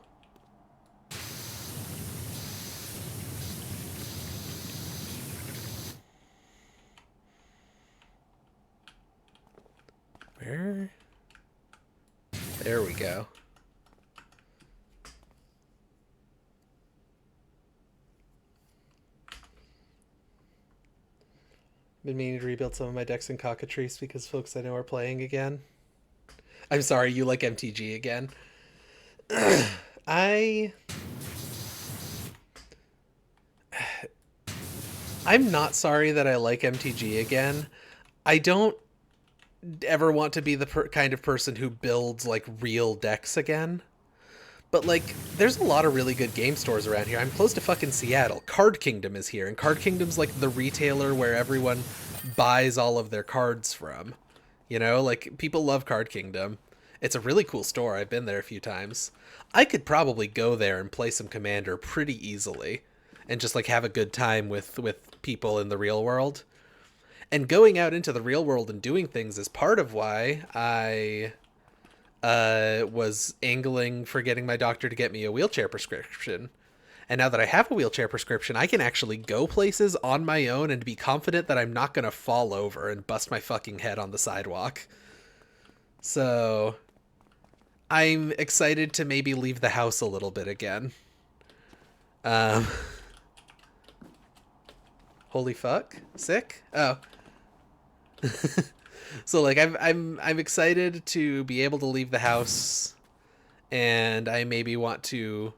Where? There we go. Been meaning to rebuild some of my decks in Cockatrice because folks I know are playing again. I'm sorry, you like MTG again. I'm not sorry that I like MTG again. I don't ever want to be the kind of person who builds like real decks again. But like, there's a lot of really good game stores around here. I'm close to fucking Seattle. Card Kingdom is here, and Card Kingdom's like the retailer where everyone buys all of their cards from. You know, like, people love Card Kingdom. It's a really cool store. I've been there a few times. I could probably go there and play some Commander pretty easily and just like have a good time with people in the real world. And going out into the real world and doing things is part of why I was angling for getting my doctor to get me a wheelchair prescription. And now that I have a wheelchair prescription, I can actually go places on my own and be confident that I'm not going to fall over and bust my fucking head on the sidewalk. So I'm excited to maybe leave the house a little bit again. Holy fuck. Sick? Oh. So like I'm excited to be able to leave the house, and I maybe want to,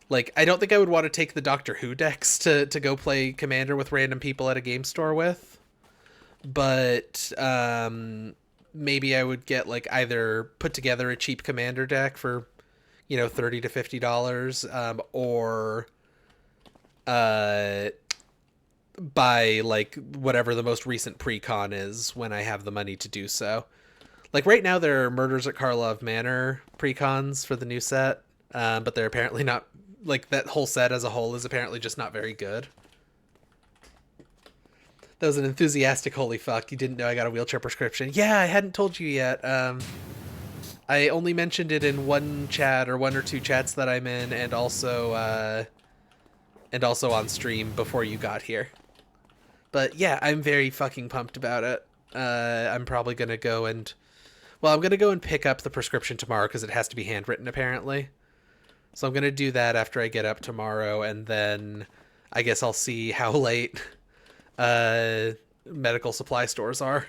like, I don't think I would want to take the Doctor Who decks to go play Commander with random people at a game store with, but maybe I would get like either put together a cheap Commander deck for, you know, $30 to $50, or buy like whatever the most recent pre-con is when I have the money to do so. Like right now there are Murders at Karlov Manor pre-cons for the new set, but they're apparently not, like, that whole set as a whole is apparently just not very good. That was an enthusiastic holy fuck. You didn't know I got a wheelchair prescription. Yeah, I hadn't told you yet. I only mentioned it in one chat or one or two chats that I'm in, and also on stream before you got here. But yeah, I'm very fucking pumped about it. I'm probably gonna go and, well, I'm gonna go and pick up the prescription tomorrow because it has to be handwritten apparently. So I'm gonna do that after I get up tomorrow, and then I guess I'll see how late medical supply stores are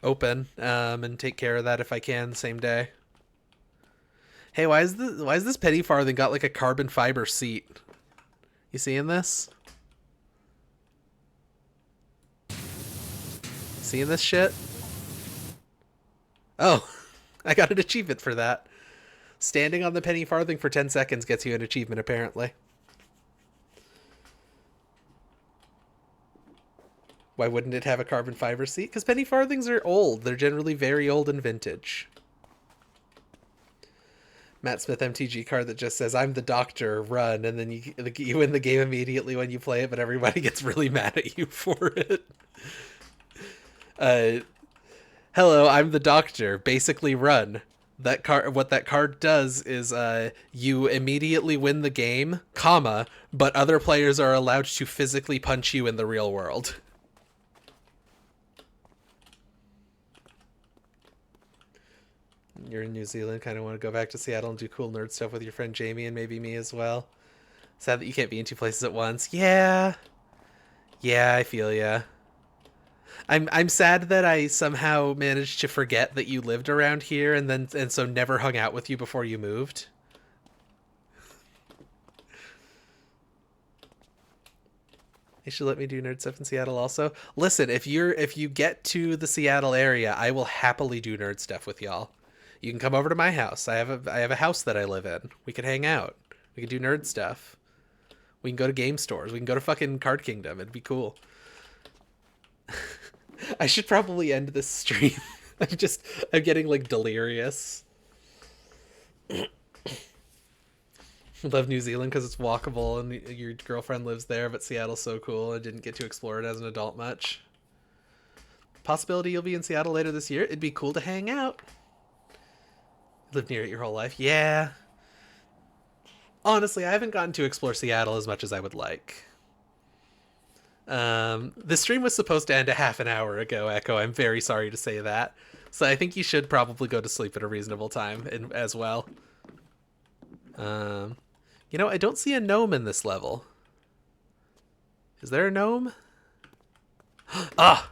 open, and take care of that if I can same day. Hey, why is this penny farthing got like a carbon fiber seat? You seeing this? Seeing this shit? Oh, I got an achievement for that. Standing on the penny farthing for 10 seconds gets you an achievement, apparently. Why wouldn't it have a carbon fiber seat? Because penny farthings are old. They're generally very old and vintage. Matt Smith MTG card that just says, I'm the doctor, run, and then you win the game immediately when you play it, but everybody gets really mad at you for it. Hello, I'm the doctor, basically run. That card, what that card does is you immediately win the game, comma, but other players are allowed to physically punch you in the real world. you're in New Zealand, kind of want to go back to Seattle and do cool nerd stuff with your friend Jamie and maybe me as well. Sad that you can't be in two places at once. Yeah. Yeah, I feel ya. I'm sad that I somehow managed to forget that you lived around here and so never hung out with you before you moved. You should let me do nerd stuff in Seattle also. Listen, if you get to the Seattle area, I will happily do nerd stuff with y'all. You can come over to my house. I have a house that I live in. We can hang out. We can do nerd stuff. We can go to game stores. We can go to fucking Card Kingdom. It'd be cool. I should probably end this stream. I'm getting like delirious. Love New Zealand because it's walkable and your girlfriend lives there, but Seattle's so cool. I didn't get to explore it as an adult much. Possibility you'll be in Seattle later this year. It'd be cool to hang out. Lived near it your whole life. Yeah. Honestly, I haven't gotten to explore Seattle as much as I would like. The stream was supposed to end a half an hour ago, Echo. I'm very sorry to say that. So I think you should probably go to sleep at a reasonable time as well. You know, I don't see a gnome in this level. Is there a gnome? Ah!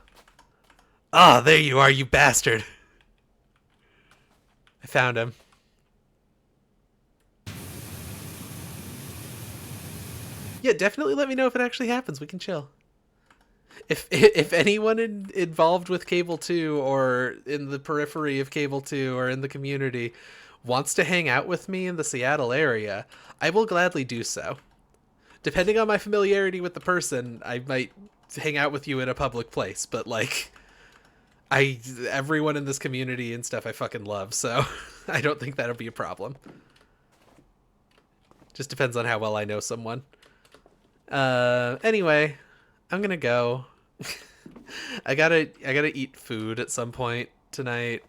Ah, there you are, you bastard. I found him. Yeah, definitely let me know if it actually happens. We can chill. If anyone involved with Cable 2 or in the periphery of Cable 2 or in the community wants to hang out with me in the Seattle area, I will gladly do so. Depending on my familiarity with the person, I might hang out with you in a public place, but like everyone in this community and stuff I fucking love, so I don't think that'll be a problem. Just depends on how well I know someone. Anyway, I'm gonna go. I gotta eat food at some point tonight.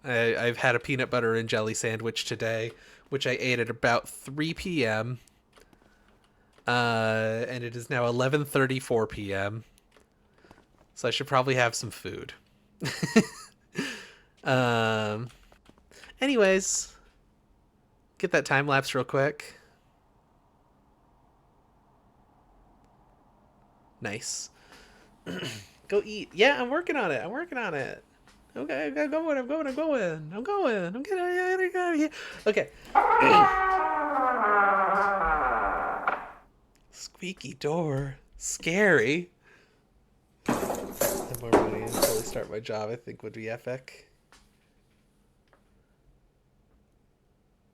I've had a peanut butter and jelly sandwich today, which I ate at about 3 p.m. And it is now 11:34 p.m. So I should probably have some food. Anyways, get that time lapse real quick. Nice. Go eat. Yeah, I'm working on it. Okay, I'm going. I'm getting out of here. Okay. Squeaky door. Scary. Have more money until I start my job, I think would be epic.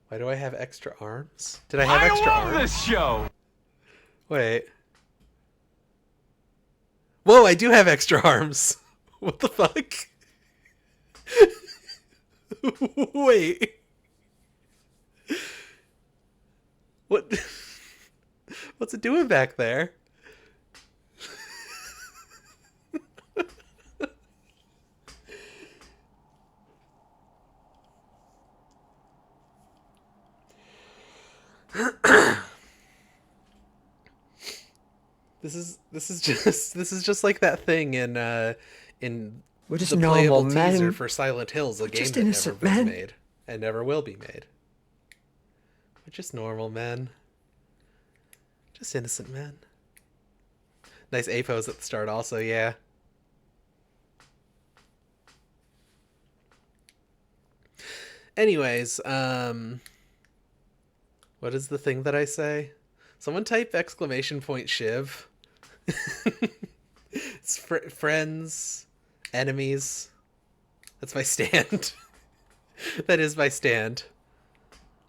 Why do I have extra arms? Did I have extra arms? I love this show! Wait. Whoa, I do have extra arms. What the fuck? Wait. What? What's it doing back there? This is just like that thing in We're just the normal playable men. teaser for Silent Hills, a game just that never innocent was men. made and never will be made. We're just normal men. Just innocent men. Nice A pose at the start also, yeah. Anyways, what is the thing that I say? Someone type exclamation point Shiv. It's friends, enemies. That's my stand. That is my stand.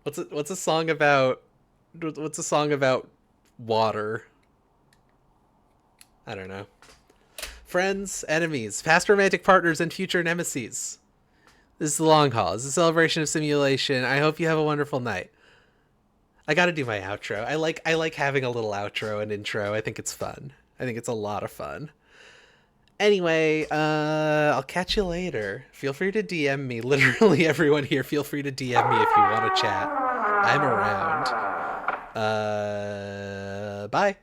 What's a song about? What's a song about water? I don't know. Friends, enemies, past romantic partners, and future nemesis. This is the long haul. This is a celebration of simulation. I hope you have a wonderful night. I gotta do my outro. I like having a little outro and intro. I think it's fun. I think it's a lot of fun. Anyway, I'll catch you later. Feel free to DM me. Literally everyone here, feel free to DM me if you want to chat. I'm around. Bye.